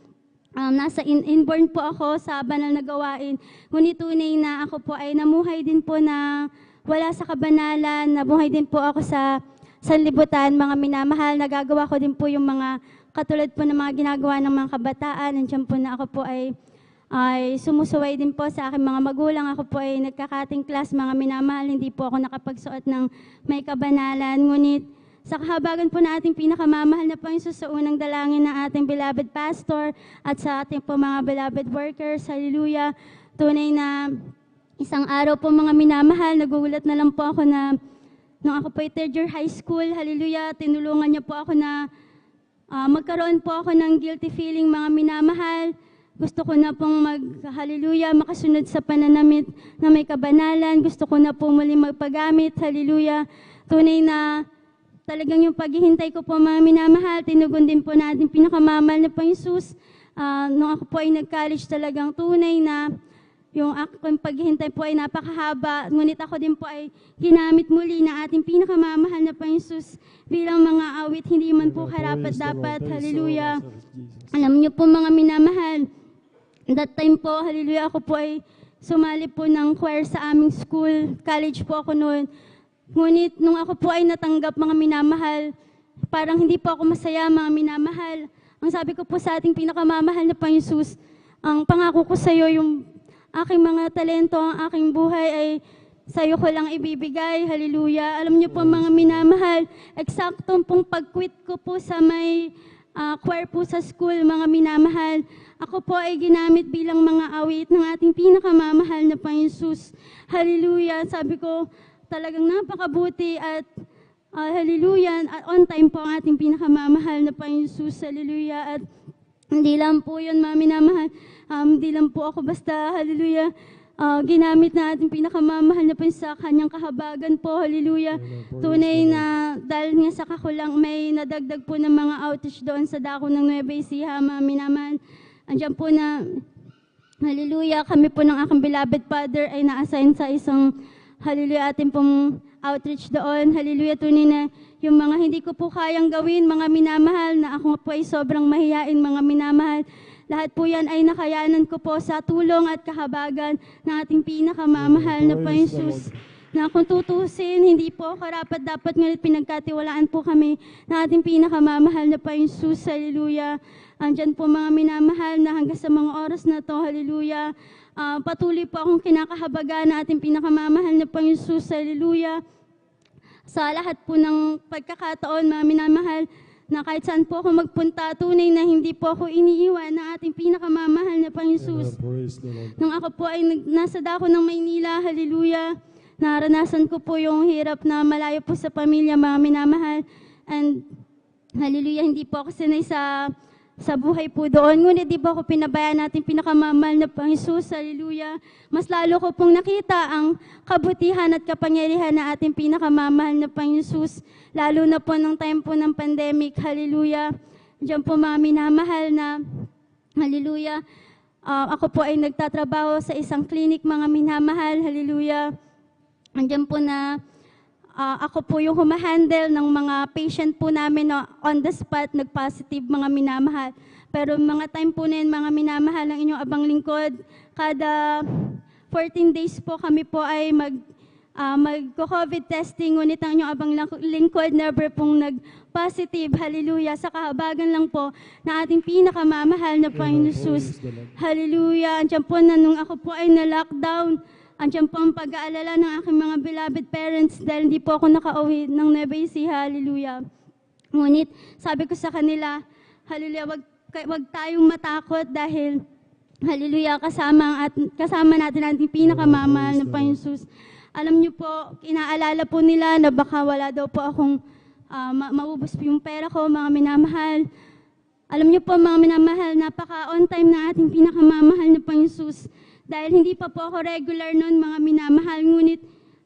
nasa inborn po ako sa banal na gawain. Ngunit tunay na ako po ay namuhay din po na wala sa kabanalan, namuhay din po ako sa sanlibutan, mga minamahal. Nagagawa ko din po yung mga katulad po ng mga ginagawa ng mga kabataan. Nandiyan po na ako po ay sumusuway din po sa aking mga magulang. Ako po ay nagkakating class, mga minamahal. Hindi po ako nakapagsuot ng may kabanalan. Ngunit sa kahabagan po na ating pinakamamahal na Panginoon sa unang dalangin ng ating beloved pastor at sa ating po mga beloved workers, hallelujah. Tunay na isang araw po mga minamahal, nagugulat na lang po ako na nung ako po ay third year high school, hallelujah, tinulungan niya po ako na magkaroon po ako ng guilty feeling, mga minamahal. Gusto ko na pong hallelujah, makasunod sa pananamit na may kabanalan. Gusto ko na po muli magpagamit, hallelujah. Tunay na talagang yung paghihintay ko po mga minamahal, tinugon din po natin pinakamamahal na Panginoon Jesus. Nung ako po ay nag-college, talagang tunay na yung aking paghihintay po ay napakahaba. Ngunit ako din po ay ginamit muli ng ating pinakamamahal na Panginoon Jesus bilang mga awit, hindi man po karapat-dapat. Hallelujah. Alam niyo po mga minamahal, that time po, hallelujah, ako po ay sumali po ng choir sa aming school. College po ako noon. Ngunit nung ako po ay natanggap, mga minamahal, parang hindi po ako masaya, mga minamahal. Ang sabi ko po sa ating pinakamamahal na Panginoon Jesus, ang pangako ko sa iyo, yung aking mga talento, ang aking buhay ay sa iyo ko lang ibibigay. Hallelujah. Alam niyo po mga minamahal, eksaktong pong pag-quit ko po sa may choir po sa school, mga minamahal, ako po ay ginamit bilang mga awit ng ating pinakamamahal na Panginoon Jesus. Hallelujah. Sabi ko, talagang napakabuti at hallelujah, at on time po ang ating pinakamamahal na Panginoon Jesus, hallelujah. At hindi lang po yun, mga minamahal, hindi lang po ako basta, hallelujah, ginamit na ating pinakamamahal na po sa kanyang kahabagan po. Hallelujah. Tunay na dahil nga sa kakulang may nadagdag po ng mga outage doon sa dako ng Nueva Ecija, mga minamahal. Andiyan po na, hallelujah, kami po ng aking beloved father ay na-assign sa isang, hallelujah, ating pong outreach doon. Hallelujah, tunay na yung mga hindi ko po kayang gawin, mga minamahal, na ako po ay sobrang mahihain, mga minamahal. Lahat po yan ay nakayanan ko po sa tulong at kahabagan ng ating pinakamamahal na Panginoon Jesus. Na kung tutusin, hindi po karapat-dapat, ngunit pinagkatiwalaan po kami ng ating pinakamamahal na Panginoon Jesus. Hallelujah. Andyan po mga minamahal na hanggang sa mga oras na to, hallelujah. Patuloy po akong kinakahabagan na ating pinakamamahal na Panginoon Jesus. Hallelujah. Sa lahat po ng pagkakataon, mga minamahal, na kahit saan po ako magpunta, tunay na hindi po ako iniiwan ng ating pinakamamahal na Panginoon Jesus. Nung ako po ay nasa dako ng Maynila, hallelujah, naranasan ko po yung hirap na malayo po sa pamilya, mga minamahal. And hallelujah, hindi po ako sanay sa buhay po doon. Ngunit di ba ako pinabayaan natin pinakamamahal na Panginoon Jesus, hallelujah. Mas lalo ko pong nakita ang kabutihan at kapangyarihan na ating pinakamamahal na Panginoon Jesus. Lalo na po nung time po ng pandemic, hallelujah. Diyan po mga minamahal na, hallelujah. Ako po ay nagtatrabaho sa isang clinic, mga minamahal, hallelujah. Andiyan po na ako po yung humahandle ng mga patient po namin na on the spot, nag-positive, mga minamahal. Pero mga time po na yun, mga minamahal, ang inyong abang lingkod, kada 14 days po kami po ay mag-COVID testing, ngunit ang inyong abang lingkod, never pong nag-positive, hallelujah, sa kahabagan lang po na ating pinakamamahal na Panginoon Jesus. Hallelujah, andiyan po na nung ako po ay na-lockdown, andiyan po ang pag-aalala ng aking mga beloved parents dahil hindi po ako nakauwi ng Nueva Ecija, hallelujah. Ngunit sabi ko sa kanila, hallelujah, wag tayong matakot dahil, hallelujah, kasama natin ang ating pinakamamahal na Panginoon Jesus. Alam niyo po, inaalala po nila na baka wala daw po akong maubos po yung pera ko, mga minamahal. Alam niyo po, mga minamahal, napaka-on time na ating pinakamamahal na Panginoon Jesus. Dahil hindi pa po ako regular noon, mga minamahal, ngunit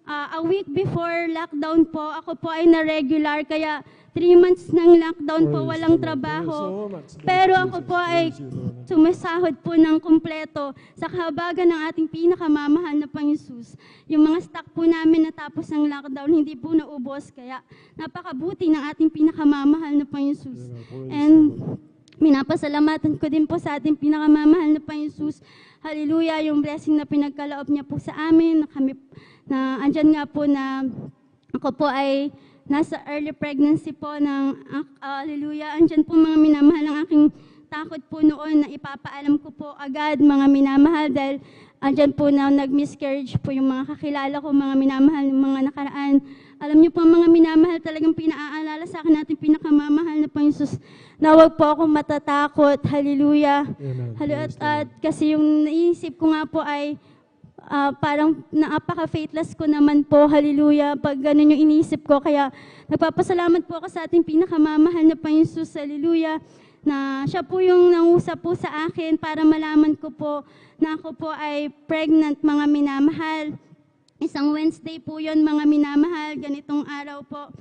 a week before lockdown po, ako po ay na-regular, kaya 3 months ng lockdown po, walang trabaho. Pero ako po ay sumasahod po ng kumpleto sa kahabagan ng ating pinakamamahal na Panginoon Jesus. Yung mga stock po namin natapos ng lockdown, hindi po naubos, kaya napakabuti ng ating pinakamamahal na Panginoon Jesus. And minapasalamatan ko din po sa ating pinakamamahal na Panginoon Jesus. Hallelujah, yung blessing na pinagkaloob niya po sa amin, na andyan nga po na ako po ay nasa early pregnancy po ng, hallelujah, andyan po mga minamahal ang aking takot po noon na ipapaalam ko po agad, mga minamahal, dahil andyan po na nag-miscarriage po yung mga kakilala ko, mga minamahal, mga nakaraan. Alam niyo po, mga minamahal, talagang pinaaalala sa akin natin pinakamamahal na Panginoon Jesus, na huwag po akong matatakot, hallelujah. At kasi yung naisip ko nga po ay parang napaka-faithless ko naman po, hallelujah, pag ganun yung inisip ko. Kaya nagpapasalamat po ako sa ating pinakamamahal na Panginoon Jesus, hallelujah, na siya po yung nangusap po sa akin para malaman ko po na ako po ay pregnant, mga minamahal. Isang Wednesday po yon, mga minamahal, ganitong araw po.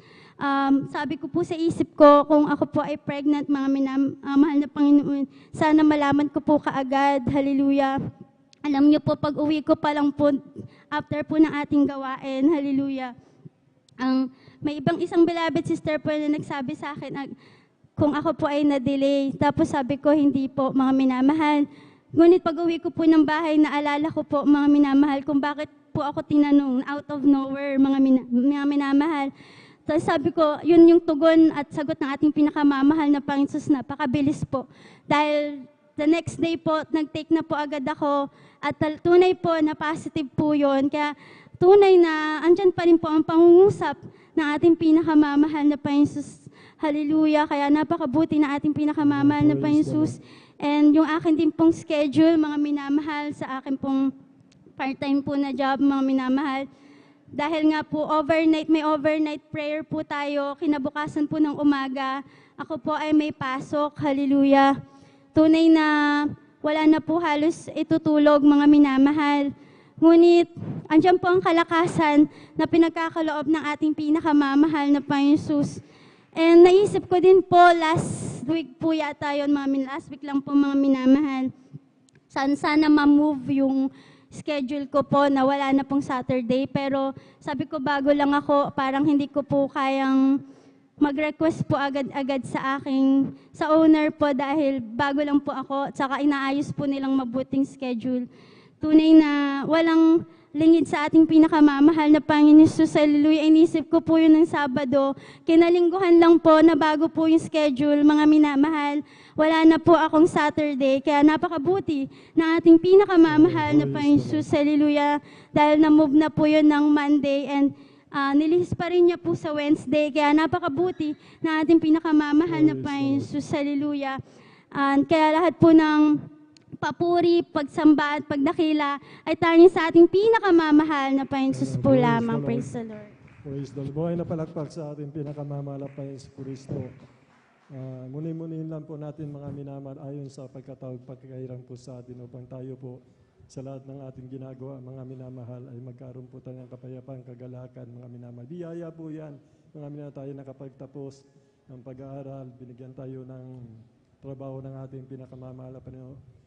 Sabi ko po sa isip ko, kung ako po ay pregnant, mga minamahal na Panginoon, sana malaman ko po kaagad, hallelujah. Alam niyo po, pag uwi ko pa lang po, after po ng ating gawain, hallelujah, may isang beloved sister po na nagsabi sa akin, kung ako po ay na-delay. Tapos sabi ko, hindi po, mga minamahal. Ngunit pag uwi ko po ng bahay, naalala ko po, mga minamahal, kung bakit po ako tinanong out of nowhere, mga minamahal. So sabi ko, yun yung tugon at sagot ng ating pinakamamahal na Panginoon Jesus, napakabilis po. Dahil the next day po, nag-take na po agad ako at tunay po na positive po yun. Kaya tunay na andyan pa rin po ang pangungusap ng ating pinakamamahal na Panginoon Jesus. Hallelujah. Kaya napakabuti na ating pinakamamahal na Panginoon Jesus. And yung akin din pong schedule, mga minamahal, sa akin pong part-time po na job, mga minamahal. Dahil nga po, may overnight prayer po tayo, kinabukasan po ng umaga, ako po ay may pasok, hallelujah. Tunay na wala na po halos itutulog, mga minamahal. Ngunit, andyan po ang kalakasan na pinagkakaloob ng ating pinakamamahal na Panginoon Jesus. And naisip ko din po, last week po yata yun, last week lang po mga minamahal. Sana ma-move yung schedule ko po na wala na pong Saturday. Pero sabi ko bago lang ako, parang hindi ko po kayang mag-request po agad-agad sa owner po dahil bago lang po ako, tsaka inaayos po nilang mabuting schedule. Tunay na walang lingid sa ating pinakamamahal na Panginoon Jesus. Hallelujah. Inisip ko po yun ng Sabado. Kinalingguhan lang po na bago po yung schedule, mga minamahal. Wala na po akong Saturday. Kaya napakabuti ng ating pinakamamahal na Panginoon Jesus. Hallelujah. Dahil na-move na po yun ng Monday and nilihis pa rin niya po sa Wednesday. Kaya napakabuti ng ating pinakamamahal na Panginoon Jesus. Hallelujah. Kaya lahat po ng papuri, pagsamba at pagdakila ay tanging sa ating pinakamamahal na Panginoon Jesus po lamang. Praise the Lord. Praise the Lord. Buhay na palakpak sa ating pinakamamahal na Panginoon Jesus Kristo. Muni-munihin lang po natin mga minamahal ayon sa pagkatawag pagkakahirang po sa atin upang tayo po sa lahat ng ating ginagawa, mga minamahal, ay magkaroon po tayo ng kapayapaan, kagalakan, mga minamahal. Biyaya po yan, mga minamahal, tayo nakapagtapos ng pag-aaral, binigyan tayo ng trabaho ng ating pinakamamahal na Panginoon.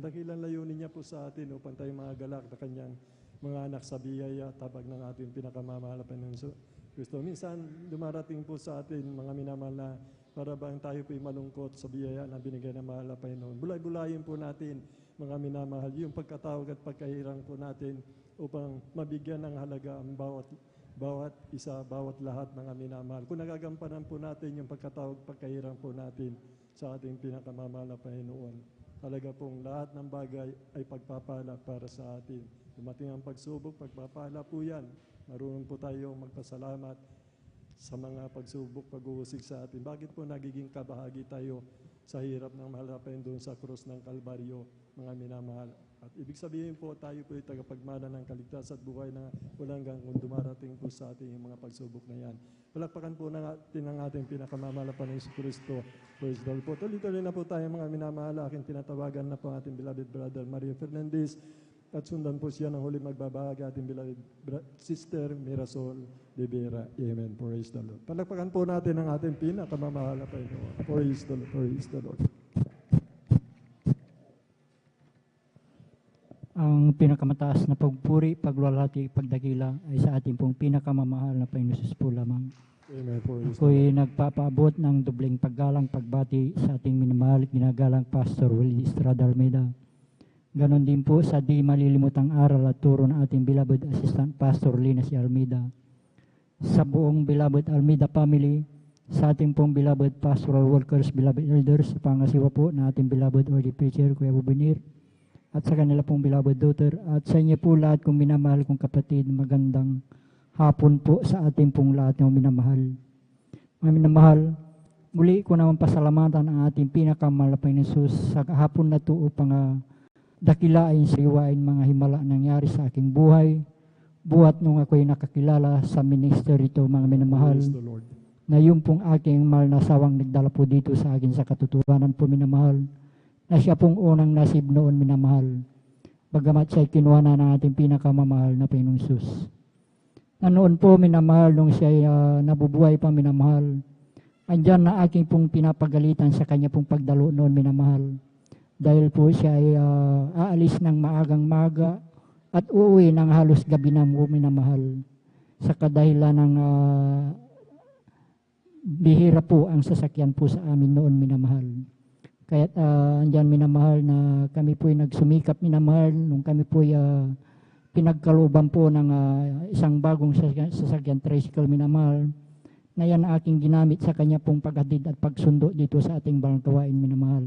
Dakilang layunin niya po sa atin upang tayo mga galak na kanyang mga anak sa biyaya, tabag ng ating pinakamamahal na Panginoon Kristo. Minsan dumarating po sa atin mga minamahal na para bang tayo po'y malungkot sa biyaya na binigay ng mahal na Panginoon. Bulay-bulayin po natin mga minamahal yung pagkatawag at pagkahirang po natin upang mabigyan ng halaga ang bawat isa, bawat lahat mga minamahal. Kung nagagampanan po natin yung pagkatawag, pagkahirang po natin sa ating pinakamamahal na Panginoon, talaga pong lahat ng bagay ay pagpapala para sa atin. Dumating ang pagsubok, pagpapala po yan. Marunong po tayong magpasalamat sa mga pagsubok, pag-uusig sa atin. Bakit po nagiging kabahagi tayo sa hirap ng mahal na Panginoon doon sa krus ng Kalbaryo, mga minamahal? At ibig sabihin po, tayo po ay tagapagmana ng kaligtasan at buhay na walang hanggang kung dumarating po sa ating mga pagsubok na yan. Palakpakan po natin ang ating pinakamamahal na Panginoon Hesus Kristo. Praise the Lord po. Tuloy-tuloy na po tayo mga minamahal. Aking tinatawagan na po ating beloved brother Mario Fernandez. At sundan po siya ng huli magbabahagi ating beloved sister Mirasol de Vera. Amen. Praise the Lord. Palakpakan po natin ang ating pinakamamahal na Panginoon. Praise the Lord. Praise the Lord. Ang pinakamataas na pagpuri, pagluwalhati, pagdakila ay sa ating pong pinakamamahal na Panginoon Jesus po lamang. Amen. Praise the Lord. Ako'y nagpapaabot ng dobleng paggalang pagbati sa ating minamahal at ginagalang Pastor Willie Estrada Almeida. Ganon din po sa di malilimutang aral at turo ng ating beloved Assistant Pastor Lina C. Almeida. Sa buong beloved Almeida family, sa ating pong beloved pastoral workers, beloved elders, sa pangasiwa po na ating beloved ordained preacher, Kuya Bubinir, at sa kanila pong beloved daughter, at sa inyo po lahat kong minamahal kong kapatid, magandang hapon po sa ating pong lahat ng minamahal. Mga minamahal, muli ko naman pasalamatan ang ating pinakamahal na Panginoon Jesus sa hapon na ito upang dakilain, sariwain mga himala nangyari sa aking buhay, buhat nung ako'y nakakilala sa ministry ito, mga minamahal, Praise the Lord. na yung pong aking mahal na sawang nagdala po dito sa akin sa katotohanan po, minamahal, na siya pong unang nasib noon, minamahal, bagamat siya'y kinuha na ng ating pinakamamahal na Panginoong Jesus. Na noon po, minamahal, nung siya'y nabubuhay pa, minamahal, andyan na aking pong pinapagalitan sa kanya pong pagdalo noon, minamahal, dahil po siya ay aalis ng maagang maga at uuwi ng halos gabi na mo, minamahal, sa kadahilan ng bihira po ang sasakyan po sa amin noon, minamahal. Kaya andyan, minamahal, na kami po ay nagsumikap, minamahal, nung kami po ay pinagkalooban po ng isang bagong sasakyan tricycle, minamahal, na yan aking ginamit sa kanya pong paghatid at pagsundo dito sa ating balang gawain, minamahal.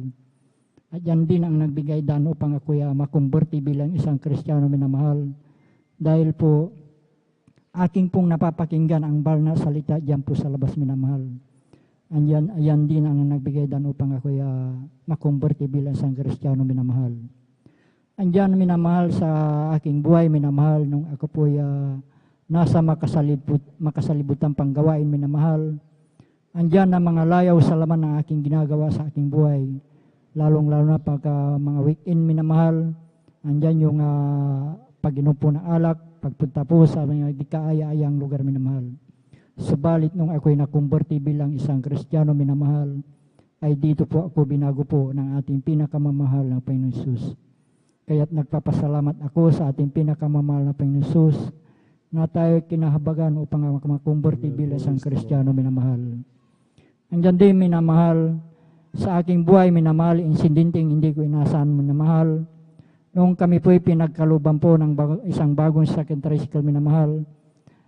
At yan din ang nagbigay daan upang ako'y makumberte bilang isang Kristiyano, minamahal. Dahil po, aking pong napapakinggan ang banal na salita diyan po sa labas, minamahal. Yan din ang nagbigay daan upang ako'y makumberte bilang isang Kristiyano, minamahal. Andyan, minamahal, sa aking buhay, minamahal, nung ako po'y nasa makasalibutan panggawain, minamahal. Andyan ang mga layaw sa laman ng aking ginagawa sa aking buhay. Lalong-lalo na pag mga weekend, minamahal, Andyan yung pag-inom po ng alak, pagpunta po sa mga di kaaya-ayang lugar, minamahal. Subalit nung ako'y nakumberte bilang isang Kristiyano, minamahal, ay dito po ako binago po ng ating pinakamamahal na Panginoon Jesus. Kaya't nagpapasalamat ako sa ating pinakamamahal na Panginoon Jesus na tayo kinahabagan upang makumberte bilang isang Kristiyano, minamahal. Andyan din, minamahal, sa aking buhay, minamahal, insidenteng hindi ko inasahan, minamahal. Noong kami po'y pinagkaluban po ng isang bagong sakyan tricycle, minamahal,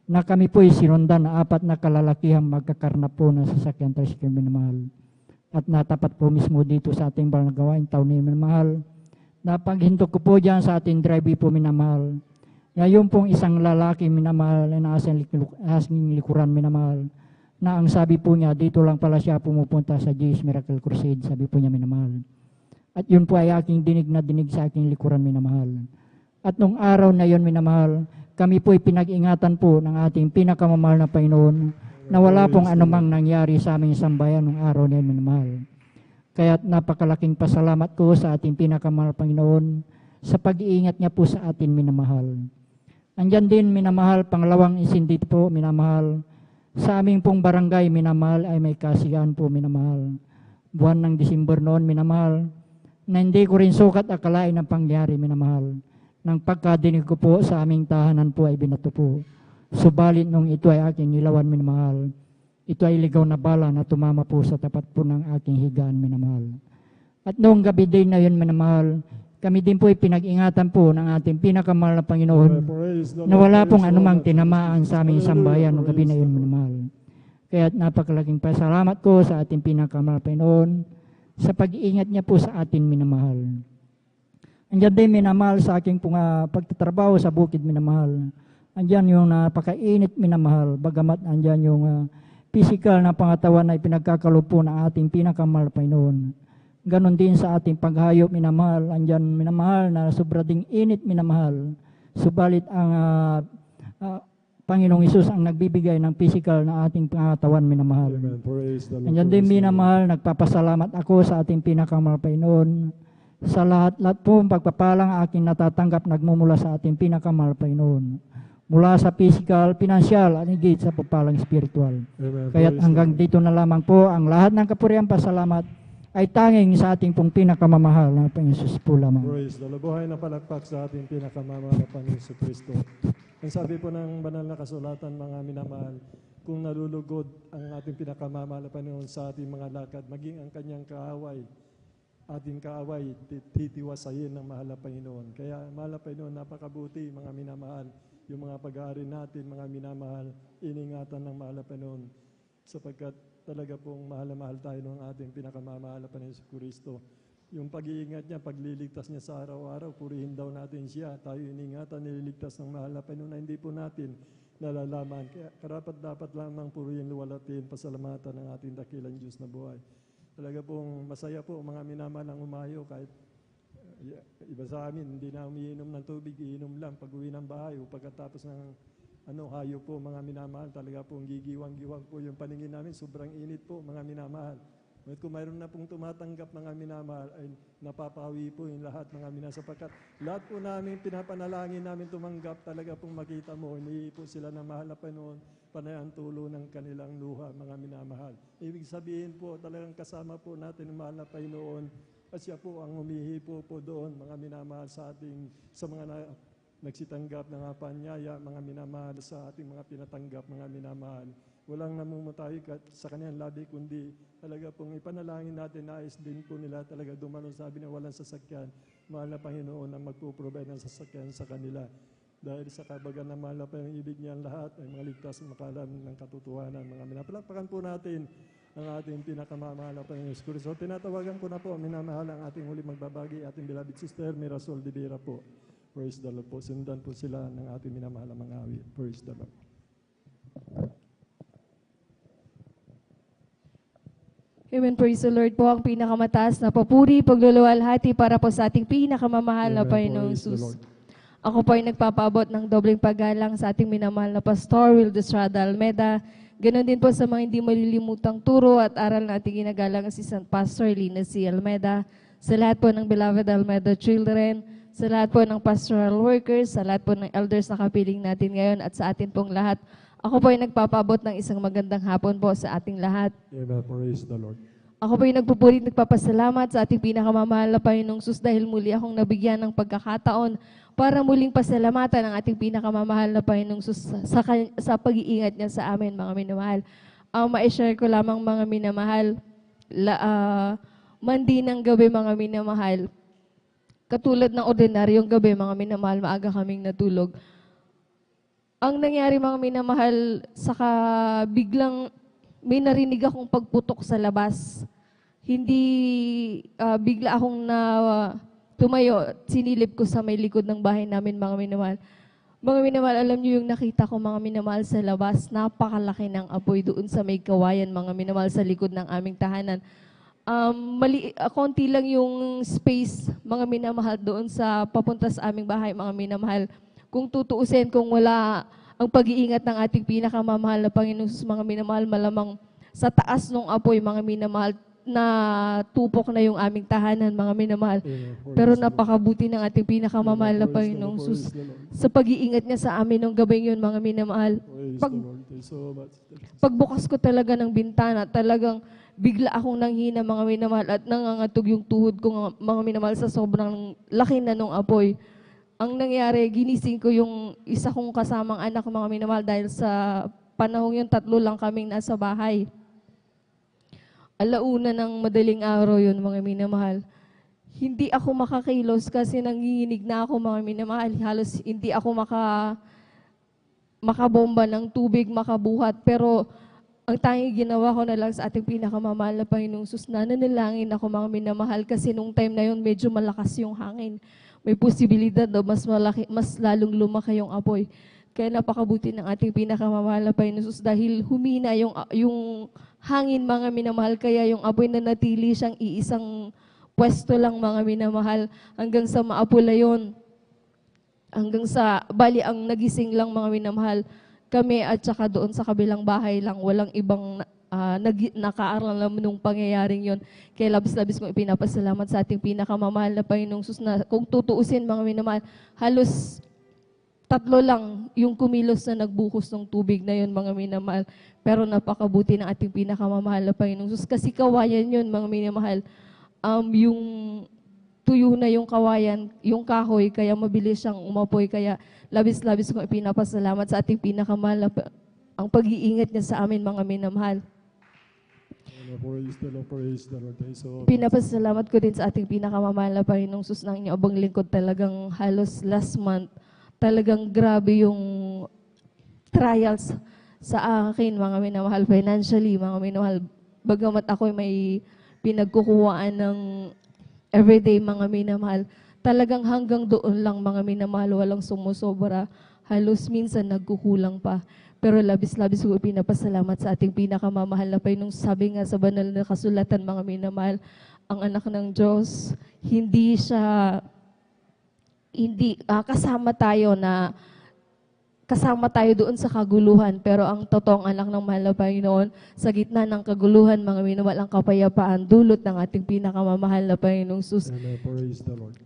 na kami po'y sinundan na 4 na kalalakihang magkakarnap po na sasakyan tricycle, minamahal. At natapat po mismo dito sa ating barangay taon ni minamahal, na paghinto ko po dyan sa ating drive po, minamahal, ngayon pong isang lalaki, minamahal, na nasa aking likuran, minamahal, na ang sabi po niya, dito lang pala siya pumupunta sa Jesus Miracle Crusade, sabi po niya, minamahal. At yun po ay aking dinig na dinig sa aking likuran, minamahal. At nung araw na yun, minamahal, kami po ay pinag-ingatan po ng ating pinakamamahal na Panginoon na wala pong anumang nangyari sa aming sambayan nung araw na yun, minamahal. Kaya't napakalaking pasalamat ko sa ating pinakamamahal na Panginoon sa pag-iingat niya po sa atin, minamahal. Andyan din, minamahal, pangalawang isindi po, minamahal, sa aming pong barangay, minamahal, ay may kasiyahan po, minamahal. Buwan ng Disyembre noon, minamahal, na hindi ko rin sukat akalain ang pangyari, minamahal. Nang pagkadinig ko po sa aming tahanan po ay binato po. Subalit nung ito ay aking ilawan, minamahal, ito ay ligaw na bala na tumama po sa tapat po ng aking higaan, minamahal. At noong gabi din na yun, minamahal, kami din po ay pinag-ingatan po ng ating pinakamahal na Panginoon na wala pong anumang tinamaan sa aming sambayan noong gabi na yun, minamahal. Kaya't napakalaking pasalamat ko sa ating pinakamahal na Panginoon sa pag-iingat niya po sa atin, minamahal. Andyan din, minamahal, sa aking pagtatrabaho sa bukid, minamahal. Andyan yung napakainit, minamahal. Bagamat andyan yung physical na pangatawan na ipinagkakalupo ng ating pinakamahal na Panginoon. Ganon din sa ating paghayop, minamahal. Andyan, minamahal, na sobra ding init, minamahal. Subalit ang Panginoong Hesus ang nagbibigay ng physical na ating pangatawan, minamahal. Andyan din, minamahal, nagpapasalamat ako sa ating pinakamahal na Panginoon sa lahat-lahat po ang pagpapalang aking natatanggap nagmumula sa ating pinakamahal na Panginoon. Mula sa physical, financial, at higit sa pagpalang spiritual. Kaya't hanggang dito na lamang po ang lahat ng kapurihan, pasalamat ay tanging sa ating pong pinakamamahal na Panginoon Jesus po lamang. Praise the Lord. Buhay na palakpak sa ating pinakamamahal na Panginoon sa Kristo. Ang sabi po ng banal na kasulatan, mga minamahal, kung nalulugod ang ating pinakamamahal na Panginoon sa ating mga lakad, maging ang kanyang kaaway, ating kaaway, titiwasayin ng mahal na Panginoon. Kaya mahal na Panginoon, napakabuti, mga minamahal, yung mga pag-aari natin, mga minamahal, iningatan ng mahal na Panginoon, sapagkat talaga pong mahal na mahal tayo ng ating pinakamamahal na Panginoon sa Kristo. Yung pag-iingat niya, pagliligtas niya sa araw-araw, purihin daw natin siya. Tayo iningatan, nililigtas ng mahal na Panginoon na hindi po natin nalalaman. Kaya karapat-dapat lamang purihin, luwalatin, pasalamatan ng ating dakilang Diyos na buhay. Talaga pong masaya po, mga minamahal ang umayo, kahit iba sa amin, hindi na umiinom ng tubig, iinom lang pag-uwi ng bahay o pagkatapos ng hayo po, mga minamahal, talaga pong gigiwang-giwang po yung paningin namin, sobrang init po, mga minamahal. Ngunit kung mayroon na pong tumatanggap, mga minamahal, ay napapawi po yung lahat, mga minamahal, sapagkat lahat po namin, pinapanalangin namin tumanggap, talaga pong makita mo, hinihi po sila ng mahal na Panginoon, panay ang tulo ng kanilang luha, mga minamahal. Ibig sabihin po, talagang kasama po natin ang mahal na Panginoon, at siya po ang humihi po doon, mga minamahal, sa ating, sa mga nagsitanggap ng panyaya, mga minamahal, sa ating mga pinatanggap, mga minamahal. Walang namumutahi sa kanyang labi, kundi talaga pong ipanalangin natin, nais din po nila talaga dumalo, sabi na walang sasakyan, mahal na Panginoon ang magpo-provide ng sasakyan sa kanila. Dahil sa kabagan ng mahal na Panginoon, ibig niya lahat ay mga ligtas makalam ng katotohanan, mga minamahal. Palakpakan po natin ang ating pinakamamahal na Panginoon Jesus Cristo. So, tinatawagan ko na po, minamahal, ang ating huli magbabagi, ating beloved sister, Mirasol de Vera po. Praise the Lord po. Sundan po sila ng ating minamahal na mga awit. Praise the Lord. Amen. Praise the Lord po, ang pinakamataas na papuri, pagluluwalhati para po sa ating pinakamamahal na Panginoong Jesus. Ako po ay nagpapaabot ng dobleng paggalang sa ating minamahal na Pastor Wildo Estrada Almeda. Ganon din po sa mga hindi malilimutang turo at aral na ating ginagalang Assistant Pastor Lina C. Almeda. Sa lahat po ng beloved Almeda children, sa lahat po ng pastoral workers, sa lahat po ng elders na kapiling natin ngayon at sa atin pong lahat. Ako po ay nagpapabot ng isang magandang hapon po sa ating lahat. Amen. Praise the Lord. Ako po ay nagpupuri at nagpapasalamat sa ating pinakamamahal na Panginoong Sus dahil muli akong nabigyan ng pagkakataon para muling pasalamatan ang ating pinakamamahal na Panginoong Sus sa pag-iingat niya sa amin, mga minamahal. Ma-share ko lamang, mga minamahal, mandi ng gabi, mga minamahal. Katulad ng ordinaryong gabi, mga minamahal, maaga kaming natulog. Ang nangyari, mga minamahal, saka biglang may narinig akong pagputok sa labas. Hindi bigla akong tumayo, sinilip ko sa may likod ng bahay namin, mga minamahal. Mga minamahal, alam niyo yung nakita ko, mga minamahal, sa labas, napakalaki ng apoy doon sa may kawayan, mga minamahal, sa likod ng aming tahanan. Konti lang yung space, mga minamahal, doon sa papunta sa aming bahay, mga minamahal. Kung tutuusin, kung wala ang pag-iingat ng ating pinakamamahal na Panginoon Sus, mga minamahal, malamang sa taas ng apoy, mga minamahal, na tupok na yung aming tahanan, mga minamahal. Pero napakabuti ng ating pinakamamahal na Panginoong Sus sa pag-iingat niya sa amin nung gabing yun, mga minamahal. Pagbukas ko talaga ng bintana, talagang bigla akong nanghina, mga minamahal, at nangangatog yung tuhod ko, mga minamahal, sa sobrang laki na nung apoy. Ang nangyari, ginising ko yung isa kong kasamang anak, mga minamahal, dahil sa panahong yung 3 lang kaming nasa bahay. Alauna ng madaling araw yun, mga minamahal. Hindi ako makakilos kasi nanginginig na ako, mga minamahal. Halos hindi ako makabomba ng tubig, makabuhat. Pero ang tanging ginawa ko na lang sa ating pinakamamahal na Panginoong Sus, nananalangin ako, mga minamahal, kasi nung time na yun medyo malakas yung hangin. May posibilidad daw mas lalong lumaki yung apoy. Kaya napakabuti ng ating pinakamamahal na Panginoon Sus dahil humina yung hangin, mga minamahal, kaya yung apoy na natili siyang iisang pwesto lang, mga minamahal, hanggang sa maapula yun. Hanggang sa, bali ang nagising lang, mga minamahal, kami at saka doon sa kabilang bahay lang, walang ibang nakaaral nung pangyayaring yon. Kaya labis-labis kong ipinapasalamat sa ating pinakamamahal na Panginoong Sus na kung tutuusin, mga minamahal, halos 3 lang yung kumilos na nagbuhos ng tubig na yun, mga minamahal. Pero napakabuti ng ating pinakamamahal na Panginoong Sus kasi kawayan yun, mga minamahal. Yung tuyo na yung kawayan, yung kahoy, kaya mabilis siyang umapoy. Kaya labis-labis kong ipinapasalamat sa ating pinakamahal na ang pag-iingat niya sa amin, mga minamahal. Pinapasalamat ko din sa ating pinakamamahal na Panginoong Sus ng inyong abang lingkod. Talagang halos last month, talagang grabe yung trials sa akin, mga minamahal, financially, mga minamahal. Bagamat ako may pinagkukuhaan ng everyday, mga minamahal, talagang hanggang doon lang, mga minamahal, walang sumusobra. Halos minsan nagkukulang pa. Pero labis-labis ko pinapasalamat sa ating pinakamamahal na Panginoong. Sabi nga sa banal na kasulatan, mga minamahal, ang anak ng Diyos, hindi kasama tayo doon sa kaguluhan. Pero ang totoong anak ng mahal na Panginoon, sa gitna ng kaguluhan, mga minamahal, ang kapayapaan, dulot ng ating pinakamamahal na Panginoong Sus.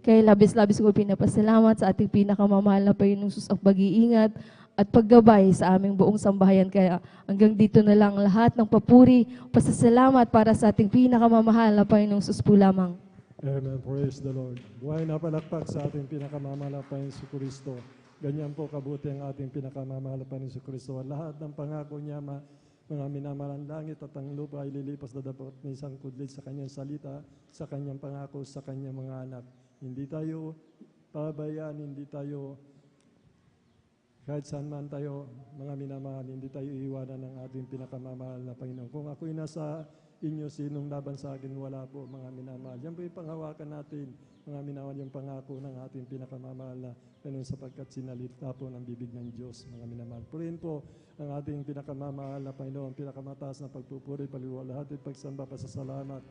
Kaya labis-labis ko pinapasalamat sa ating pinakamamahal na Panginoong Sus ang pag-iingat at paggabay sa aming buong sambahayan. Kaya hanggang dito na lang lahat ng papuri, pasasalamat para sa ating pinakamamahal na Panginoong Sus po lamang. Amen. Praise the Lord. Buhay na palakpak sa ating pinakamamahal na Panginoon Kristo. Ganyan po kabuti ang ating pinakamamahal na Panginoon Kristo. Lahat ng pangako niya, mga minamahal, ang langit at ang lupa ay lilipas na dapat may isang kudlit sa kanyang salita, sa kanyang pangako, sa kanyang mga anak. Hindi tayo pabayaan, hindi tayo kahit saan man tayo, mga minamahal, hindi tayo iiwanan ng ating pinakamamahal na Panginoon. Kung ako'y nasa inyo, sinong laban sa akin, wala po, mga minamahal. Yan po yung panghawakan natin, mga minamahal, yung pangako ng ating pinakamamahal na Panginoon sapagkat sinalita po ng bibig ng Diyos, mga minamahal. Purihin po ang ating pinakamamahal na Panginoon, pinakamataas na pagpupuri, paliwalhati, pagsamba, pasasalamat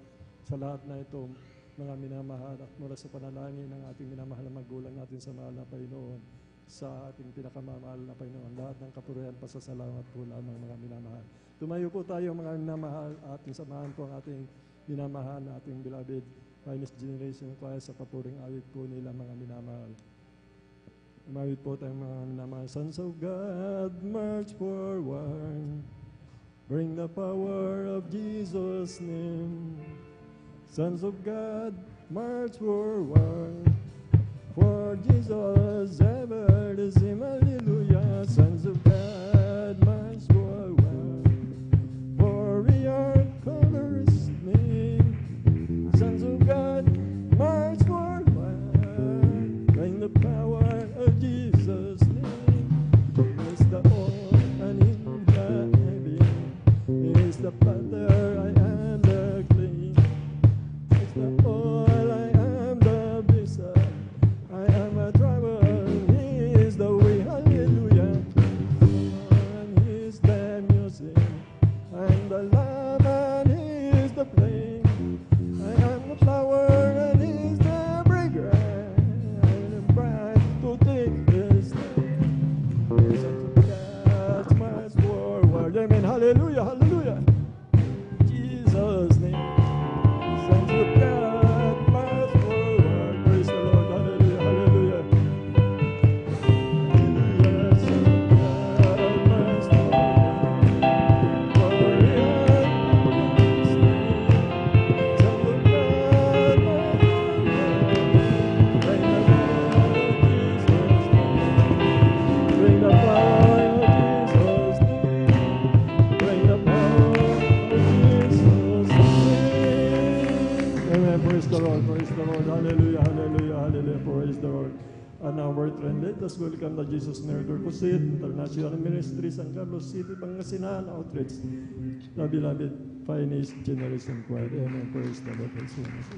sa lahat na ito, mga minamahal, at mula sa panalangin ng ating minamahal na magulang natin sa mahal na Panginoon, sa ating pinakamamahal na Panginoon. Lahat ng kapurihan, pasasalamat po lamang, mga minamahal. Tumayo po tayo, mga minamahal, ating samahan po ang ating minamahal na ating beloved Finest Generation Choir sa papuring awit po nila mga minamahal. Umawit po tayong mga minamahal. Sons of God, march forward. Bring the power of Jesus' name. Sons of God, march forward. For Jesus ever the same, hallelujah. Sons of God, march forward. For we are covered His name. Sons of God, march forward. Bring the power of Jesus' name. Is the all and in the heaven. Is the Father, I am the clay. Is the all, I am the bishop. I am a driver, He is the way, hallelujah. And He is the music, and the lamb, and He is the flame. I am the flower, and He is the fragrance. I am bright to take His name. Sons of God, march forward, amen, hallelujah, hallelujah. Jesus' name. Sons of God, march forward, praise the Lord, hallelujah, hallelujah. Hallelujah, Sons of God, march forward. For we are His name. Sons of God, march forward. Bring the power of Jesus' name. Bring the power of Jesus' name. Bring the power of Jesus' name. Amen. Praise the Lord. Praise the Lord. Hallelujah. Hallelujah. Hallelujah. Praise the Lord. And now, our friend, let us welcome the Jesus Miracle Crusade International Ministry, San Carlos City, Pangasinan Outreach, the beloved Finest Generation Choir. Amen. Praise the Lord. Praise the Lord.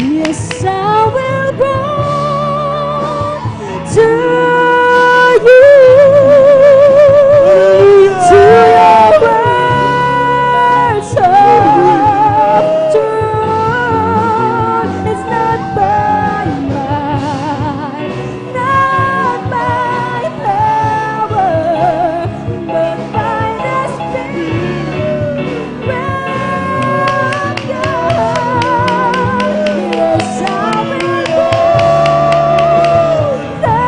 Yes, I will run to you, to your words of truth. It's not by might, not by power, but by the Spirit of God. Yes, I will go the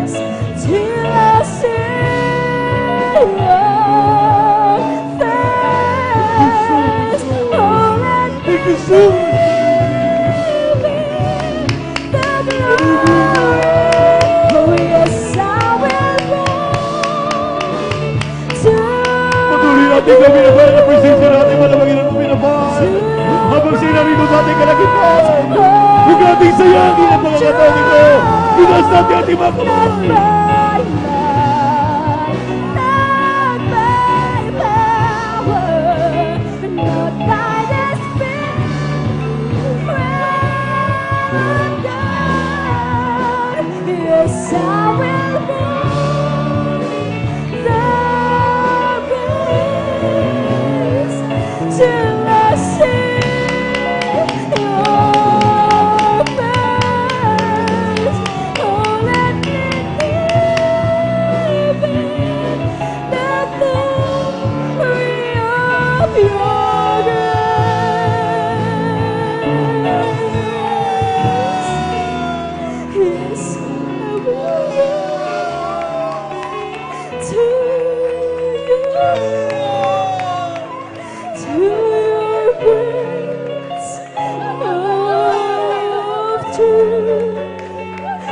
race till I see your face. Oh, and give me the glory. Oh, yes, I will go Patuloy natin kami na para na presensya natin malawagin ang pinapahal. Habang sinabi ko sa ating kalakitan, huwag nating sayangin ang mga katawan ito. Bukas natin ating mga kamay. Not by power, not by the Spirit of God. Yes, I will run the race till I see your face. Oh, let me live in the glory of your grace. Yes, I will run to your words of truth,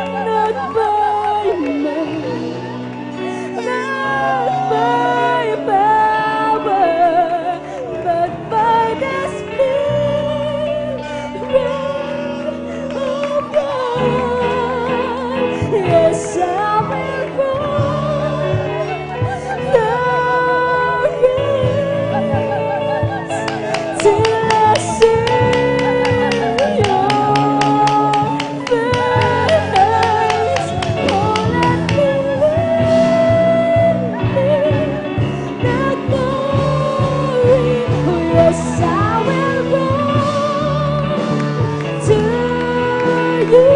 not by might, not by power, but by the Spirit of God. Yes, I will go the race till I see your face. Oh, let me live in the glory. Oh, yes, I will run to you,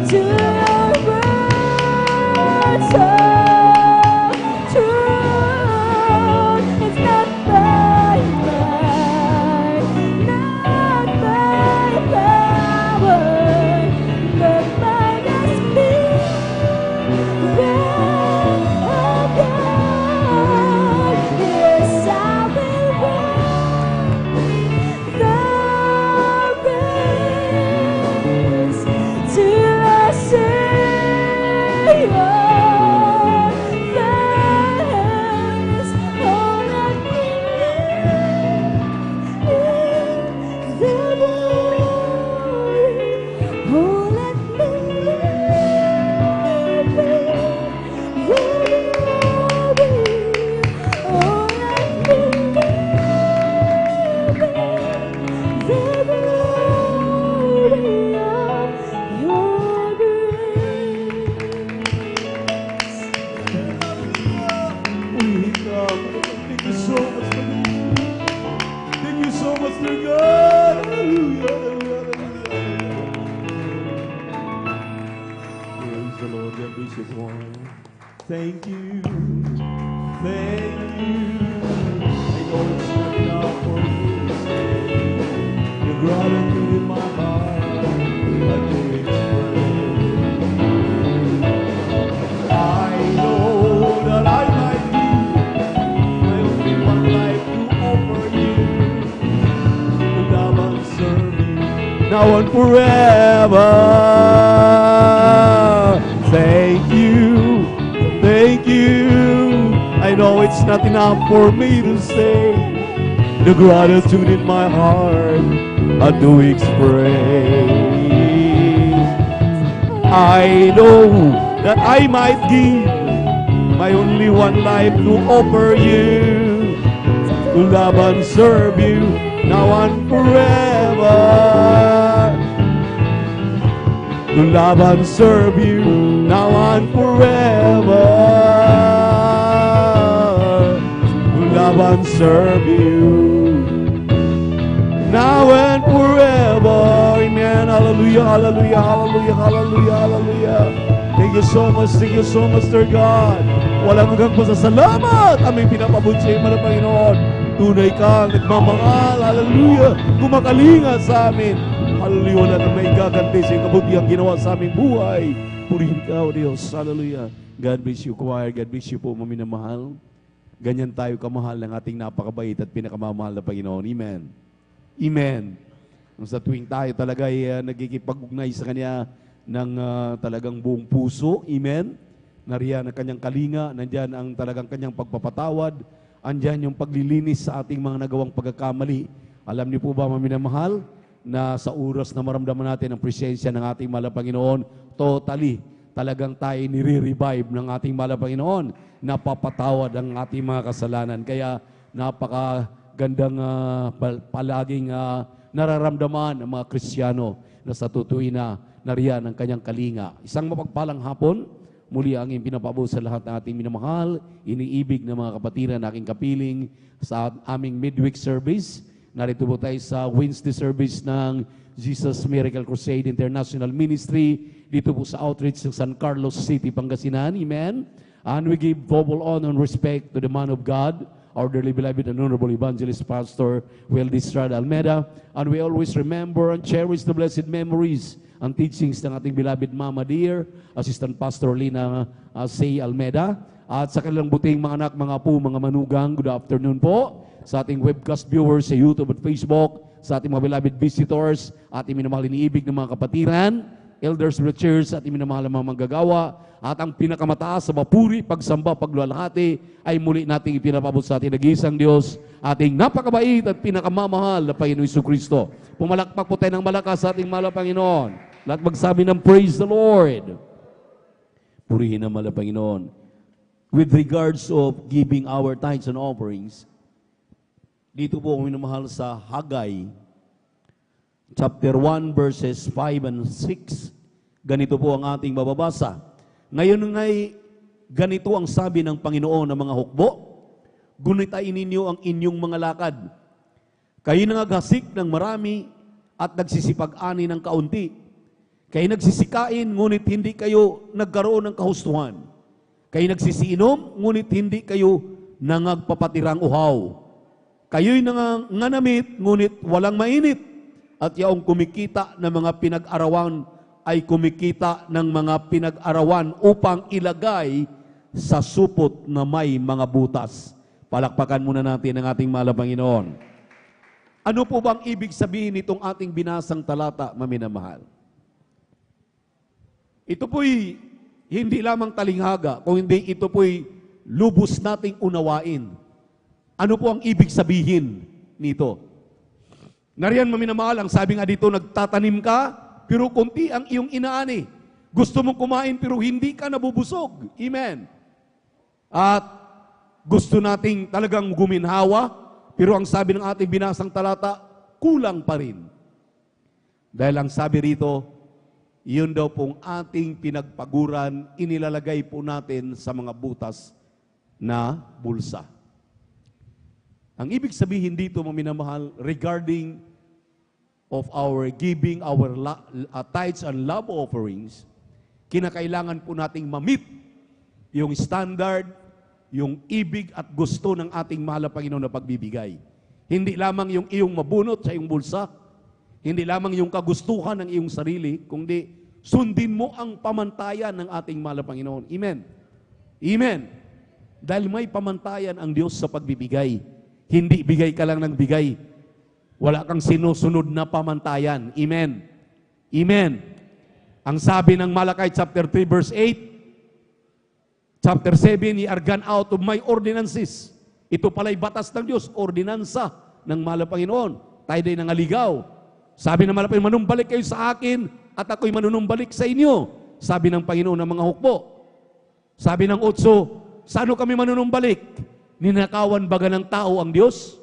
to your words of truth. It's not by might, not by power, but by the Spirit of God. Yes, I will run the race till I see your face. Oh, let me live in the glory. Oh, let me live in the glory. Oh, let me live in the glory of your grace. Thank you so much, Lord. Thank you so much, Lord God. Hallelujah, hallelujah, hallelujah. Praise the Lord, God bless you, Lord. Thank you. Thank you. now and forever. Thank you, thank you. I know it's not enough for me to say the gratitude in my heart to express. I know that I might give my only one life to offer you, to love and serve you now and forever. To love and serve you now and forever. To love and serve you now and forever. Amen. Hallelujah, hallelujah, hallelujah, hallelujah, hallelujah. Thank you so much, dear God. Walang hanggang pasasalamat aming pinapabot sa iyo, mga Panginoon. Tunay kang nagmamahal, hallelujah, kumakalinga sa amin. Hallelujah, wala na may gaganti sa iyong kabutihang ginawa sa aming buhay. Purihin ka, O Diyos, hallelujah. God bless you, choir. God bless you po, maminamahal. Ganyan tayo kamahal ng ating napakabait at pinakamamahal na Panginoon. Amen. Amen. Nung sa tuwing tayo talaga ay nagkikipag-ugnay sa Kanya ng talagang buong puso. Amen. Nariyan ang Kanyang kalinga, nandyan ang talagang Kanyang pagpapatawad, andyan yung paglilinis sa ating mga nagawang pagkakamali. Alam niyo po ba, maminamahal, na sa oras na maramdaman natin ang presensya ng ating mahal na Panginoon, totally, talagang tayo nire-revive ng ating mahal na Panginoon, napapatawad ang ating mga kasalanan. Kaya napakagandang palaging nararamdaman ng mga Kristiyano na sa tutuwin na nariyan ang Kanyang kalinga. Isang mapagpalang hapon, muli ang pinapabot sa lahat ng ating minamahal, iniibig ng mga kapatiran na aking kapiling sa aming midweek service. Narito po tayo sa Wednesday service ng Jesus Miracle Crusade International Ministry dito po sa outreach sa San Carlos City, Pangasinan. Amen. And we give double honor and respect to the man of God, our dearly beloved and honorable evangelist pastor, Weldy Estrada Almeda. And we always remember and cherish the blessed memories and teachings ng ating beloved Mama Dear, Assistant Pastor Lina Say Almeda, at sa kanilang buting mga anak, mga apo, mga manugang. Good afternoon po sa ating webcast viewers sa YouTube at Facebook, sa ating mga beloved visitors, ating minamahal iniibig ng mga kapatiran, elders of the church, ating minamahal ng mga manggagawa, at ang pinakamataas sa mapuri, pagsamba, pagluwalhati, ay muli nating ipinapabot sa ating nag-iisang Diyos, ating napakabait at pinakamamahal na Panginoon Jesucristo. Pumalakpak po tayo ng malakas sa ating mahal na Panginoon. Lahat magsabi ng praise the Lord. Purihin ang mahal na Panginoon. With regards of giving our tithes and offerings, dito po kami namahal sa Haggai, chapter 1, verses 5 and 6. Ganito po ang ating mababasa. Ngayon ngay, ganito ang sabi ng Panginoon ng mga hukbo, gunitain ninyo ang inyong mga lakad. Kayo nangaghasik ng marami at nagsisipag-ani ng kaunti. Kayo nagsisikain, ngunit hindi kayo nagkaroon ng kahustuhan. Kayo nagsisiinom, ngunit hindi kayo nangagpapatirang uhaw. Kayo'y nanganamit, ngunit walang mainit. At yaong kumikita ng mga pinag-arawan ay kumikita ng mga pinag-arawan upang ilagay sa supot na may mga butas. Palakpakan muna natin ang ating mahal na Panginoon. Ano po bang ibig sabihin nitong ating binasang talata, maminamahal? Ito po'y hindi lamang talinghaga, kung hindi ito po'y lubos nating unawain. Ano po ang ibig sabihin nito? Nariyan, maminamahal, ang sabi nga dito, nagtatanim ka, pero konti ang iyong inaani. Gusto mong kumain, pero hindi ka nabubusog. Amen. At gusto nating talagang guminhawa, pero ang sabi ng ating binasang talata, kulang pa rin. Dahil ang sabi rito, yun daw pong ating pinagpaguran, inilalagay po natin sa mga butas na bulsa. Ang ibig sabihin dito, mga minamahal, regarding of our giving, our tithes and love offerings, kinakailangan po nating mamit yung standard, yung ibig at gusto ng ating mahal na Panginoon na pagbibigay. Hindi lamang yung iyong mabunot sa iyong bulsa, hindi lamang yung kagustuhan ng iyong sarili, kundi sundin mo ang pamantayan ng ating mahal na Panginoon. Amen. Amen. Dahil may pamantayan ang Diyos sa pagbibigay. Hindi bigay ka lang ng bigay. Wala kang sinusunod na pamantayan. Amen. Amen. Ang sabi ng Malakay chapter 3 verse 8, chapter 7, ye are gone out of my ordinances. Ito pala'y batas ng Diyos, ordinansa ng mahal na Panginoon. Tayo din nangaligaw. Sabi ng mahal na Panginoon, manumbalik kayo sa akin at ako'y manunumbalik sa inyo. Sabi ng Panginoon ng mga hukbo. Sabi ng 8, saan kami manunumbalik? Ninakawan baga ng tao ang Diyos?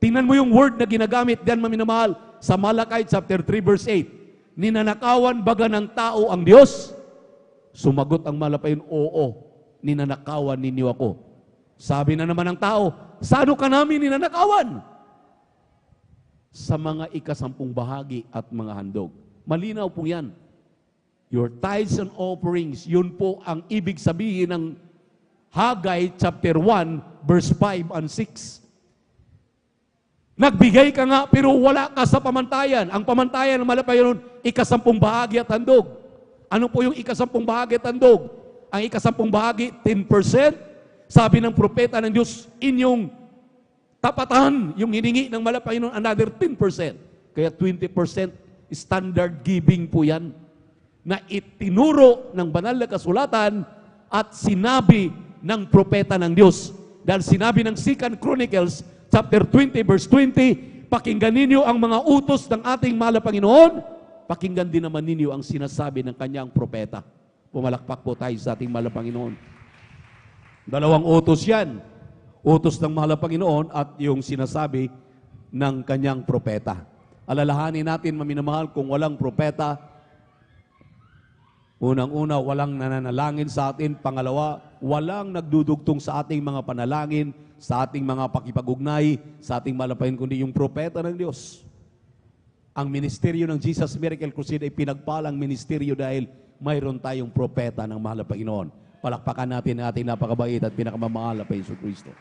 Tingnan mo yung word na ginagamit diyan, maminamahal, sa Malakay chapter 3 verse 8. Ninanakawan baga ng tao ang Diyos? Sumagot ang mahal na Panginoon, oo, ninanakawan ninyo ako. Sabi na naman ng tao, saan ka namin ninanakawan? Sa mga ikasampung bahagi at mga handog. Malinaw po yan. Your tithes and offerings, yun po ang ibig sabihin ng Haggai chapter 1 verse 5 and 6. Nagbigay ka nga pero wala ka sa pamantayan. Ang pamantayan ng malapay nun, ikasampung bahagi at handog. Ano po yung ikasampung bahagi at handog? Ang ikasampung bahagi, 10%. Sabi ng propeta ng Diyos, inyong tapatan, yung hiningi ng malapay nun, another 10%. Kaya 20% standard giving po yan na itinuro ng banal na kasulatan at sinabi ng propeta ng Diyos. Dahil sinabi ng 2 Chronicles chapter 20 verse 20, pakinggan ninyo ang mga utos ng ating mahal na Panginoon, pakinggan din naman ninyo ang sinasabi ng kanyang propeta. Pumalakpak po tayo sa ating mahal na Panginoon. Dalawang utos yan. Utos ng mahal na Panginoon at yung sinasabi ng kanyang propeta. Alalahanin natin, maminamahal, kung walang propeta, unang-una, walang nananalangin sa atin. Pangalawa, walang nagdudugtong sa ating mga panalangin, sa ating mga pakipag-ugnay, sa ating malapain, kundi yung propeta ng Diyos. Ang ministeryo ng Jesus Miracle Crusade ay pinagpalang ministeryo dahil mayroon tayong propeta ng mahal na Panginoon. Palakpakan natin ang ating napakabait at pinakamamahal na Panginoon Kristo.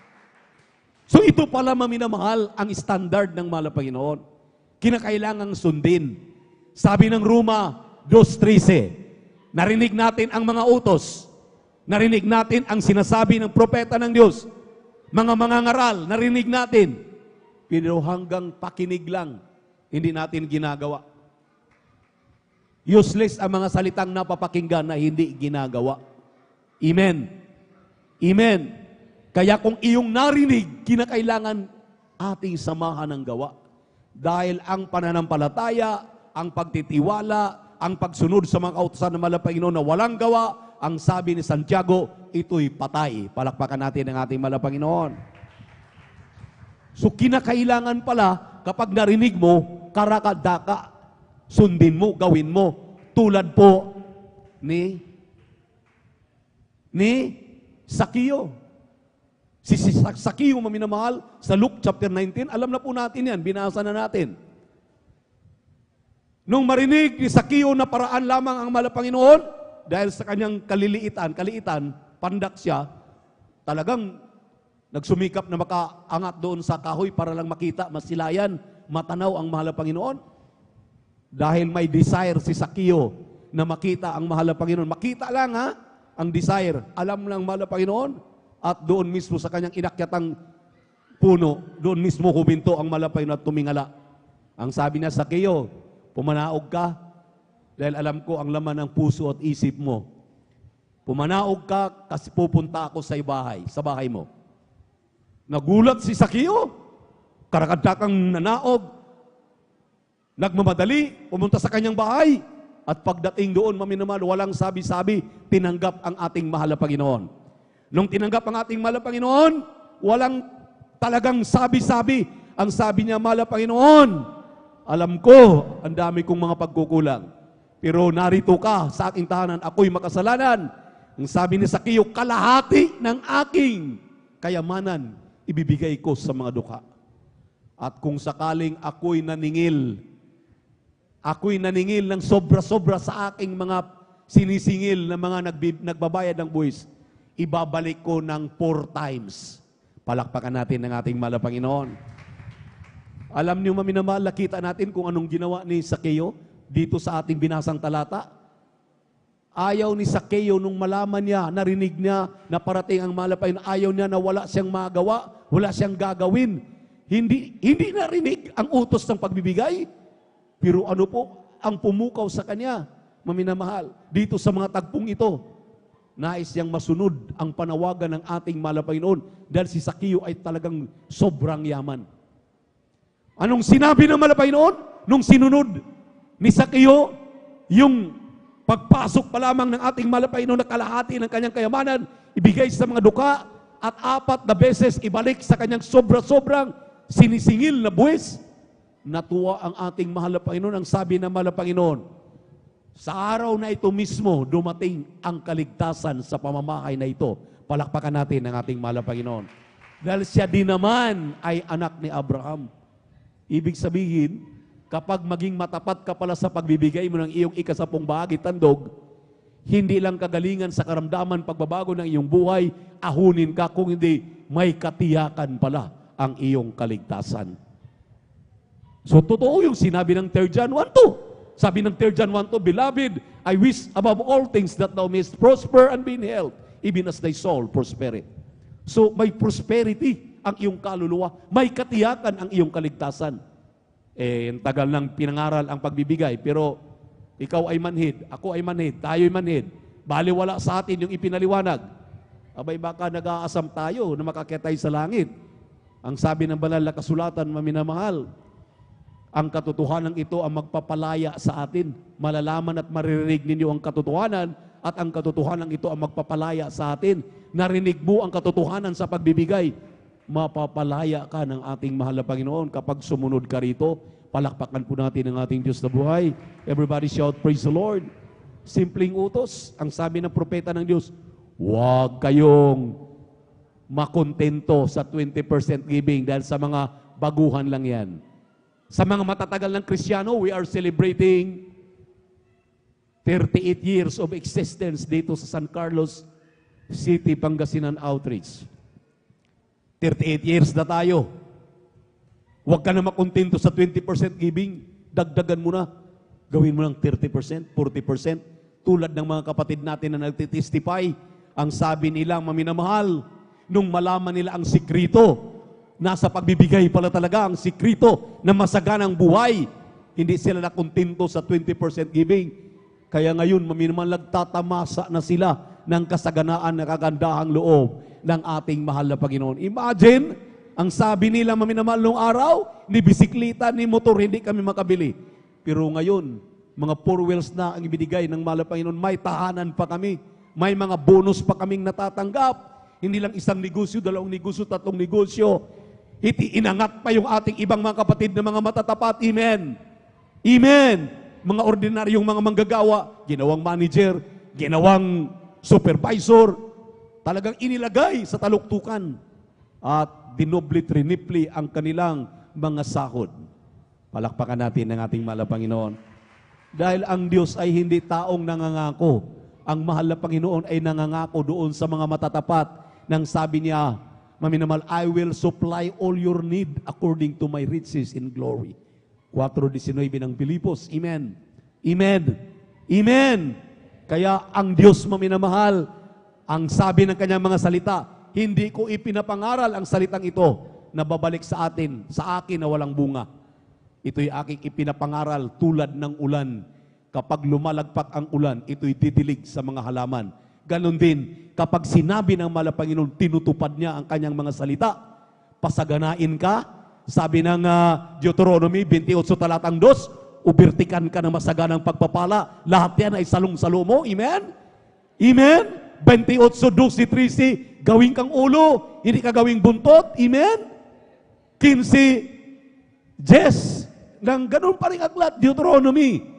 So ito pala, maminamahal, ang standard ng mahal na Panginoon. Kinakailangang sundin. Sabi ng Roma 2:13, narinig natin ang mga utos. Narinig natin ang sinasabi ng propeta ng Diyos. Mga mangangaral, narinig natin. Pero hanggang pakinig lang, hindi natin ginagawa. Useless ang mga salitang napapakinggan na hindi ginagawa. Amen. Amen. Kaya kung iyong narinig, kinakailangan ating samahan ng gawa. Dahil ang pananampalataya, ang pagtitiwala, ang pagsunod sa mga kautusan ng mahal na Panginoon na walang gawa, ang sabi ni Santiago, ito'y patay. Palakpakan natin ang ating mahal na Panginoon. So kinakailangan pala, kapag narinig mo, karakadaka, sundin mo, gawin mo. Tulad po ni Sakio. Si Sakio, maminamahal, sa Luke chapter 19, alam na po natin yan, binasa na natin. Nung marinig ni Sakio na paraan lamang ang mahal na Panginoon, dahil sa kanyang kaliitan, pandak siya, talagang nagsumikap na makaangat doon sa kahoy para lang makita, masilayan, matanaw ang mahal na Panginoon. Dahil may desire si Sakio na makita ang mahal na Panginoon. Makita lang ang desire. Alam ng mahal na Panginoon. At doon mismo sa kanyang inakyatang puno, doon mismo huminto ang mahal na Panginoon at tumingala. Ang sabi niya, Sakio, pumanaog ka dahil alam ko ang laman ng puso at isip mo. Pumanaog ka kasi pupunta ako sa bahay mo. Nagulat si Sakio, karakadakang nanaog, nagmamadali, pumunta sa kanyang bahay, at pagdating doon, maminamahal, walang sabi-sabi, tinanggap ang ating mahal na Panginoon. Nung tinanggap ang ating mahal na Panginoon, walang talagang sabi-sabi. Ang sabi niya, mahal na Panginoon, alam ko, ang dami kong mga pagkukulang. Pero narito ka sa aking tahanan, ako'y makasalanan. Ang sabi ni Sakio, kalahati ng aking kayamanan, ibibigay ko sa mga dukha. At kung sakaling ako'y naningil ng sobra-sobra sa aking mga sinisingil na mga nagbabayad ng buwis, ibabalik ko ng 4 times. Palakpakan natin ng ating mahal na Panginoon. Alam niyo, maminamahal, nakita natin kung anong ginawa ni Sakeo dito sa ating binasang talata. Ayaw ni Sakeo nung malaman niya, narinig niya na parating ang mahal na Panginoon, ayaw niya na wala siyang magawa, wala siyang gagawin. hindi narinig ang utos ng pagbibigay. Pero ano po ang pumukaw sa kanya, maminamahal, dito sa mga tagpong ito? Nais niyang masunod ang panawagan ng ating mahal na Panginoon dahil si Sakeo ay talagang sobrang yaman. Anong sinabi ng mahal na Panginoon? Nung sinunod ni Sakeo, yung pagpasok pa lamang ng ating mahal na Panginoon na kalahati ng kanyang kayamanan, ibigay sa mga duka, at 4 na beses ibalik sa kanyang sobra-sobrang sinisingil na buwis. Natuwa ang ating mahal na Panginoon. Ang sabi ng mahal na Panginoon, sa araw na ito mismo, dumating ang kaligtasan sa pamamahay na ito. Palakpakan natin ang ating mahal na Panginoon. Dahil siya din naman ay anak ni Abraham. Ibig sabihin, kapag maging matapat ka pala sa pagbibigay mo ng iyong ikasapong bahagi, tandog, hindi lang kagalingan sa karamdaman, pagbabago ng iyong buhay, ahunin ka, kung hindi, may katiyakan pala ang iyong kaligtasan. So, totoo yung sinabi ng 3 John 1:2. Sabi ng 3 John 1:2, Beloved, I wish above all things that thou mayest prosper and be in health, even as thy soul prospereth. So, may prosperity ang iyong kaluluwa. May katiyakan ang iyong kaligtasan. Ang tagal ng pinangaral ang pagbibigay, pero ikaw ay manhid, ako ay manhid, tayo ay manhid. Baliwala sa atin yung ipinaliwanag. Abay, baka nag-aasam tayo na makakitay sa langit. Ang sabi ng banal na kasulatan, maminamahal, ang katotohanan ito ang magpapalaya sa atin. Malalaman at maririnig ninyo ang katotohanan, at ang katotohanan ito ang magpapalaya sa atin. Narinig mo ang katotohanan sa pagbibigay, mapapalaya ka ng ating mahal na Panginoon kapag sumunod ka rito. Palakpakan po natin ang ating Diyos na buhay. Everybody shout, praise the Lord. Simpleng utos. Ang sabi ng propeta ng Diyos, huwag kayong makontento sa 20% giving dahil sa mga baguhan lang yan. Sa mga matatagal ng Kristiyano, we are celebrating 38 years of existence dito sa San Carlos City, Pangasinan Outreach. 38 years na tayo. Huwag ka na makontento sa 20% giving. Dagdagan mo na. Gawin mo ng 30%, 40%. Tulad ng mga kapatid natin na nagtitestify, ang sabi nila, maminamahal, nung malaman nila ang sikrito, nasa pagbibigay pala talaga ang sikrito na masaganang buhay, hindi sila nakontento sa 20% giving. Kaya ngayon, maminamahal, nagtatamasa na sila ng kasaganaan na kagandahang loob ng ating mahal na Panginoon. Imagine, ang sabi nila, maminamahal, nung araw, ni bisikleta, ni motor, hindi kami makabili. Pero ngayon, mga 4 wheels na ang ibinigay ng mahal na Panginoon, may tahanan pa kami, may mga bonus pa kaming natatanggap. Hindi lang isang negosyo, 2 negosyo, 3 negosyo. Inangat pa yung ating ibang mga kapatid na mga matatapat. Amen. Amen. Mga ordinaryong mga manggagawa, ginawang manager, ginawang supervisor, talagang inilagay sa taluktukan at dinoble-trinipli ang kanilang mga sahod. Palakpakan natin ang ating mahal na Panginoon. Dahil ang Diyos ay hindi taong nangangako. Ang mahal na Panginoon ay nangangako doon sa mga matatapat nang sabi niya, maminamahal, I will supply all your need according to my riches in glory. 4:19 ng Pilipos. Amen. Amen. Amen. Kaya ang Diyos, maminamahal, ang sabi ng kanyang mga salita, hindi ko ipinapangaral ang salitang ito na babalik sa atin, sa akin na walang bunga. Ito'y aking ipinapangaral tulad ng ulan. Kapag lumalagpak ang ulan, ito'y didilig sa mga halaman. Ganon din, kapag sinabi ng mahal na Panginoon, tinutupad niya ang kanyang mga salita. Pasaganain ka, sabi ng Deuteronomy 28 talatang 2, ubirtikan ka ng masaganang pagpapala. Lahat yan ay salong-salo mo. Amen? Amen? 28:12-13, gawin kang ulo, hindi ka gawing buntot. Amen? 15:10, ng ganun pa rin aklat, Deuteronomy.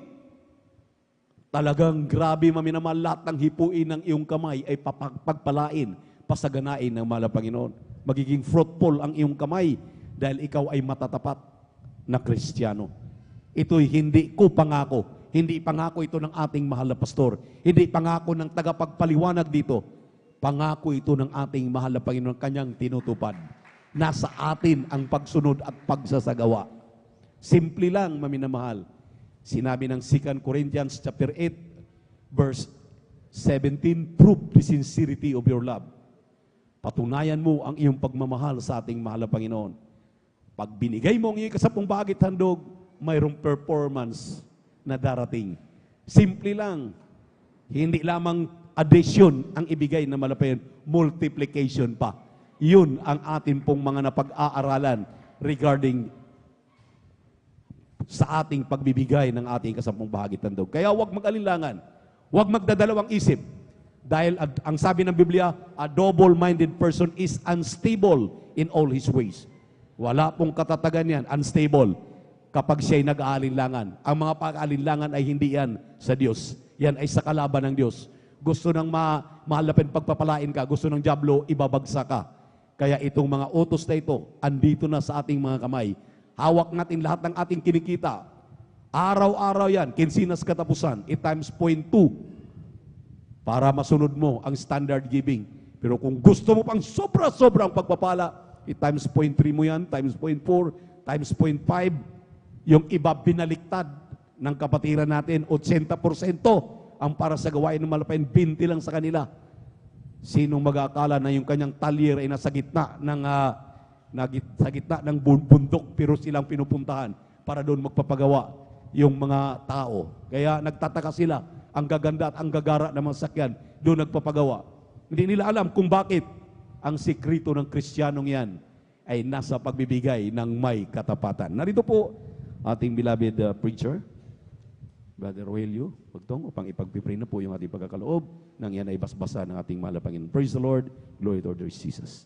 Talagang grabe, maminamahal, lahat ng hipuin ng iyong kamay ay pagpalain, pasaganain ng mahal na Panginoon. Magiging fruitful ang iyong kamay dahil ikaw ay matatapat na Kristiyano. Ito'y hindi ko pangako. Hindi pangako ito ng ating mahal na pastor. Hindi pangako ng tagapagpaliwanag dito. Pangako ito ng ating mahal na Panginoon, kanyang tinutupad. Nasa atin ang pagsunod at pagsasagawa. Simple lang, maminamahal. Sinabi ng 2 Corinthians chapter 8, verse 17, prove the sincerity of your love. Patunayan mo ang iyong pagmamahal sa ating mahal na Panginoon. Pag binigay mo ang iyong kasapong bahagit handog, mayroong performance na darating. Simple lang. Hindi lamang addition ang ibigay na malapayan, multiplication pa. Yun ang atin pong mga napag-aaralan regarding sa ating pagbibigay ng ating kasampung bahagi tandog. Kaya huwag mag-alinlangan, huwag magdadalawang isip. Dahil ang sabi ng Biblia, a double-minded person is unstable in all his ways. Wala pong katatagan yan, unstable, kapag siya'y nag-aalinlangan. Ang mga pag-aalinlangan ay hindi yan sa Diyos. Yan ay sa kalaban ng Diyos. Gusto ng mahalapin pagpapalain ka, gusto ng dyablo, ibabagsak ka. Kaya itong mga utos na ito, andito na sa ating mga kamay. Hawak natin lahat ng ating kinikita. Araw-araw yan, kinsinas katapusan, times 0.2 para masunod mo ang standard giving. Pero kung gusto mo pang sobra-sobrang pagpapala, times 0.3 mo yan, times 0.4, times 0.5, yung iba binaliktad ng kapatiran natin, 80% ang para sa gawain ng malapain, 20 lang sa kanila. Sinong mag-aakala na yung kanyang talyer ay nasa gitna ng bundok pero silang pinupuntahan para doon magpapagawa yung mga tao. Kaya nagtataka sila, ang gaganda at ang gagara ng mga sakyan, doon nagpapagawa. Hindi nila alam kung bakit ang sikreto ng Kristiyanong yan ay nasa pagbibigay ng may katapatan. Narito po ating beloved preacher, Brother Roelio Pagtong, upang ipagpipray na po yung ating pagkakaloob nang yan ay basbasa ng ating mahal na Panginoon. Praise the Lord. Glory to Lord Jesus.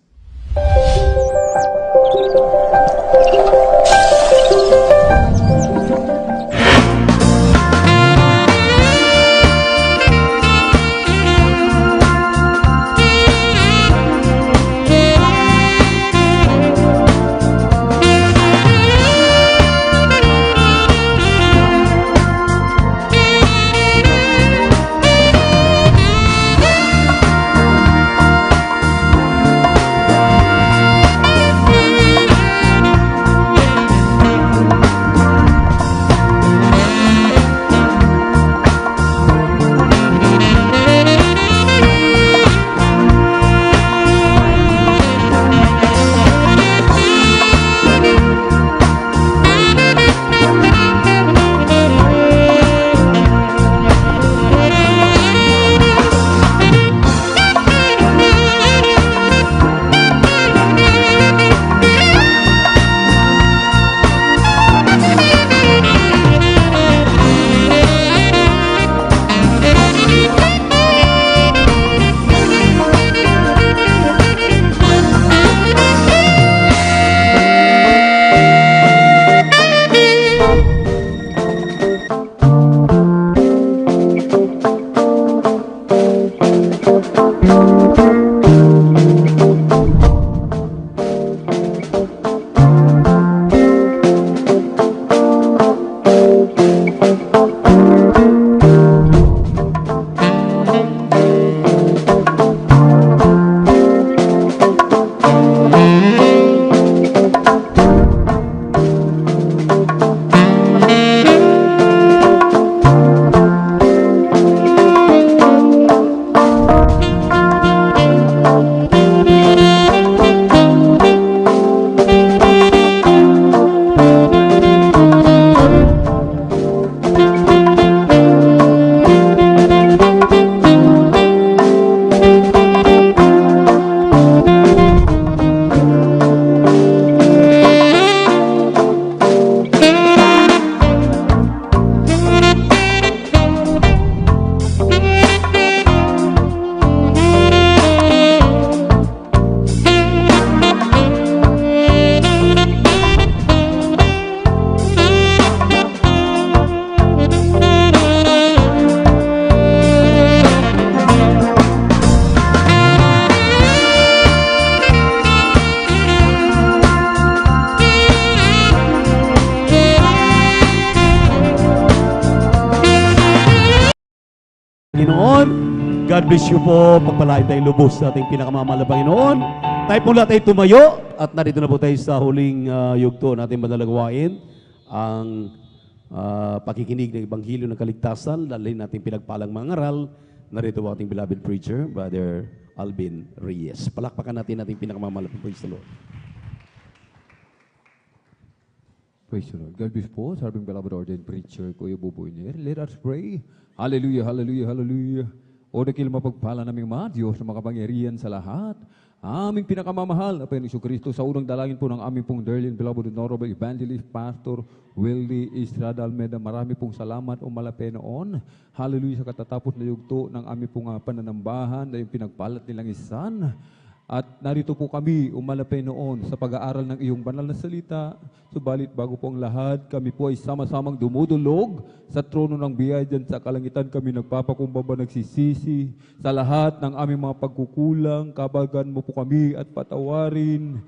Panginoon, God bless you po. Pagpalain tayong lubos sa ating pinakamamahal na Panginoon. Tayo po lahat ay tumayo at narito na po tayo sa huling yugto natin madalagawain ang pakikinig ng Ebanghelyo ng Kaligtasan, lalay natin pinagpalang mga ngaral. Narito po ating beloved preacher, Brother Alvin Reyes. Palakpakan natin ating pinakamamahal. Praise the Lord. Praise the Lord. God bless po sa aming beloved ordained preacher, Kuya Buboy Nier. Let us pray. Hallelujah, hallelujah, hallelujah. O dakil mapagpala naming mga Diyos na makapangyarihan sa lahat. Aming pinakamamahal na Panginoon Kristo sa unang dalangin po ng aming pong dearly and beloved honorable evangelist, Pastor Willie Estrada Almeida. Marami pong salamat o malape noon. Hallelujah sa katatapos na yugto ng aming pong pananambahan na yung pinagpalat nilang isan. At narito po kami umalapay noon sa pag-aaral ng iyong banal na salita. Subalit bago po ang lahat, kami po ay sama-samang dumudulog sa trono ng biyaya dyan sa kalangitan. Kami nagpapakumbaba, nagsisisi sa lahat ng aming mga pagkukulang. Kabagan mo po kami at patawarin.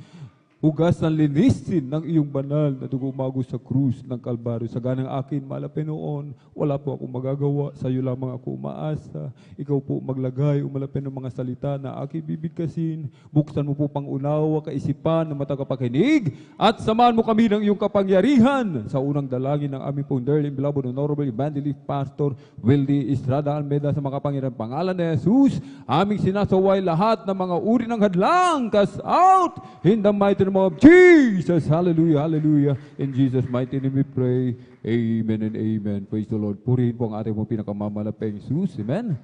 Hugasan, linisin ng iyong banal na dugumago sa krus ng Kalbaryo. Sa ganang akin, malapit noon, wala po akong magagawa. Sa iyo lamang ako umaasa. Ikaw po maglagay, umalapit ng mga salita na aking bibigkasin. Buksan mo po pang-unawa, kaisipan, ng matagapakinig. At samahan mo kami ng iyong kapangyarihan. Sa unang dalangin ng aming pong dearly beloved honorable evangelist pastor Willie Estrada Almeida sa mga kapangyarihan pangalan ni Jesus. Aming sinasaway lahat ng mga uri ng hadlang. Cast out in the mighty name of Jesus. Hallelujah, hallelujah. In Jesus' mighty name we pray. Amen and amen. Praise the Lord. Purihin po ang ating mo pinakamamalapeng Jesus. Amen.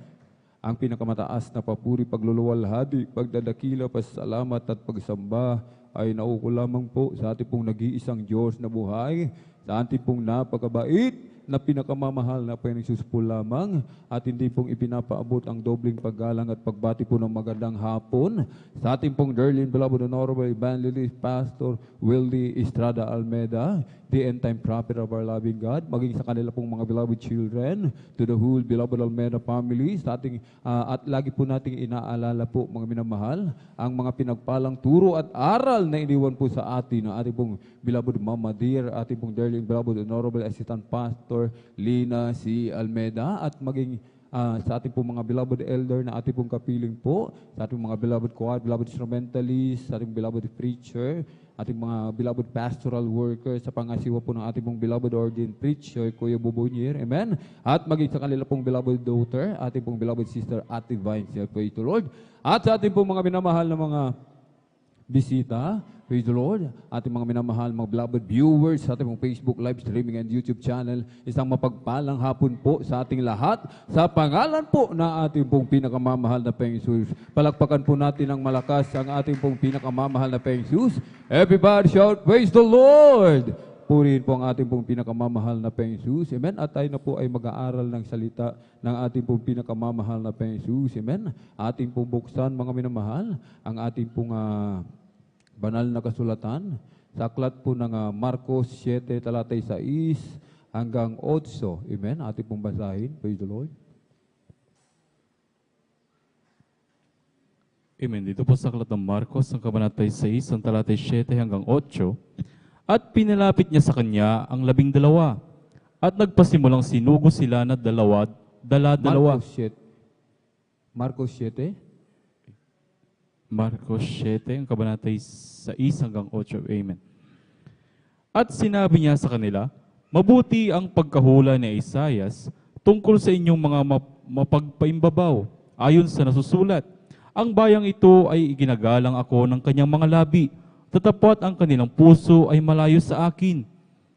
Ang pinakamataas na papuri, pagluluwalhati, pagdadakila, pasalamat at pagsamba ay nauko lamang po sa ating pong nag-iisang Diyos na buhay, sa ating pong napakabait na pinakamamahal na Panginoong Jesus po lamang, at hindi pong ipinapaabot ang dobling paggalang at pagbati po ng magandang hapon sa ating pong dearly and beloved honorable evangelist Pastor Willie Estrada Almeida, the end time prophet of our loving God, maging sa kanila pong mga beloved children, to the whole beloved Almeida family, sa ating, at lagi po nating inaalala po mga minamahal, ang mga pinagpalang turo at aral na iniwan po sa atin ng ating pong beloved Mama Dear, ating pong dearly and beloved honorable assistant pastor Lina C. Almeida, at maging sa ating pong mga beloved elder na ating pong kapiling po, sa ating mga beloved choir, beloved instrumentalist, sa ating beloved preacher, ating mga beloved pastoral workers, sa pangasiwa po ng ating pong beloved ordained preacher, Kuya Buboy Nier, amen. At maging sa kanila pong beloved daughter, ating pong beloved sister, Ate Vine, praise the Lord. At sa ating pong mga minamahal na mga bisita, praise the Lord, ating mga minamahal, mga beloved viewers sa ating Facebook live streaming and YouTube channel, isang mapagpalang hapon po sa ating lahat, sa pangalan po na ating pong pinakamamahal na Panginoong Jesus. Palakpakan po natin ng malakas ang ating pong pinakamamahal na Panginoong Jesus. Everybody shout, praise the Lord! Purihin po ang ating pong pinakamamahal na Panginoong Jesus. Amen. At tayo na po ay mag-aaral ng salita ng ating pong pinakamamahal na Panginoong Jesus. Amen. Ating pong buksan, mga minamahal, ang ating pong banal na kasulatan sa aklat po ng Marcos 7, talatay 6 hanggang 8. Amen. Ating pong basahin. Praise the Lord. Amen. Dito po sa aklat ng Marcos, ang kabanatay 6, ang talatay 7 hanggang 8. At pinalapit niya sa kanya ang 12, at nagpasimulang sinugo sila na dala-dalawa. Marcos 7. Marcos 7, ang kabanatay 6 hanggang 8. Amen. At sinabi niya sa kanila, mabuti ang pagkahula ni Isaias tungkol sa inyong mga mapagpaimbabaw, ayon sa nasusulat. Ang bayang ito ay iginagalang ako ng kanyang mga labi. Tatapat ang kanilang puso ay malayo sa akin.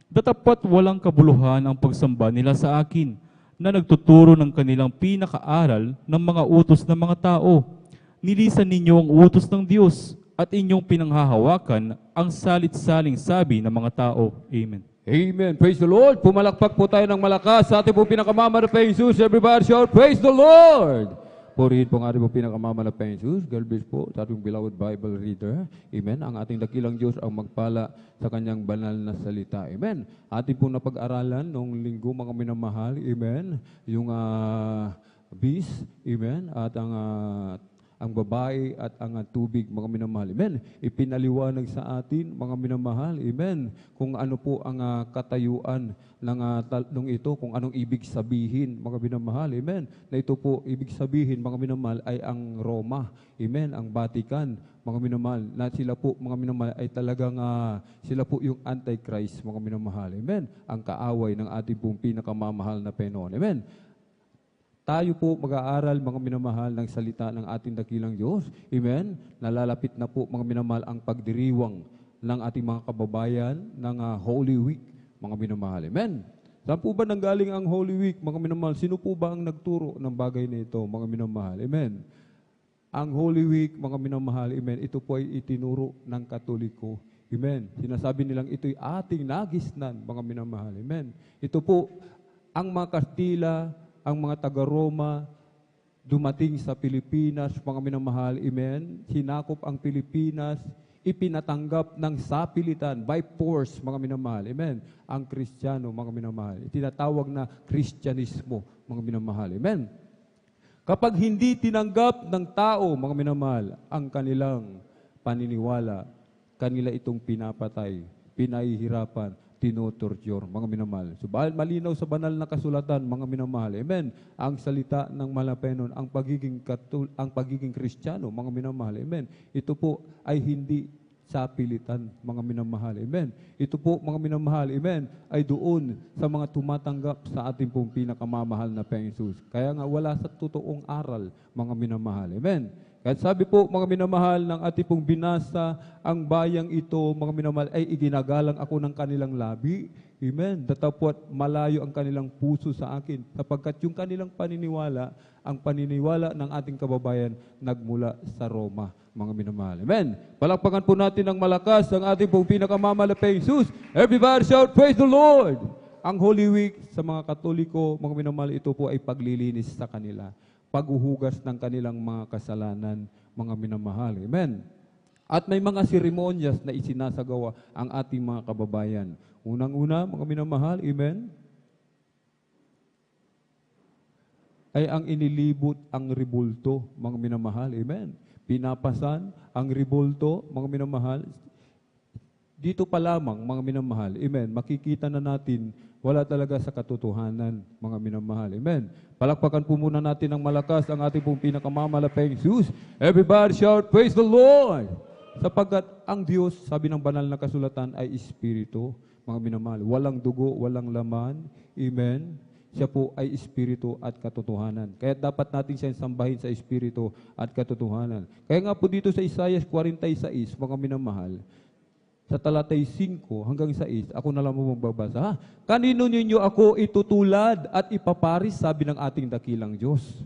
Tatapat walang kabuluhan ang pagsamba nila sa akin, na nagtuturo ng kanilang pinakaaral ng mga utos ng mga tao. Nilisan ninyo ang utos ng Diyos, at inyong pinanghahawakan ang salit-saling sabi ng mga tao. Amen. Amen. Praise the Lord. Pumalakpak po tayo ng malakas sa ating po pinakamamahal na Panginoong Jesus. Everybody shout, praise the Lord! Purihin po ang ating pinakamamahal na Panginoong Jesus. God bless po sa ating beloved Bible reader. Amen. Ang ating dakilang Diyos ang magpala sa kanyang banal na salita. Amen. Ating pong napag-aralan noong linggo, mga minamahal. Amen. Yung beast. Amen. At ang babae at ang tubig, mga minamahal. Amen. Ipinaliwanag sa atin, mga minamahal. Amen. Kung ano po ang katayuan ng ito, kung anong ibig sabihin, mga minamahal. Amen. Na ito po, ibig sabihin, mga minamahal, ay ang Roma. Amen. Ang Vatican, mga minamahal. Na sila po, mga minamahal, ay talagang sila po yung Antichrist, mga minamahal. Amen. Ang kaaway ng ating pong pinakamamahal na Panginoon. Amen. Tayo po mag-aaral, mga minamahal, ng salita ng ating dakilang Diyos. Amen. Nalalapit na po, mga minamahal, ang pagdiriwang ng ating mga kababayan ng Holy Week, mga minamahal. Amen. Saan po ba nanggaling ang Holy Week, mga minamahal? Sino po ba ang nagturo ng bagay na ito, mga minamahal? Amen. Ang Holy Week, mga minamahal, amen, ito po ay itinuro ng Katoliko. Amen. Sinasabi nilang ito'y ating nagisnan, mga minamahal. Amen. Ito po, ang mga Kastila, ang mga taga-Roma, dumating sa Pilipinas, mga minamahal, amen. Sinakop ang Pilipinas, ipinatanggap ng sapilitan, by force, mga minamahal, amen. Ang Kristiyano, mga minamahal. Tinatawag na Kristyanismo, mga minamahal, amen. Kapag hindi tinanggap ng tao, mga minamahal, ang kanilang paniniwala, kanila itong pinapatay, pinahihirapan, tinutorture, mga minamahal. So, malinaw sa banal na kasulatan, mga minamahal. Amen. Ang salita ng Malapenon, ang pagiging Kristiyano, mga minamahal. Amen. Ito po ay hindi sapilitan, mga minamahal. Amen. Ito po, mga minamahal, amen, ay doon sa mga tumatanggap sa ating pong pinakamamahal na Panginoon. Kaya nga wala sa totoong aral, mga minamahal. Amen. Kahit sabi po, mga minamahal, ng ating pong binasa, ang bayang ito, mga minamahal, ay iginagalang ako ng kanilang labi. Amen. Datapwat malayo ang kanilang puso sa akin, sapagkat yung kanilang paniniwala, ang paniniwala ng ating kababayan, nagmula sa Roma, mga minamahal. Amen. Palakpakan po natin ng malakas ang ating pong pinakamamalaking Jesus. Everybody shout, praise the Lord! Ang Holy Week sa mga Katoliko, mga minamahal, ito po ay paglilinis sa kanila, paghuhugas ng kanilang mga kasalanan, mga minamahal. Amen. At may mga seremonyas na isinasagawa ang ating mga kababayan. Unang-una, mga minamahal, amen, ay ang inilibot ang ribulto, mga minamahal. Amen. Pinapasan ang ribulto, mga minamahal. Dito pa lamang, mga minamahal, amen, makikita na natin wala talaga sa katotohanan, mga minamahal. Amen. Palakpakan po muna natin ng malakas ang ating pong pinakamamalaking Jesus. Everybody shout, praise the Lord! Sapagkat ang Diyos, sabi ng banal na kasulatan, ay Espiritu, mga minamahal. Walang dugo, walang laman. Amen. Siya po ay Espiritu at katotohanan. Kaya dapat natin siyang sambahin sa Espiritu at katotohanan. Kaya nga po dito sa Isaiah 46, mga minamahal, sa talatay 5 hanggang 6, ako na lang mo magbabasa. Kanino ninyo ako itutulad at ipaparis, sabi ng ating dakilang Diyos.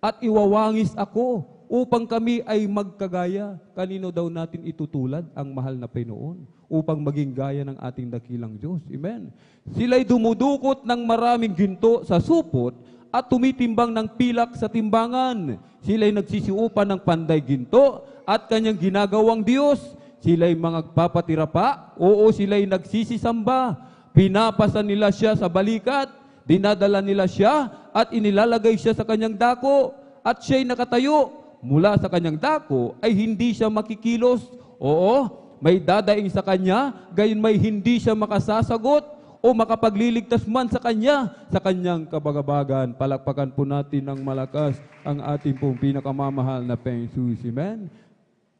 At iwawangis ako upang kami ay magkagaya. Kanino daw natin itutulad ang mahal na Panginoon? Upang maging gaya ng ating dakilang Diyos. Amen. Sila'y dumudukot ng maraming ginto sa supot at tumitimbang ng pilak sa timbangan. Sila'y nagsisiupan ng panday ginto at kanyang ginagawang Diyos. Sila'y mga papatira pa, oo, sila'y nagsisisamba. Pinapasan nila siya sa balikat, dinadala nila siya, at inilalagay siya sa kanyang dako. At siya'y nakatayo. Mula sa kanyang dako ay hindi siya makikilos. Oo, may dadaing sa kanya, gayon may hindi siya makasasagot o makapagliligtas man sa kanyang kabagabagan. Palakpakan po natin ng malakas ang ating pong pinakamamahal na Panginoon. Amen.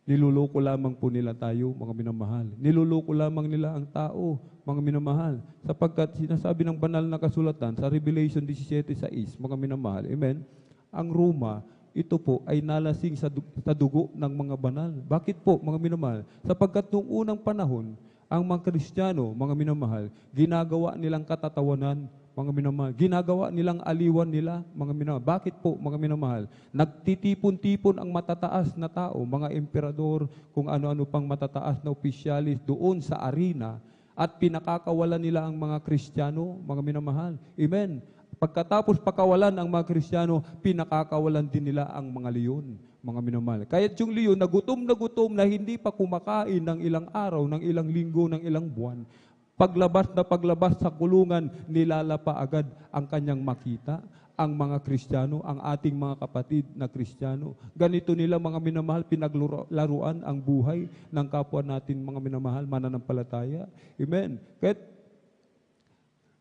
Niluloko lamang po nila tayo, mga minamahal. Niluloko lamang nila ang tao, mga minamahal. Sapagkat sinasabi ng banal na kasulatan sa Revelation 17:6, mga minamahal, amen, ang Roma, ito po ay nalasing sa dugo ng mga banal. Bakit po, mga minamahal? Sapagkat noong unang panahon, ang mga Kristiyano, mga minamahal, ginagawa nilang katatawanan, mga minamahal. Ginagawa nilang aliwan nila, mga minamahal. Bakit po, mga minamahal? Nagtitipon-tipon ang matataas na tao, mga emperador, kung ano-ano pang matataas na opisyalis doon sa arena, at pinakakawalan nila ang mga Kristiyano, mga minamahal. Amen. Pagkatapos pakawalan ang mga Kristiyano, pinakakawalan din nila ang mga leon, mga minamahal. Kaya't yung leon na gutom na hindi pa kumakain ng ilang araw, ng ilang linggo, ng ilang buwan, paglabas sa kulungan, nilalapa agad ang kanyang makita, ang mga Kristiyano, ang ating mga kapatid na Kristiyano. Ganito nila, mga minamahal, pinaglaruan ang buhay ng kapwa natin, mga minamahal, mananampalataya. Amen. Kahit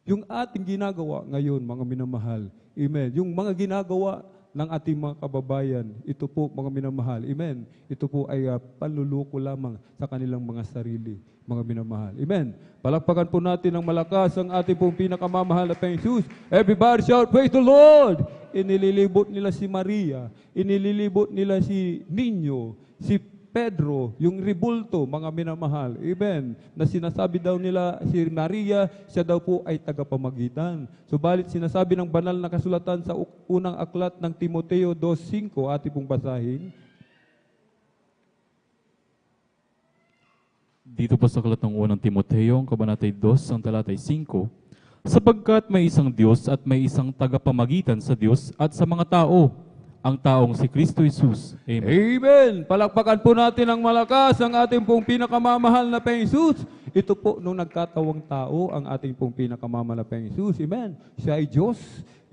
yung ating ginagawa ngayon, mga minamahal, amen, yung mga ginagawa ng ating mga kababayan, ito po, mga minamahal, amen, ito po ay panluloko lamang sa kanilang mga sarili, mga minamahal. Amen. Palakpakan po natin ng malakas ang ating pong pinakamamahal na Panginoon. Everybody shout, praise the Lord! Inililibot nila si Maria, inililibot nila si Niño, si Pedro, yung ribulto, mga minamahal. Amen. Na sinasabi daw nila, si Maria, siya daw po ay tagapamagitan. Subalit sinasabi ng banal na kasulatan sa unang aklat ng Timoteo 2:5, ating pong basahin. Dito po sa aklat ng unang Timoteo, ang kabanatay 2, ang talatay 5, sapagkat may isang Diyos at may isang tagapamagitan sa Diyos at sa mga tao, ang taong si Kristo Jesus. Amen. Amen. Palakpakan po natin ang malakas ang ating pong pinakamamahal na Jesus. Ito po nung nagkatawang tao ang ating pong pinakamamahal na Jesus. Amen. Siya ay Diyos.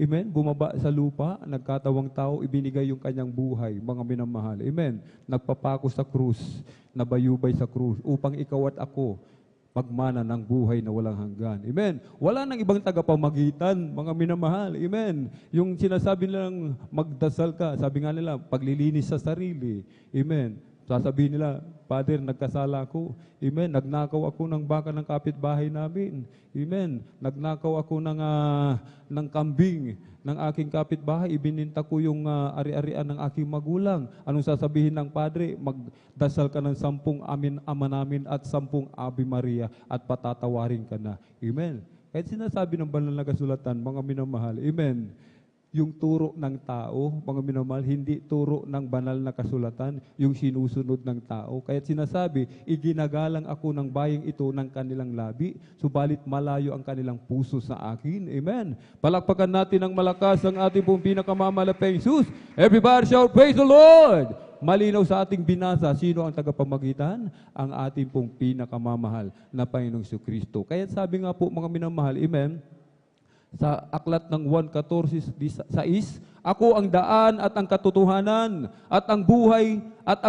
Amen. Bumaba sa lupa, nagkatawang tao, ibinigay yung kanyang buhay, mga minamahal. Amen. Nagpapako sa krus, nabayubay sa krus, upang ikaw at ako pagmana ng buhay na walang hanggan. Amen. Wala nang ibang tagapamagitan, mga minamahal. Amen. Yung sinasabi nilang magdasal ka, sabi nga nila, paglilinis sa sarili. Amen. Sasabihin nila, Father, nagkasala ako. Amen. Nagnakaw ako ng baka ng kapitbahay namin. Amen. Nagnakaw ako ng kambing ng aking kapitbahay. Ibininta ko yung ari-arian ng aking magulang. Anong sasabihin ng Padre? Magdasal ka ng 10 Amin Ama namin at 10 Ave Maria at patatawarin ka na. Amen. Kahit sinasabi ng banal na kasulatan, mga minamahal. Amen. Yung turo ng tao, mga minamahal, hindi turo ng banal na kasulatan, yung sinusunod ng tao. Kaya sinasabi, iginagalang ako ng bayang ito ng kanilang labi, subalit malayo ang kanilang puso sa akin. Amen. Palakpakan natin ng malakas ang ating pong pinakamamalaking Jesus. Everybody shout, praise the Lord! Malinaw sa ating binasa, sino ang tagapamagitan? Ang ating pong pinakamamahal na Panginoong Kristo. Kaya sabi nga po, mga minamahal, amen, sa aklat ng 1:14, ako ang daan at ang katotohanan at ang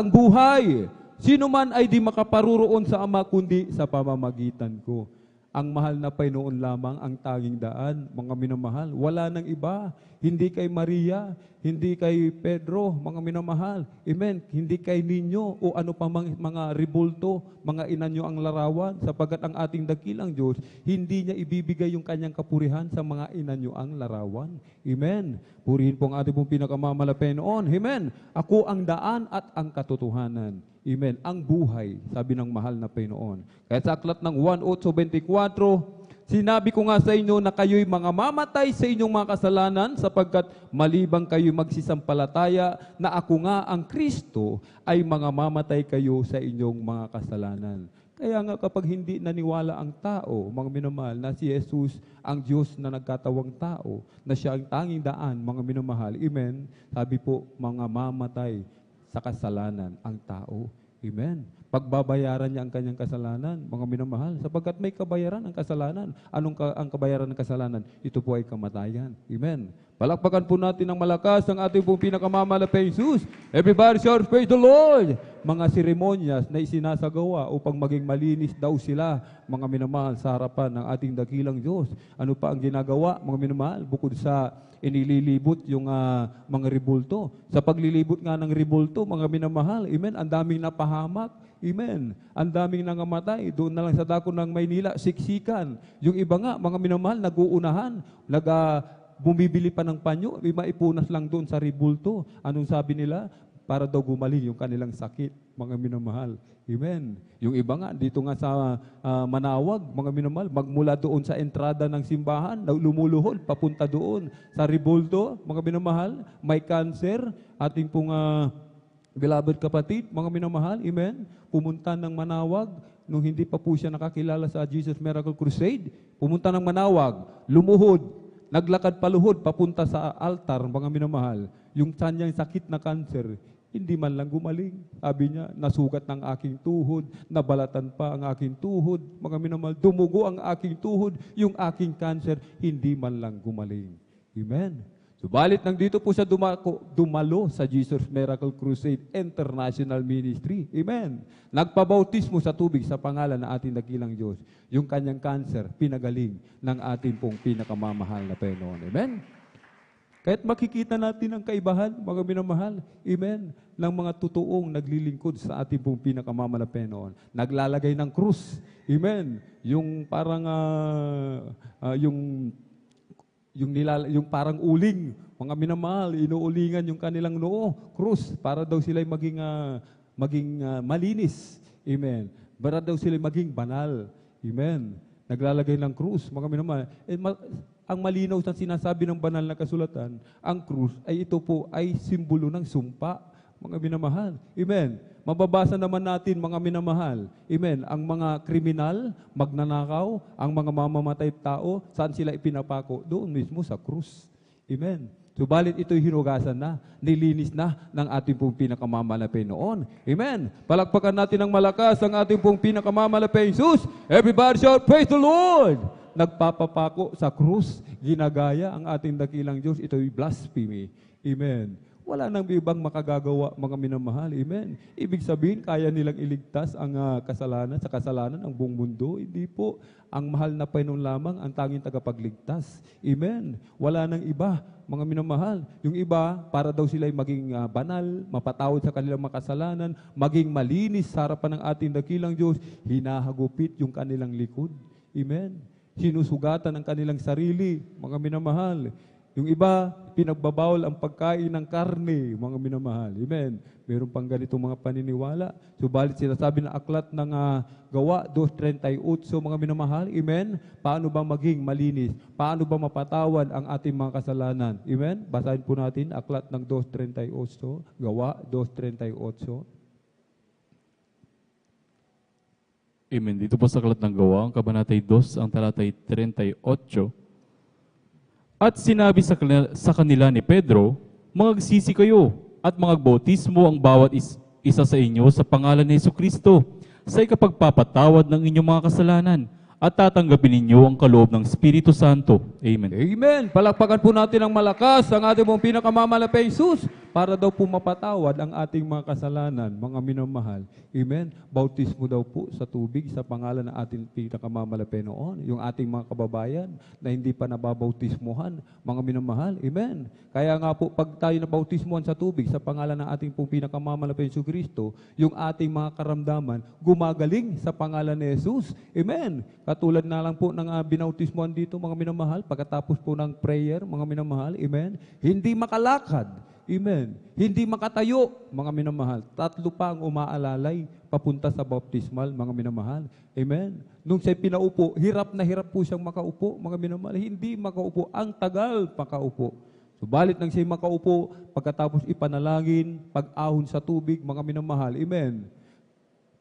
buhay. Sino man ay di makaparuroon sa Ama kundi sa pamamagitan ko. Ang mahal na Panginoon lamang ang tanging daan, mga minamahal. Wala nang iba. Hindi kay Maria, hindi kay Pedro, mga minamahal. Amen. Hindi kay ninyo o ano pa mga ribulto, mga inanyo ang larawan, sapagat ang ating dakilang Diyos, hindi niya ibibigay yung kanyang kapurihan sa mga inanyo ang larawan. Amen. Purihin po ang ating pong pinakamamalaking Panginoon. Amen. Ako ang daan at ang katotohanan. Amen. Ang buhay, sabi ng mahal na Panginoon. Kaya sa aklat ng 1:24, sinabi ko nga sa inyo na kayo'y mga mamatay sa inyong mga kasalanan sapagkat malibang kayo'y magsisampalataya na ako nga ang Kristo ay mga mamatay kayo sa inyong mga kasalanan. Kaya nga kapag hindi naniwala ang tao, mga minamahal, na si Jesus ang Diyos na nagkatawang tao, na siya ang tanging daan, mga minamahal, amen, sabi po, mga mamatay sa kasalanan ang tao. Amen. Pagbabayaran niya ang kanyang kasalanan, mga minamahal, sapagkat may kabayaran ang kasalanan. Ang kabayaran ng kasalanan? Ito po ay kamatayan. Amen. Palakpakan po natin ng malakas ang ating pong pinakamamalaking Jesus. Everybody shout, praise the Lord! Mga seremonyas na isinasagawa upang maging malinis daw sila, mga minamahal, sa harapan ng ating dakilang Diyos. Ano pa ang ginagawa, mga minamahal, bukod sa inililibot yung mga ribulto. Sa paglilibot nga ng ribulto, mga minamahal, amen, ang daming napahamak. Amen. Ang daming nangamatay. Doon na lang sa dako ng Maynila, siksikan. Yung iba nga, mga minamahal, nag-uunahan. Bumibili pa ng panyo. May maipunas lang doon sa ribulto. Anong sabi nila? Para daw gumaling yung kanilang sakit, mga minamahal. Amen. Yung iba nga, dito nga sa Manawag, mga minamahal, magmula doon sa entrada ng simbahan, lumuluhod, papunta doon sa ribulto, mga minamahal, may cancer, ating pong beloved kapatid, mga minamahal, amen, pumunta ng Manawag, nung hindi pa po siya nakakilala sa Jesus Miracle Crusade, pumunta ng Manawag, lumuhod, naglakad paluhod, papunta sa altar, mga minamahal, yung kanyang sakit na cancer, hindi man lang gumaling. Sabi niya, nasugat ng aking tuhod, nabalatan pa ang aking tuhod, mga minamahal, dumugo ang aking tuhod, yung aking cancer, hindi man lang gumaling. Amen. Subalit nandito po siya dumalo sa Jesus Miracle Crusade International Ministry. Amen. Nagpabautismo sa tubig sa pangalan ng ating dakilang Diyos. Yung kanyang cancer, pinagaling ng ating pong pinakamamahal na Panginoon. Amen. Kahit makikita natin ang kaibahan, mga minamahal, amen, ng mga totoong naglilingkod sa ating pong pinakamamahal na Panginoon. Naglalagay ng krus. Amen. Yung parang, yung parang uling, mga minamahal, inuulingan yung kanilang noo, krus, para daw sila'y maging maging malinis. Amen. Para daw sila maging banal. Amen. Naglalagay ng krus, mga minamahal. Ang malinaw sa sinasabi ng banal na kasulatan, ang krus ay ito po ay simbolo ng sumpa, mga minamahal. Amen. Mababasa naman natin, mga minamahal. Amen. Ang mga kriminal, magnanakaw, ang mga mamamatay tao, saan sila ipinapako? Doon mismo sa krus. Amen. Subalit ito'y hinugasan na, nilinis na ng ating pong pinakamamalapi noon. Amen. Palakpakan natin ng malakas ang ating pong pinakamamalapi, Jesus. Everybody shout, praise the Lord! Nagpapapako sa krus, ginagaya ang ating dakilang Diyos. Ito'y blasphemy. Amen. Wala nang ibang makagagawa, mga minamahal. Amen. Ibig sabihin, kaya nilang iligtas ang kasalanan sa kasalanan ng buong mundo. Hindi po. Ang mahal na Panginoon lamang ang tanging tagapagligtas. Amen. Wala nang iba, mga minamahal. Yung iba, para daw sila'y maging banal, mapatawad sa kanilang makasalanan, maging malinis sa harapan ng ating dakilang Diyos, hinahagupit yung kanilang likod. Amen. Sinusugatan ang kanilang sarili, mga minamahal. Yung iba, pinagbabawal ang pagkain ng karne, mga minamahal. Amen. Meron pang ganitong mga paniniwala. Subalit sinasabi ng aklat ng Gawa 2:38, mga minamahal. Amen. Paano ba maging malinis? Paano ba mapatawad ang ating mga kasalanan? Amen. Basahin po natin aklat ng 2:38, Gawa 2:38. Amen. Dito po sa aklat ng Gawa, ang kabanatay 2, ang talatay 38. At sinabi sa kanila ni Pedro, magsisi kayo at magbautismo ang bawat isa sa inyo sa pangalan ni Jesucristo sa ikapagpapatawad ng inyong mga kasalanan at tatanggapin ninyo ang kaloob ng Espiritu Santo. Amen. Amen. Palakpakan po natin ng malakas ang ating pong pinakamamalapi, Jesus, para daw po mapatawad ang ating mga kasalanan, mga minamahal. Amen. Bautismo daw po sa tubig sa pangalan ng ating pinakamamalapi noon. Yung ating mga kababayan na hindi pa nababautismuhan, mga minamahal. Amen. Kaya nga po, pag tayo nabautismuhan sa tubig sa pangalan ng ating pong pinakamamalapi, Jesucristo, yung ating mga karamdaman gumagaling sa pangalan ni Jesus. Amen. Katulad na lang po ng binautismuhan dito, mga minamahal, pagkatapos po ng prayer, mga minamahal, amen, hindi makalakad, amen, hindi makatayo, mga minamahal, 3 pa ang umaalalay papunta sa baptismal, mga minamahal, amen. Nung siya pinaupo, hirap na hirap po siyang makaupo, mga minamahal, hindi makaupo, ang tagal makaupo. Subalit nang siya makaupo, pagkatapos ipanalangin, pag-ahon sa tubig, mga minamahal, amen,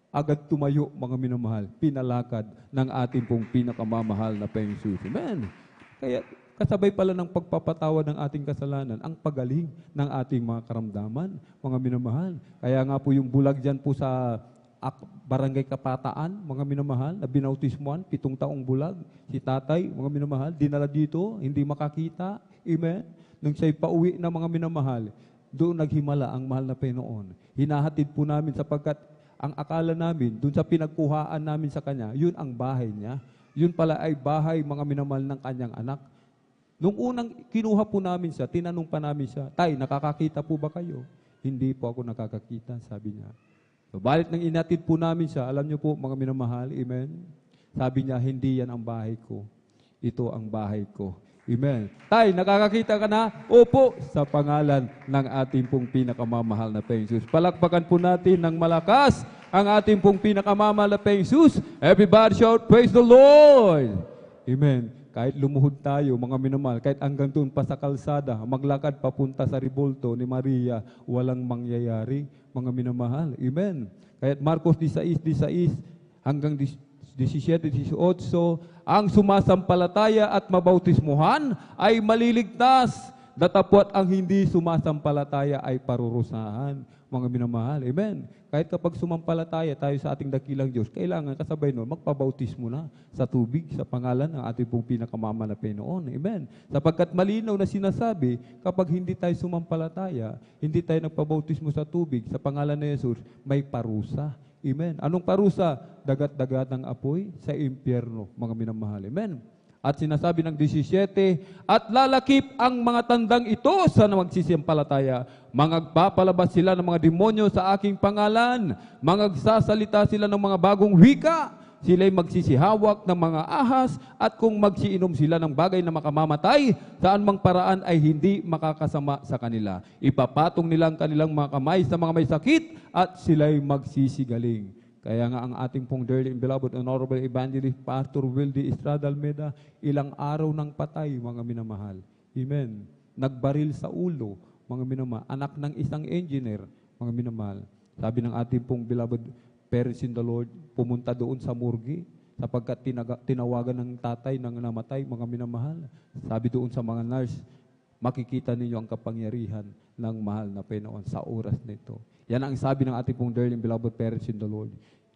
agad tumayo, mga minamahal, pinalakad ng ating pong pinakamamahal na Panginoong Jesus. Amen. Kaya kasabay pala ng pagpapatawad ng ating kasalanan, ang pagaling ng ating mga karamdaman, mga minamahal. Kaya nga po yung bulag dyan po sa Barangay Kapataan, mga minamahal, na binautismuhan, 7 taong bulag. Si tatay, mga minamahal, dinala dito, hindi makakita. Amen. Nung siya'y pauwi na, mga minamahal, doon naghimala ang mahal na Panginoon. Hinahatid po namin sapagkat ang akala namin, dun sa pinagkuhaan namin sa kanya, yun ang bahay niya. Yun pala ay bahay, mga minamahal, ng kanyang anak. Nung unang kinuha po namin siya, tinanong pa namin siya, Tay, nakakakita po ba kayo? Hindi po ako nakakakita, sabi niya. So, balit nang inatid po namin siya, alam niyo po, mga minamahal, amen? Sabi niya, hindi yan ang bahay ko. Ito ang bahay ko. Amen. Tay, nakakakita ka na? Opo, sa pangalan ng ating pong pinakamamahal na Panginoong Jesus. Palakpakan po natin ng malakas ang ating pong pinakamamahal na Panginoong Jesus. Everybody shout, praise the Lord! Amen. Kahit lumuhod tayo, mga minamahal, kahit hanggang doon pa sa kalsada, maglakad papunta sa Ribolto ni Maria, walang mangyayari, mga minamahal. Amen. Kahit Marcos 16:16 hanggang 17:18, ang sumasampalataya at mabautismuhan ay maliligtas, datapwat ang hindi sumasampalataya ay parurusahan, mga minamahal. Amen. Kahit kapag sumampalataya tayo sa ating dakilang Diyos, kailangan kasabay nun, magpabautismo na sa tubig, sa pangalan ng ating pong pinakamamahal na Panginoon. Amen. Sapagkat malinaw na sinasabi, kapag hindi tayo sumampalataya, hindi tayo nagpabautismo sa tubig, sa pangalan ni Jesus, may parusa. Amen. Anong parusa? Dagat-dagat ng apoy sa impyerno, mga minamahal. Amen. At sinasabi ng 17, at lalakip ang mga tandang ito sa magsisimpalataya. Magpapalabas sila ng mga demonyo sa aking pangalan. Magsasalita sila ng mga bagong wika. sila'y magsisihawak ng mga ahas, at kung magsiinom sila ng bagay na makamamatay, saan mang paraan ay hindi makakasama sa kanila. Ipapatong nila ang kanilang mga kamay sa mga may sakit, at sila'y magsisigaling. Kaya nga ang ating pong dearly and beloved Honorable Evangelist Pastor Wildy Estrada Almeda, ilang araw ng patay, mga minamahal. Amen. Nagbaril sa ulo, mga minamahal. Anak ng isang engineer, mga minamahal. Sabi ng ating pong beloved parents in the Lord, pumunta doon sa morgue sapagkat tinawagan ng tatay ng namatay, mga minamahal. Sabi doon sa mga nurse, makikita ninyo ang kapangyarihan ng mahal na Panginoon sa oras nito. Yan ang sabi ng ating pong dearly and beloved parents in the Lord.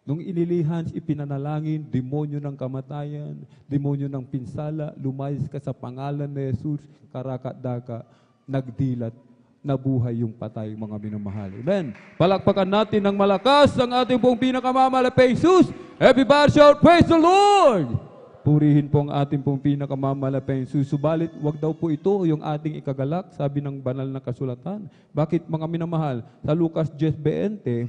Nung inilihan, ipinanalangin, demonyo ng kamatayan, demonyo ng pinsala, lumayas ka sa pangalan ni Jesus, karakadaka, nagdilat, nabuhay yung patay, mga minamahal. Amen. Palakpakan natin ng malakas ang ating pong pinakamamalaking Jesus. Everybody shout, praise the Lord! Purihin po ang ating pong pinakamamalaking Jesus. Subalit, wag daw po ito yung ating ikagalak, sabi ng banal na kasulatan. Bakit, mga minamahal? Sa Lucas 10:20,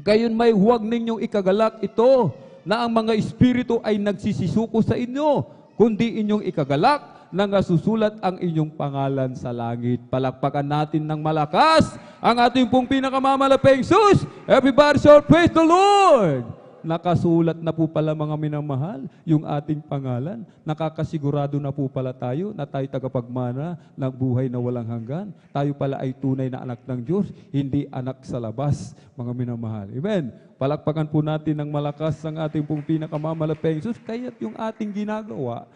gayon may huwag ninyong ikagalak ito na ang mga espiritu ay nagsisisuko sa inyo, kundi inyong ikagalak na nasusulat ang inyong pangalan sa langit. Palakpakan natin ng malakas ang ating pong pinakamamalaking Jesus. Everybody shout, praise the Lord! Nakasulat na po pala, mga minamahal, yung ating pangalan. Nakakasigurado na po pala tayo na tayo tagapagmana ng buhay na walang hanggan. Tayo pala ay tunay na anak ng Diyos, hindi anak sa labas, mga minamahal. Amen. Palakpakan po natin ng malakas ang ating pong pinakamamalaking Jesus. Kaya't yung ating ginagawa,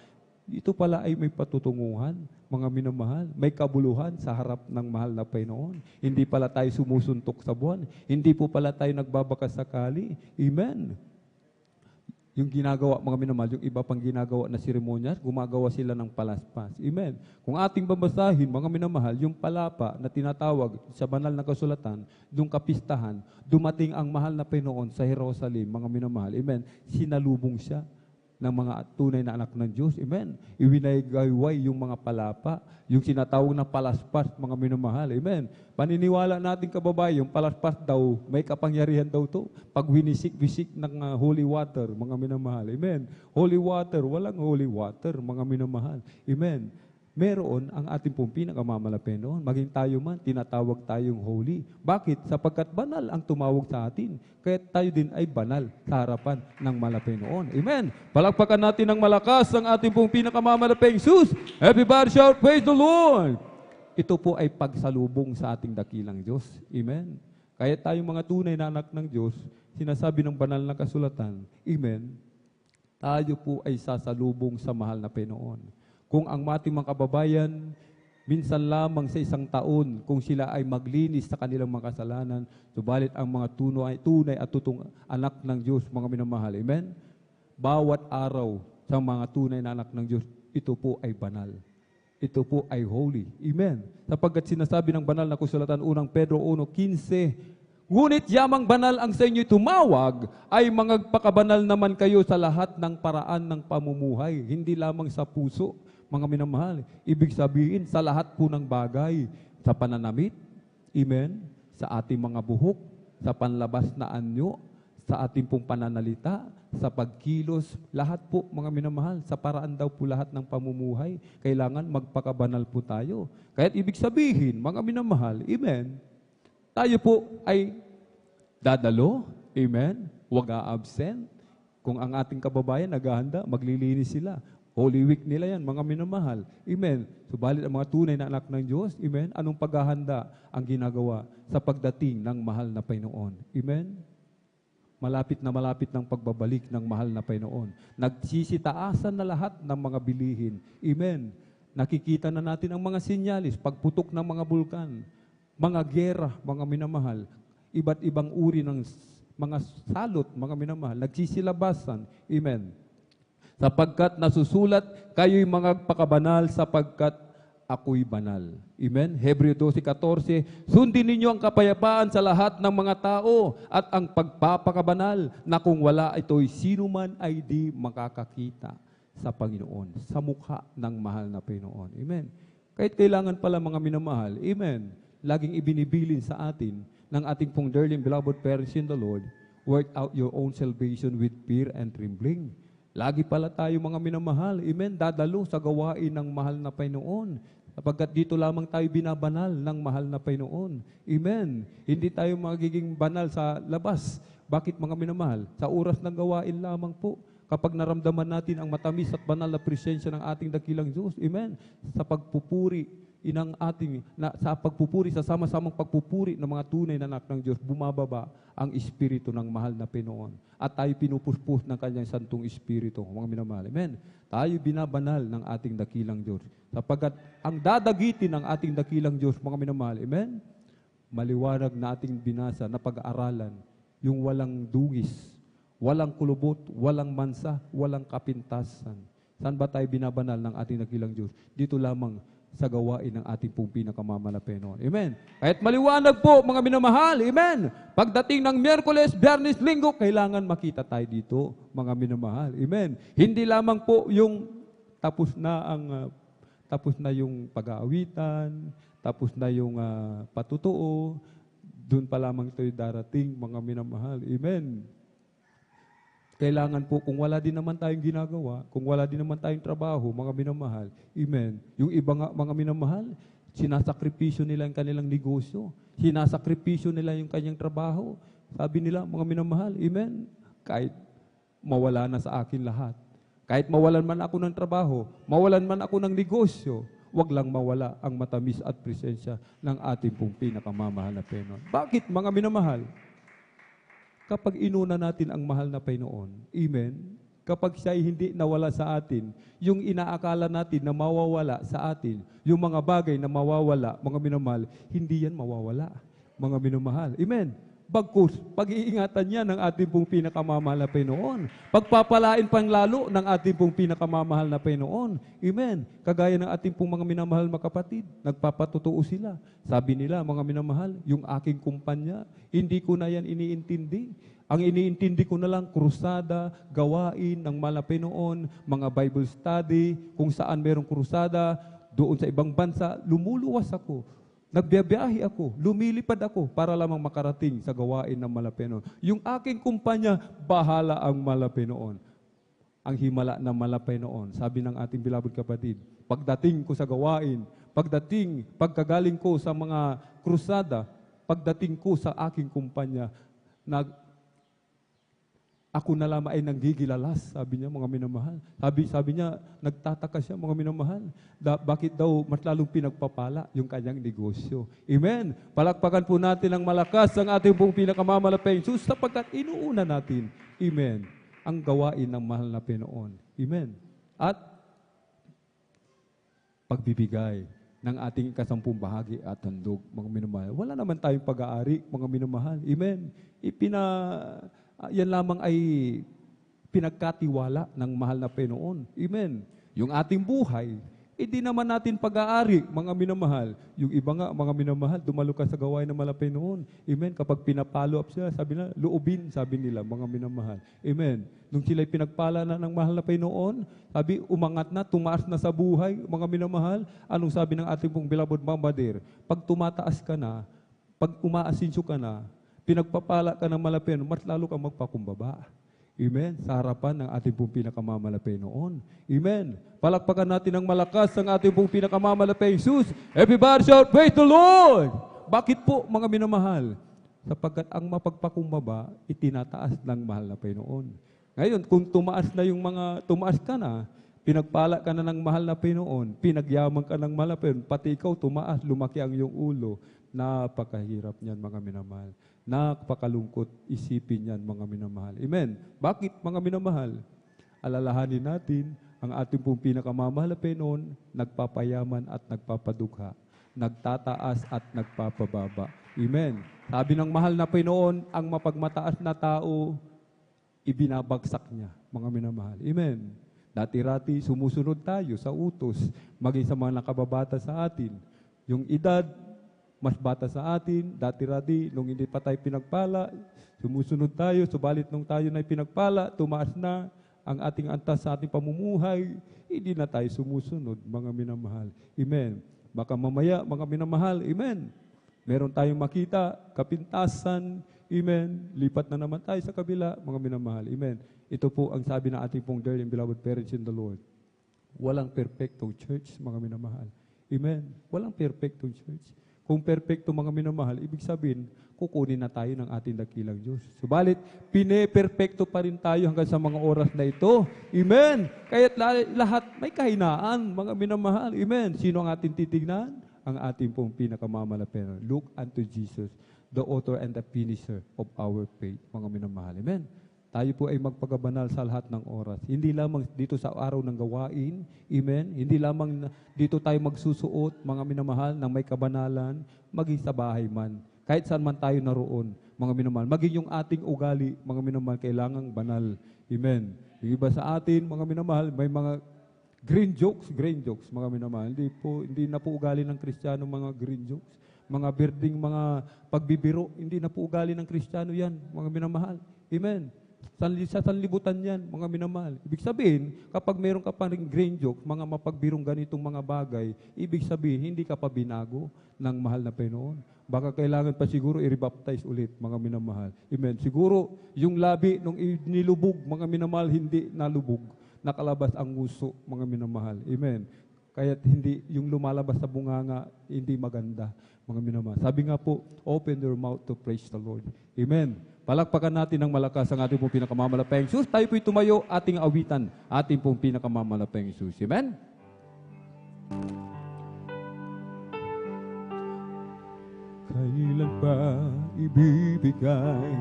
ito pala ay may patutunguhan, mga minamahal. May kabuluhan sa harap ng mahal na Panginoon. Hindi pala tayo sumusuntok sa buwan. Hindi po pala tayo nagbabakas sakali. Amen. Yung ginagawa, mga minamahal, yung iba pang ginagawa na seremonyas, gumagawa sila ng palaspas. Amen. Kung ating babasahin, mga minamahal, yung palapa na tinatawag sa banal na kasulatan, yung kapistahan, dumating ang mahal na Panginoon sa Jerusalem, mga minamahal. Amen. Sinalubong siya ng mga tunay na anak ng Diyos. Amen. Iwinaygayway yung mga palapa, yung sinatawag na palaspas, mga minamahal. Amen. Paniniwala natin, kababayan, yung palaspas daw, may kapangyarihan daw to. Pag winisik-wisik ng holy water, mga minamahal. Amen. Holy water, walang holy water, mga minamahal. Amen. Meron ang ating pong pinakamamalaking noon. Maging tayo man, tinatawag tayong holy. Bakit? Sapagkat banal ang tumawag sa atin. Kaya tayo din ay banal sa harapan ng malapay noon. Amen. Palakpakan natin ng malakas ang ating pong pinakamamalaking Jesus. Everybody shout, praise the Lord! Ito po ay pagsalubong sa ating dakilang Diyos. Amen. Kaya tayo mga tunay na anak ng Diyos, sinasabi ng banal na kasulatan, amen, tayo po ay sasalubong sa mahal na Panginoon. Kung ang ating mga kababayan, minsan lamang sa isang taon, kung sila ay maglinis sa kanilang mga kasalanan, subalit ang mga tunay at tutong anak ng Diyos, mga minamahal. Amen? Bawat araw sa mga tunay na anak ng Diyos, ito po ay banal. Ito po ay holy. Amen? Sapagkat sinasabi ng banal na kasulatan, unang Pedro 1:15, ngunit yamang banal ang sa inyo tumawag, ay magpakabanal naman kayo sa lahat ng paraan ng pamumuhay, hindi lamang sa puso, mga minamahal. Ibig sabihin, sa lahat po ng bagay, sa pananamit, amen, sa ating mga buhok, sa panlabas na anyo, sa ating pong pananalita, sa pagkilos, lahat po, mga minamahal, sa paraan daw po lahat ng pamumuhay, kailangan magpakabanal po tayo. Kaya't ibig sabihin, mga minamahal, amen, tayo po ay dadalo, amen, huwag a-absent. Kung ang ating kababayan naghahanda, maglilinis sila. Holy Week nila yan, mga minamahal. Amen. Subalit ang mga tunay na anak ng Diyos, amen, anong paghahanda ang ginagawa sa pagdating ng mahal na Panginoon? Amen. Malapit ng pagbabalik ng mahal na Panginoon. Nagsisitaasan na lahat ng mga bilihin. Amen. Nakikita na natin ang mga sinyalis, pagputok ng mga bulkan, mga gera, mga minamahal, iba't ibang uri ng mga salot, mga minamahal, nagsisilabasan. Amen. Sapagkat nasusulat, kayo'y mga pakabanal sapagkat ako'y banal. Amen? Hebreo 12:14, sundin ninyo ang kapayapaan sa lahat ng mga tao at ang pagpapakabanal na kung wala ito'y sino man ay di makakakita sa Panginoon, sa mukha ng mahal na Panginoon. Amen? Kahit kailangan pala, mga minamahal, amen, laging ibinibilin sa atin ng ating pong dearly and beloved parents in the Lord, Work out your own salvation with fear and trembling. Lagi pala tayo mga minamahal, amen, dadalo sa gawain ng mahal na Panginoon. Sapagkat dito lamang tayo binabanal ng mahal na Panginoon. Amen. Hindi tayo magiging banal sa labas. Bakit mga minamahal? Sa oras ng gawain lamang po. Kapag naramdaman natin ang matamis at banal na presensya ng ating dakilang Diyos. Amen. Sa pagpupuri sa pagpupuri, sa sama-samang pagpupuri ng mga tunay na anak ng Diyos, bumababa ang Espiritu ng mahal na Panginoon. At tayo pinupuspos ng Kanyang Santong Espiritu, mga minamahal. Amen. Tayo binabanal ng ating dakilang Diyos. Sapagkat ang dadagitin ng ating dakilang Diyos, mga minamahal. Amen. Maliwanag na ating binasa na pag-aaralan, yung walang dugis, walang kulubot, walang mansa, walang kapintasan. Saan ba tayo binabanal ng ating dakilang Diyos? Dito lamang sa gawain ng ating pong pinakamamahal na Panginoon. Amen. Kahit maliwanag po, mga minamahal. Amen. Pagdating ng Miyerkules, Biyernes, Linggo, kailangan makita tayo dito, mga minamahal. Amen. Hindi lamang po yung tapos na yung pag-aawitan, tapos na yung patutuo, doon pa lamang ito'y darating, mga minamahal. Amen. Kailangan po, kung wala din naman tayong ginagawa, kung wala din naman tayong trabaho, mga minamahal, amen. Yung iba nga, mga minamahal, sinasakripisyo nila yung kanilang negosyo, sinasakripisyo nila yung kanyang trabaho. Sabi nila, mga minamahal, amen, kahit mawala na sa akin lahat, kahit mawalan man ako ng trabaho, mawalan man ako ng negosyo, wag lang mawala ang matamis at presensya ng ating pong pinakamamahal na Panginoon. Bakit, mga minamahal? Kapag inuna natin ang mahal na Panginoon, amen, kapag siya'y hindi nawala sa atin, yung inaakala natin na mawawala sa atin, yung mga bagay na mawawala, mga minamahal, hindi yan mawawala, mga minamahal. Amen. Bagkus, pag-iingatan niya ng ating pong pinakamamahal na Panginoon. Pagpapalain pang lalo ng ating pong pinakamamahal na Panginoon. Amen. Kagaya ng ating pong mga minamahal mga kapatid, nagpapatotoo sila. Sabi nila, mga minamahal, yung aking kumpanya, hindi ko na yan iniintindi. Ang iniintindi ko na lang, krusada, gawain ng mahal na Panginoon, mga Bible study, kung saan merong krusada, doon sa ibang bansa, lumuluwas ako. Nagbiyabiyahe ako, lumilipad ako para lamang makarating sa gawain ng Malapenoon. Yung aking kumpanya, bahala ang Malapenoon. Ang himala ng Malapenoon. Sabi ng ating beloved kapatid, pagdating ko sa gawain, pagkagaling ko sa mga krusada, pagdating ko sa aking kumpanya, ako na lamang ay nanggigilalas, sabi niya, mga minamahal. Sabi niya, nagtataka siya, mga minamahal. Bakit daw mas lalong pinagpapala yung kanyang negosyo? Amen. Palakpakan po natin ang malakas ang ating pong pinakamamahal na Panginoon sapagkat inuuna natin, amen, ang gawain ng mahal na Panginoon. Amen. At pagbibigay ng ating kasampung bahagi at handog, mga minamahal. Wala naman tayong pag-aari, mga minamahal. Amen. Yan lamang ay pinagkatiwala ng mahal na Panginoon. Amen. Yung ating buhay, hindi naman natin pag-aari, mga minamahal. Yung iba nga, mga minamahal, dumalo ka sa gawain ng mahal na Panginoon. Amen. Kapag pinapalo up siya, sabi na, loobin, sabi nila, mga minamahal. Amen. Nung sila'y pinagpala na ng mahal na Panginoon, sabi, umangat na, tumaas na sa buhay, mga minamahal. Anong sabi ng ating pong beloved Mama Dear? Pag tumataas ka na, pag umaasinso ka na, pinagpapala ka ng malapin, mas lalo kang magpakumbaba. Amen. Sa harapan ng ating pong pinakamamalapi noon. Amen. Palakpakan natin ng malakas ang ating pong pinakamamalapi, Jesus. Everybody shout, praise the Lord! Bakit po, mga minamahal? Sapagkat ang mapagpakumbaba, itinataas ng mahal na Panginoon. Ngayon, kung tumaas ka na, pinagpala ka na ng mahal na Panginoon, pinagyaman ka ng mahal na Panginoon, pati ikaw tumaas, lumaki ang iyong ulo, napakahirap niyan, mga minamahal. Napakalungkot isipin yan, mga minamahal. Amen. Bakit, mga minamahal? Alalahanin natin, ang ating pong pinakamamahal na Panginoon, nagpapayaman at nagpapadugha, nagtataas at nagpapababa. Amen. Sabi ng mahal na Panginoon, ang mapagmataas na tao, ibinabagsak niya, mga minamahal. Amen. Dati-rati, sumusunod tayo sa utos, maging sa mga nakababata sa atin. Yung edad, mas bata sa atin, dati-rati, nung hindi pa tayo pinagpala, sumusunod tayo, subalit nung tayo na pinagpala, tumaas na ang ating antas sa ating pamumuhay, hindi na tayo sumusunod, mga minamahal. Amen. Baka mamaya, mga minamahal, amen, meron tayong makita, kapintasan, Amen. Lipat na naman tayo sa kabila, mga minamahal. Amen. Ito po ang sabi ng ating pong dear and beloved parents in the Lord. Walang perfectong church, mga minamahal. Amen. Walang perfectong church. Kung perfecto, mga minamahal, ibig sabihin, kukunin na tayo ng ating dakilang Diyos. Subalit, pine-perfecto pa rin tayo hanggang sa mga oras na ito. Amen. Kaya't lahat may kahinaan, mga minamahal. Amen. Sino ang ating titignan? Ang ating pong pinakamamalapit. Look unto Jesus, the author and the finisher of our faith, mga minamahal. Amen. Tayo po ay magpagabanal sa lahat ng oras. Hindi lamang dito sa araw ng gawain. Amen. Hindi lamang dito tayo magsusuot, mga minamahal, ng may kabanalan, maging sa bahay man. Kahit saan man tayo naroon, mga minamahal. Maging yung ating ugali, mga minamahal, kailangang banal. Amen. Yung iba sa atin, mga minamahal, may mga green jokes, mga minamahal. Hindi na po ugali ng Kristiyano mga green jokes. Mga birding, mga pagbibiro, hindi na po ugali ng Kristiyano yan, mga minamahal. Amen. Sa sanlibutan yan, mga minamahal. Ibig sabihin, kapag meron ka pa rin green joke, mga mapagbirong ganitong mga bagay, ibig sabihin, hindi ka pa binago ng mahal na Panginoon. Baka kailangan pa siguro i-rebaptize ulit, mga minamahal. Amen. Siguro, yung labi nung nilubog, mga minamahal, hindi nalubog. Nakalabas ang nguso, mga minamahal. Amen. Kaya't hindi, yung lumalabas sa bunganga, hindi maganda, mga minamahal. Sabi nga po, open your mouth to praise the Lord. Amen. Palakpakan natin ng malakas ang ating pong pinakamamalapayang Jesus. Tayo po'y tumayo, ating awitan, ating pong pinakamamalapayang Jesus. Amen? Kailan pa ibibigay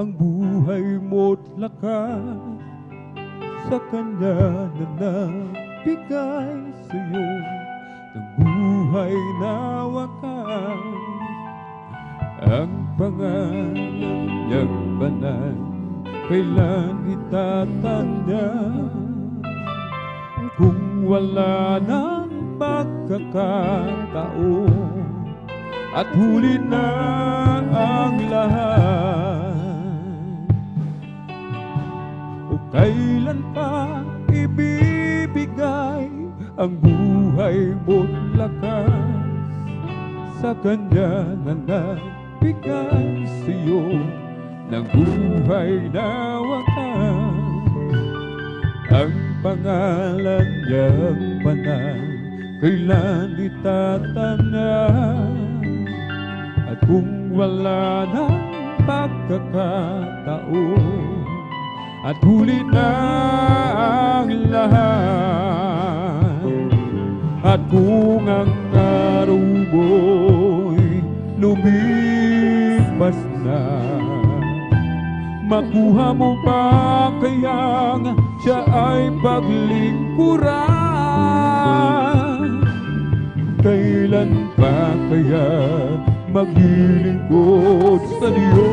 ang buhay mo't lakas sa Kanya na nagbigay sa'yo ng buhay na wakas? Ang pangalan niyang banal, kailan itatanda? Kung wala nang pagkakataon at huli na ang lahat, o kailan pa ibibigay ang buhay mo't lakas sa Kanya na nagbigay sa'yo ng buhay na wakas? Ang pangalan niyang banal, kailan itatanda? At kung wala nang pagkakataon at huli na ang lahat, at kung ang araw mo'y lumipas na, makuha mo ba kayang siya ay paglingkuran? Kailan pa kaya maglilingkod sa Diyos?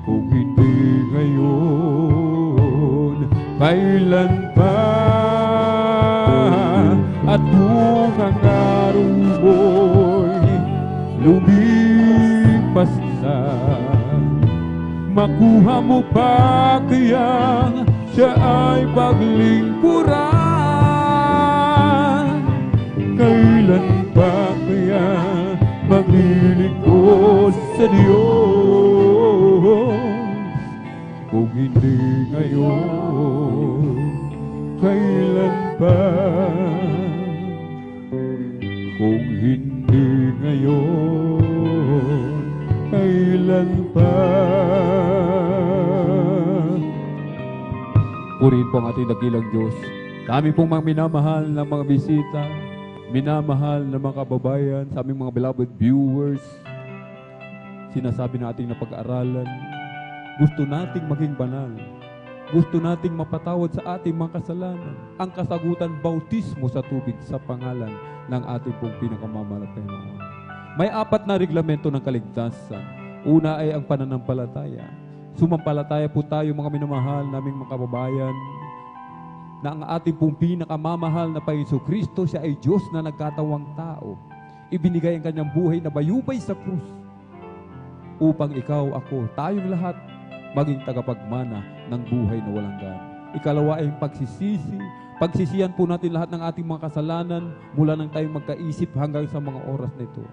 Kung hindi ngayon, kailan pa? At kung ang araw mo'y lumipas na, makuha mo pa kayang siya ay paglingkuran? Kailan pa kaya maglilingkod sa Diyos? Kung hindi ngayon, kailan pa? Kung hindi ngayon, kailan pa? Purihin po ang ating dakilang Diyos. Kami pong mga minamahal na mga bisita, minamahal na mga kababayan, sa aming mga beloved viewers, sinasabi nating na pag-aaralan, gusto nating maging banal. Gusto nating mapatawad sa ating mga kasalanan. Ang kasagutan, bautismo sa tubig sa pangalan ng ating pong pinakamamalatayang Panginoon. May 4 na reglamento ng kaligtasan. Una ay ang pananampalataya. Sumampalataya po tayo, mga minamahal naming mga kababayan, na ang ating pong pinakamamahal na Panginoon Kristo, siya ay Diyos na nagkatawang tao. Ibinigay ang kanyang buhay na bayubay sa krus upang ikaw, ako, tayong lahat maging tagapagmana ng buhay na walang hanggan. Ikalawa ay pagsisisi, Pagsisiyan po natin lahat ng ating mga kasalanan mula nang tayo magkaisip hanggang sa mga oras na ito.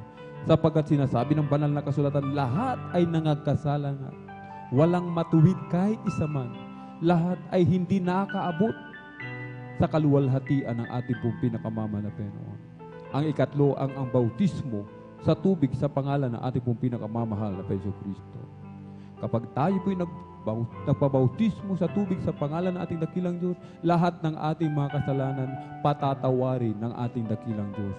Sapagkat sinasabi ng banal na kasulatan, lahat ay nangagkasala nga. Walang matuwid kahit isa man. Lahat ay hindi nakakaabot sa kaluwalhatian ng ating pong pinakamamahal na Panginoon. Ang ikatlo ang bautismo sa tubig sa pangalan ng ating pong pinakamamahal na Panginoon Kristo. Kapag tayo po'y nagpabautismo sa tubig sa pangalan ng ating dakilang Diyos, lahat ng ating mga kasalanan patatawarin ng ating dakilang Diyos.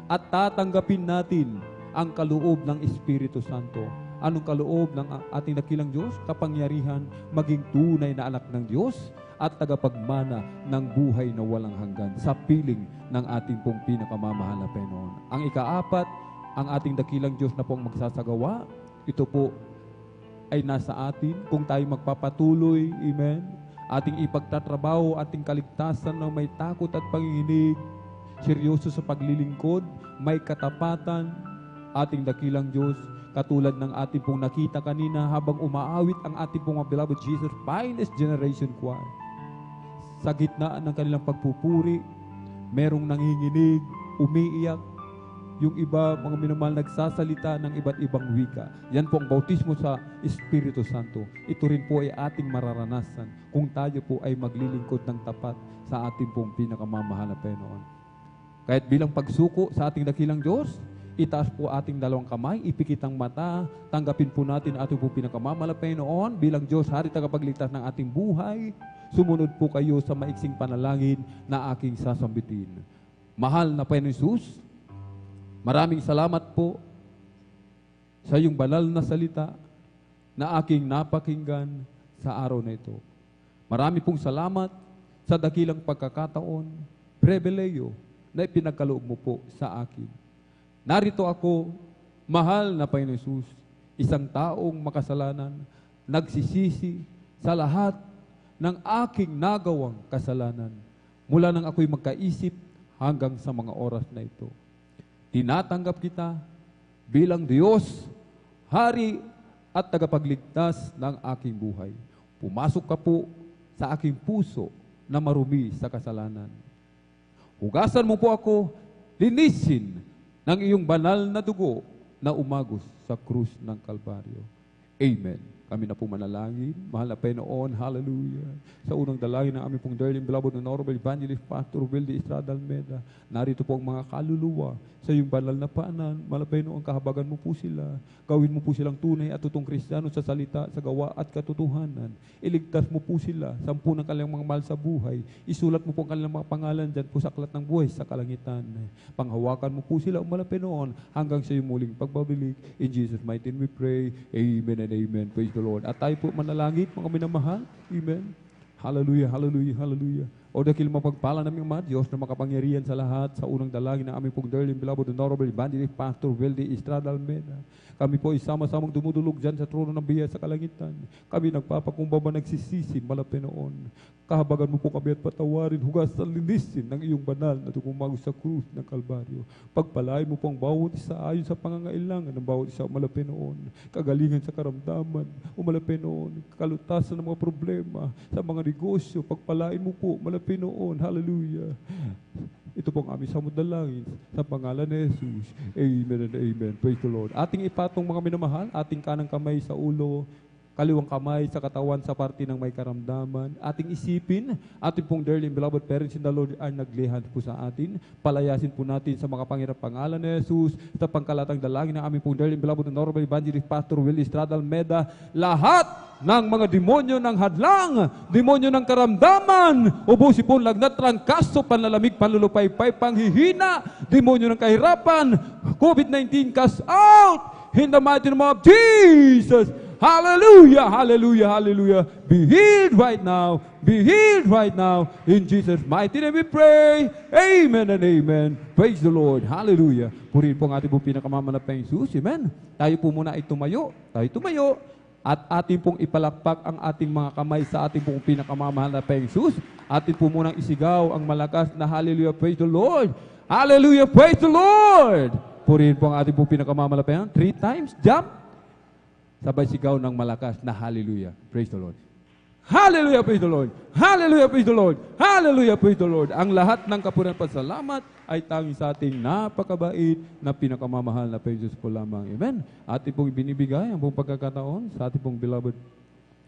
At tatanggapin natin ang kaloob ng Espiritu Santo. Anong kaloob ng ating dakilang Diyos? Kapangyarihan maging tunay na anak ng Diyos at tagapagmana ng buhay na walang hanggan sa piling ng ating pong pinakamamahal na Panginoon. Ang ikaapat, ang ating dakilang Diyos na pong magsasagawa, ito po ay nasa atin kung tayo magpapatuloy, amen, ating ipagtatrabaho, ating kaligtasan na may takot at panginginig, seryoso sa paglilingkod, may katapatan, ating dakilang Diyos, katulad ng ating pong nakita kanina habang umaawit ang ating pong beloved Jesus, Finest Generation Choir. Sa gitna ng kanilang pagpupuri, merong nanginginig, umiiyak, yung iba, mga minamahal, nagsasalita ng iba't ibang wika. Yan po ang bautismo sa Espiritu Santo. Ito rin po ay ating mararanasan kung tayo po ay maglilingkod ng tapat sa ating pong pinakamamahal na Panginoon. Kahit bilang pagsuko sa ating dakilang Diyos, itaas po ating dalawang kamay, ipikit ang mata, tanggapin po natin ating pong pinakamamahal na Panginoon bilang Diyos, Hari, tagapagligtas ng ating buhay. Sumunod po kayo sa maiksing panalangin na aking sasambitin. Mahal na Panginoon Jesus, maraming salamat po sa iyong banal na salita na aking napakinggan sa araw na ito. Marami pong salamat sa dakilang pagkakataon, pribileyo na ipinagkaloob mo po sa akin. Narito ako, mahal na Panginoon Jesus, isang taong makasalanan, nagsisisi sa lahat ng aking nagawang kasalanan mula nang ako'y magkaisip hanggang sa mga oras na ito. Tinatanggap kita bilang Diyos, Hari at tagapagligtas ng aking buhay. Pumasok ka po sa aking puso na marumi sa kasalanan. Hugasan mo po ako, linisin ng iyong banal na dugo na umagos sa krus ng Kalbaryo. Amen. Kami na po manalangin. Mahal na Panginoon, hallelujah. Sa unang dalangin ng aming pong dearly beloved Honorable Evangelist Pastor Wildy Estrada Almeda, narito po ang mga kaluluwa sa iyong banal na paanan. Mahal na Panginoon, kahabagan mo po sila. Gawin mo po silang tunay at tutong Kristiyano sa salita, sa gawa at katotohanan. Iligtas mo po sila, sampu ng kanilang mga mahal sa buhay. Isulat mo po ang kanilang mga pangalan dyan po sa aklat ng buhay sa kalangitan. Panghawakan mo po sila, Mahal na Panginoon, hanggang sa iyong muling pagbabalik. In Jesus' mighty name we pray. Amen and amen. Praise the Lord. At tayo po manalangin, mga minamahal. Amen. Hallelujah, hallelujah, hallelujah. O dakil mapagpala namin mga Diyos na makapangyarihan sa lahat sa unang dalangin na aming pong dearly beloved Honorable Evangelist Pastor Wildy Estrada Almeda. Kami po ay sama-samang dumudulog dyan sa trono ng biyaya sa kalangitan. Kami nagpapakumbaba, nagsisisi, Panginoon. Kahabagan mo po kami at patawarin, hugasan, linisin ng iyong banal na tumumagos sa krus ng Kalbaryo. Pagpalain mo po ang bawat isa ayon sa pangangailangan ng bawat isa, Panginoon. Kagalingan sa karamdaman, Panginoon. Kalutasan ng mga problema sa mga negosyo. Pagpalain mo po, Panginoon. Hallelujah. Ito pong aming samudalangin sa pangalan ni Jesus. Amen and amen. Praise the Lord. Ating ipatong mga minamahal, ating kanang kamay sa ulo, kaliwang kamay sa katawan sa parte ng may karamdaman. Ating isipin, ating pong dearly beloved parents in the Lord ay naglihan po sa atin. Palayasin po natin sa mga pangirap pangalan ni Jesus, sa pangkalatang dalangin ng aming pong dearly beloved Honorable Evangelist Pastor Wildy Estrada Almeda, lahat ng mga demonyo ng hadlang, demonyo ng karamdaman, ubusin po lagnat, trangkaso, panlalamig, panlulupaypay, panghihina, demonyo ng kahirapan, COVID-19, cast out in the mighty name of Jesus. Hallelujah, hallelujah, hallelujah. Be healed right now. Be healed right now. In Jesus' mighty name we pray. Amen and amen. Praise the Lord. Hallelujah. Purihin po ang ating pong pinakamamahal na Panginoon Jesus. Amen. Tayo po muna ay tumayo. Tayo tumayo. At ating pong ipalakpak ang ating mga kamay sa ating pong pinakamamahal na Panginoon Jesus. Atin po munang isigaw ang malakas na hallelujah, praise the Lord. Hallelujah, praise the Lord. Purihin po ang ating pong pinakamamahal na Panginoon. 3 times, jump. Sabay sigaw ng malakas na hallelujah. Praise the Lord. Hallelujah, praise the Lord. Hallelujah, praise the Lord. Hallelujah, praise the Lord. Ang lahat ng kapurihan pasalamat ay tanging sa ating napakabait na pinakamamahal na Jesus po lamang. Amen. Ating pong binibigay ang buong pagkakataon sa ating pong beloved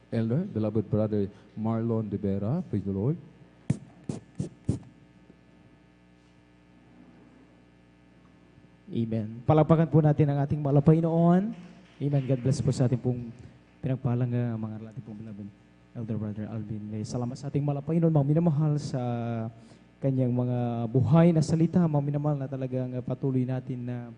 elder, beloved brother Marlon De Vera. Praise the Lord. Amen. Palakpakan po natin ang ating mga Panginoon. Amen. God bless po sa ating pong pinagpalang mga ating pong beloved Elder Brother Alvin. Salamat sa ating mga Panginoon, mga minamahal sa kanyang mga buhay na salita, mga minamahal na talagang patuloy natin na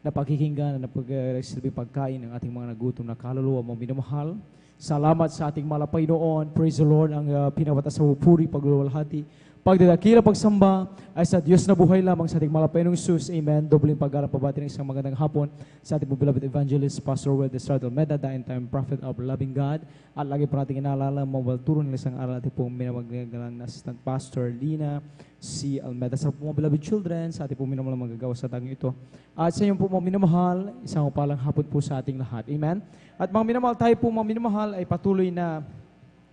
napakikinggan, na pagsilbing pagkain ng ating mga nagutom na kaluluwa, mga minamahal. Salamat sa ating mga Panginoon. Praise the Lord, ang pinawatas sa puri, pagluluwalhati, pagdadakila, pagsamba ay sa Diyos na buhay lamang sa ating mga Panginoong Jesus. Amen. Dobling paggalang pabati ng isang magandang hapon sa ating beloved evangelist, Pastor Will Destrado Almeda, the end-time prophet of loving God. At lagi po natin inaalala, mawalturo ng isang aral ating pong minamagalang assistant pastor, Lina C. Almeda. Sa mga beloved children, sa ating pong minamalang magagawa sa tanging ito. At sa inyong po mga minamahal, isang upalang hapon po sa ating lahat. Amen. At mga minamahal, tayo po mga minamahal ay patuloy na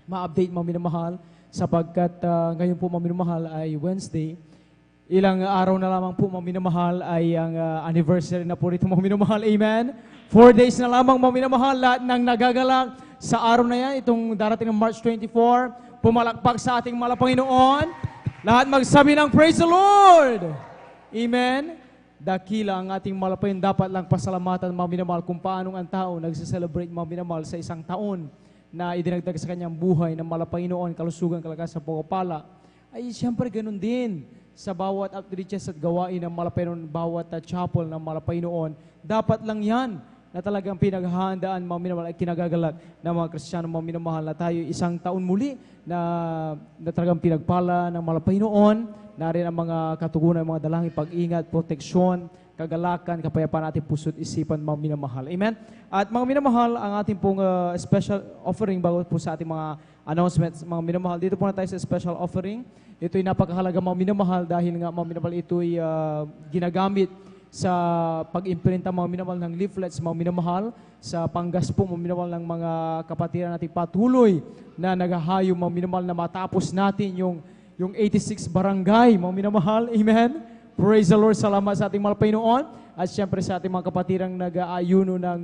ma-update mga minamahal sapagkat ngayon po mga minamahal ay Wednesday. Ilang araw na lamang po mga minamahal ay ang anniversary na po rito mga minamahal. Amen. 4 days na lamang mga minamahal, lahat ng nagagalak sa araw na yan, itong darating ng March 24, pumalakpak sa ating mga Panginoon. Lahat magsabi ng praise the Lord. Amen. Dakila ang ating malapayin, dapat lang pasalamatan mga minamahal kung paanong ang tao nagse-celebrate mga minamahal sa isang taon na idinagdag sa kanyang buhay ng Panginoon, kalusugan, kalagasan, pagpapala, ay siyempre ganun din sa bawat outreaches at gawain ng Panginoon, bawat chapel ng Panginoon. Dapat lang yan na talagang pinaghahandaan mga minamahal ay kinagagalak ng mga Kristiyano mga minamahal na tayo isang taon muli na talagang pinagpala ng Panginoon, na rin ang mga katugunan, mga dalangin, pag-ingat, proteksyon, kagalakan, kapayapaan ating puso't isipan, mga minamahal. Amen? At mga minamahal, ang ating pong special offering bago po sa ating mga announcements, mga minamahal. Dito po na tayo sa special offering. Ito ay napakahalaga mga minamahal dahil nga mga minamahal ito ay ginagamit sa pag-imprinta mga minamahal ng leaflets, mga minamahal, sa panggaspo mga minamahal ng mga kapatiran natin patuloy na naghahayo mga minamahal na matapos natin yung 86 barangay, mga minamahal. Amen? Praise the Lord. Salamat sa ating mga Panginoon. At siyempre sa ating mga kapatirang nag-aayuno ng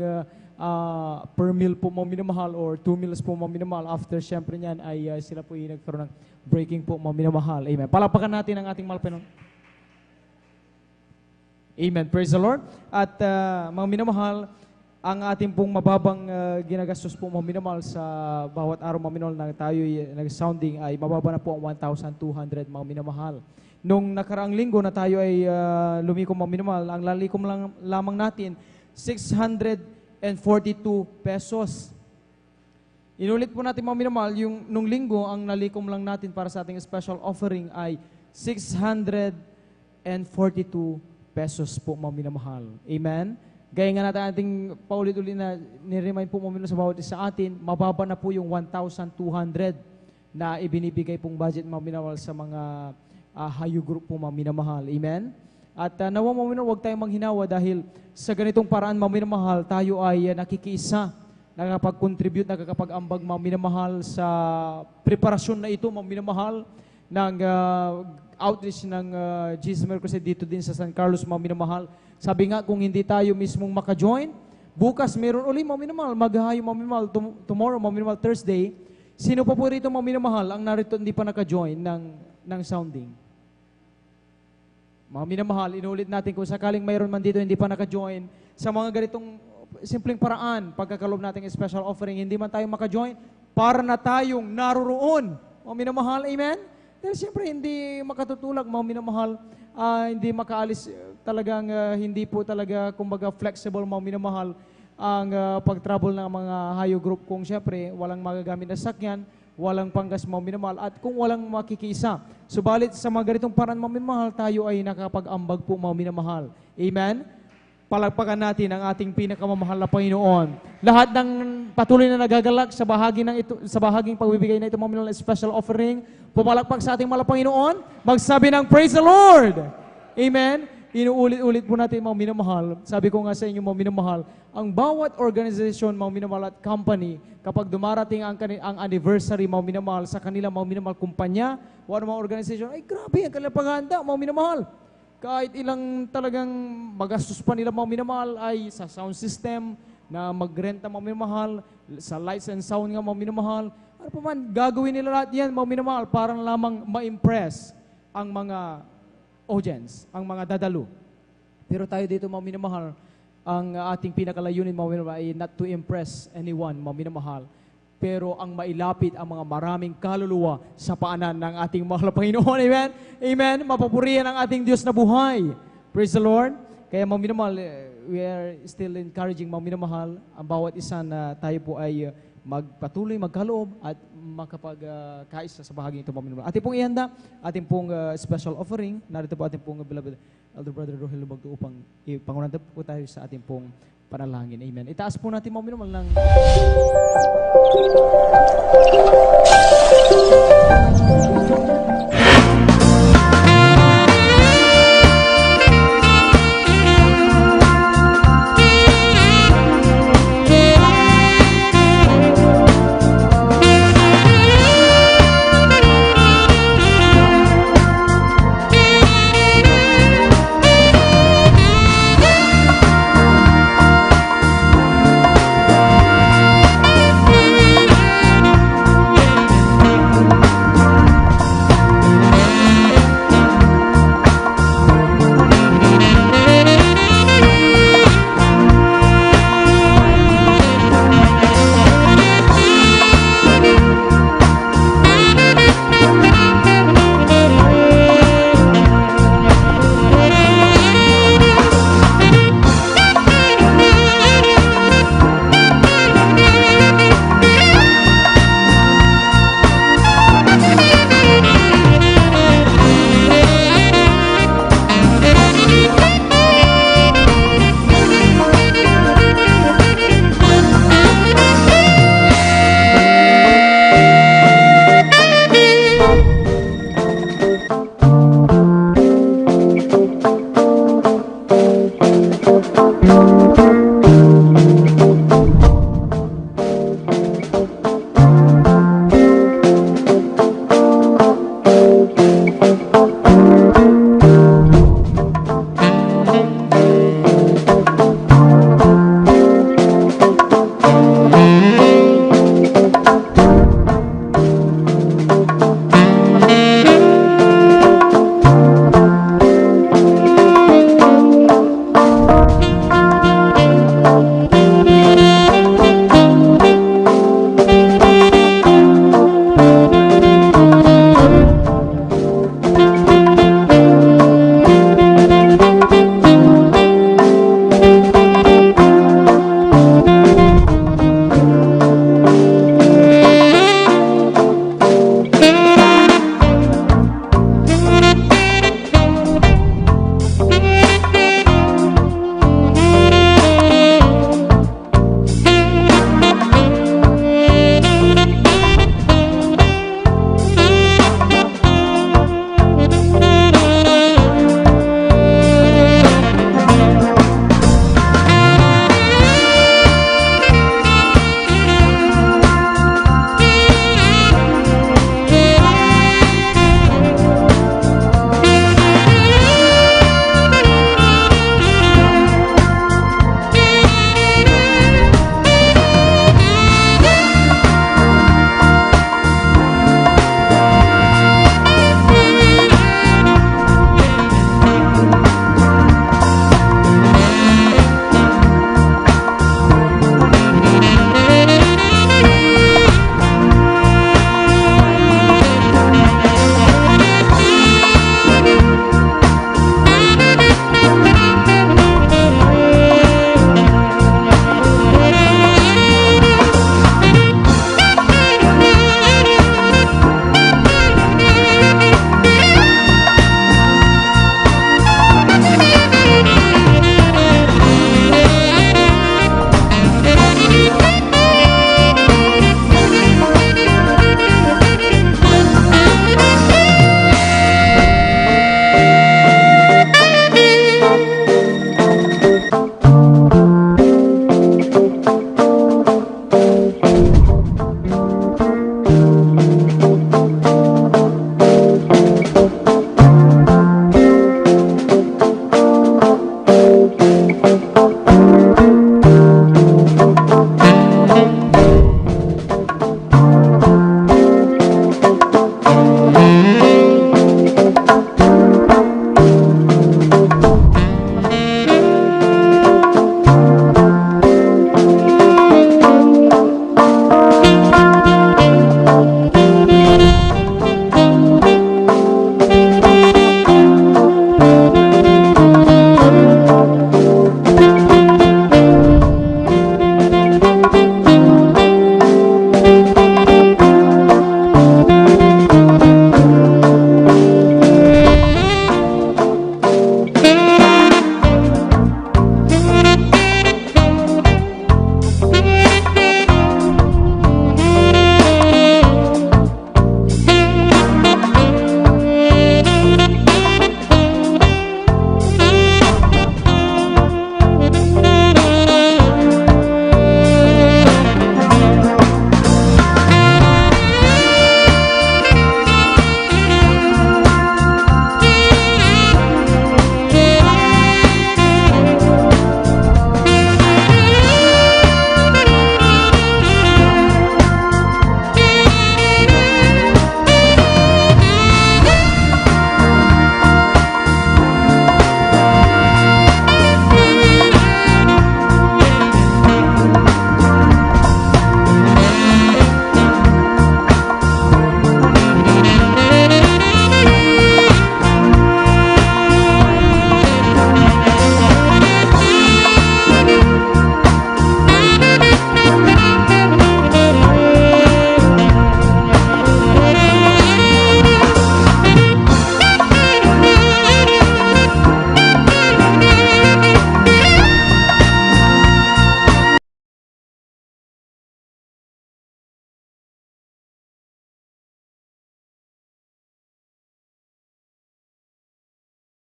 per meal po mga minamahal or 2 meals po mga minamahal. After siyempre niyan ay sila po yung nagkaroon ng breaking po mga minamahal. Amen. Palapakan natin ang ating mga Panginoon. Amen. Praise the Lord. At mga minamahal, ang ating pong mababang ginagastos po mga minamahal sa bawat araw mga minamahal na tayo nag-sounding ay mababa na po ang 1,200 mga minamahal. Nung nakaraang linggo na tayo ay lumikom mga minamahal, ang lalikom lamang natin 642 pesos. Inulit po natin mga minamahal, yung nung linggo ang nalikom lang natin para sa ating special offering ay 642 pesos po mga minamahal. Amen? Gaya nga natin ating paulit-ulit na niremind po mga minamahal sa bawat isa atin, mababa na po yung 1,200 na ibinibigay pong budget mga minamahal sa mga hayo group po mga minamahal. Amen? At nawa mga minamahal, huwag tayong manghinawa dahil sa ganitong paraan mga minamahal, tayo ay nakikiisa, nakakapag-contribute, nakakapag-ambag mga minamahal sa preparasyon na ito mga minamahal ng outreach ng Jesus Mercosed dito din sa San Carlos mga minamahal. Sabi nga kung hindi tayo mismong maka-join, bukas meron uli mga minamahal, maghahayo mga minamahal, tomorrow mga minamahal Thursday. Sino pa po rito mga minamahal ang narito hindi pa naka-join ng sounding? Mga minamahal, inulit natin kung sakaling mayroon man dito hindi pa naka-join sa mga ganitong simpleng paraan, pagkakalob natin ng special offering, hindi man tayo maka-join, para na tayong naroroon. Mga minamahal, amen? Dahil siyempre hindi makatutulak, mga minamahal, hindi makaalis talagang hindi po talaga kumbaga flexible mga minamahal ang pag-travel ng mga hayo group kung siyempre walang magagamit na sakyan, walang panggas mga minamahal at kung walang makikisa. Subalit sa mga ganitong paraan mga minamahal, tayo ay nakapag-ambag po mga minamahal. Amen? Palagpakan natin ang ating pinakamamahal na Panginoon. Lahat ng patuloy na nagagalak sa bahaging pagbibigay na ito mga minamahal special offering, pumalakpak sa ating mahal na Panginoon, magsabi ng praise the Lord. Amen? inuulit-ulit po natin mga minamahal. Sabi ko nga sa inyo mga minamahal, ang bawat organization mga minamahal at company, kapag dumarating ang anniversary mga minamahal sa kanila mga minamahal kumpanya o ano mga organization, ay grabe ang kanilang paghahanda mga minamahal. Kahit ilang talagang magastos pa nila mga minamahal ay sa sound system na magrenta mga minamahal, sa lights and sound nga mga minamahal, ano pa man, gagawin nila lahat yan mga minamahal para lamang ma-impress ang mga audience, ang mga dadalo. Pero tayo dito mga minamahal, ang ating pinakalayunin mga minamahal ay not to impress anyone mga minamahal, pero ang mailapit ang mga maraming kaluluwa sa paanan ng ating mahal na Panginoon. Amen? Amen? Mapapurihan ang ating Diyos na buhay. Praise the Lord. Kaya mga minamahal, we are still encouraging mga minamahal ang bawat isa na tayo po ay magpatuloy, magkaloob at makapagkaisa sa bahagi ito mga minamahal. Ating pong ihanda, ating pong special offering. Narito po ating pong beloved Elder Brother Rogelio Magdo upang ipangunan po tayo sa ating pong panalangin. Amen. Itaas po natin mga minamahal ng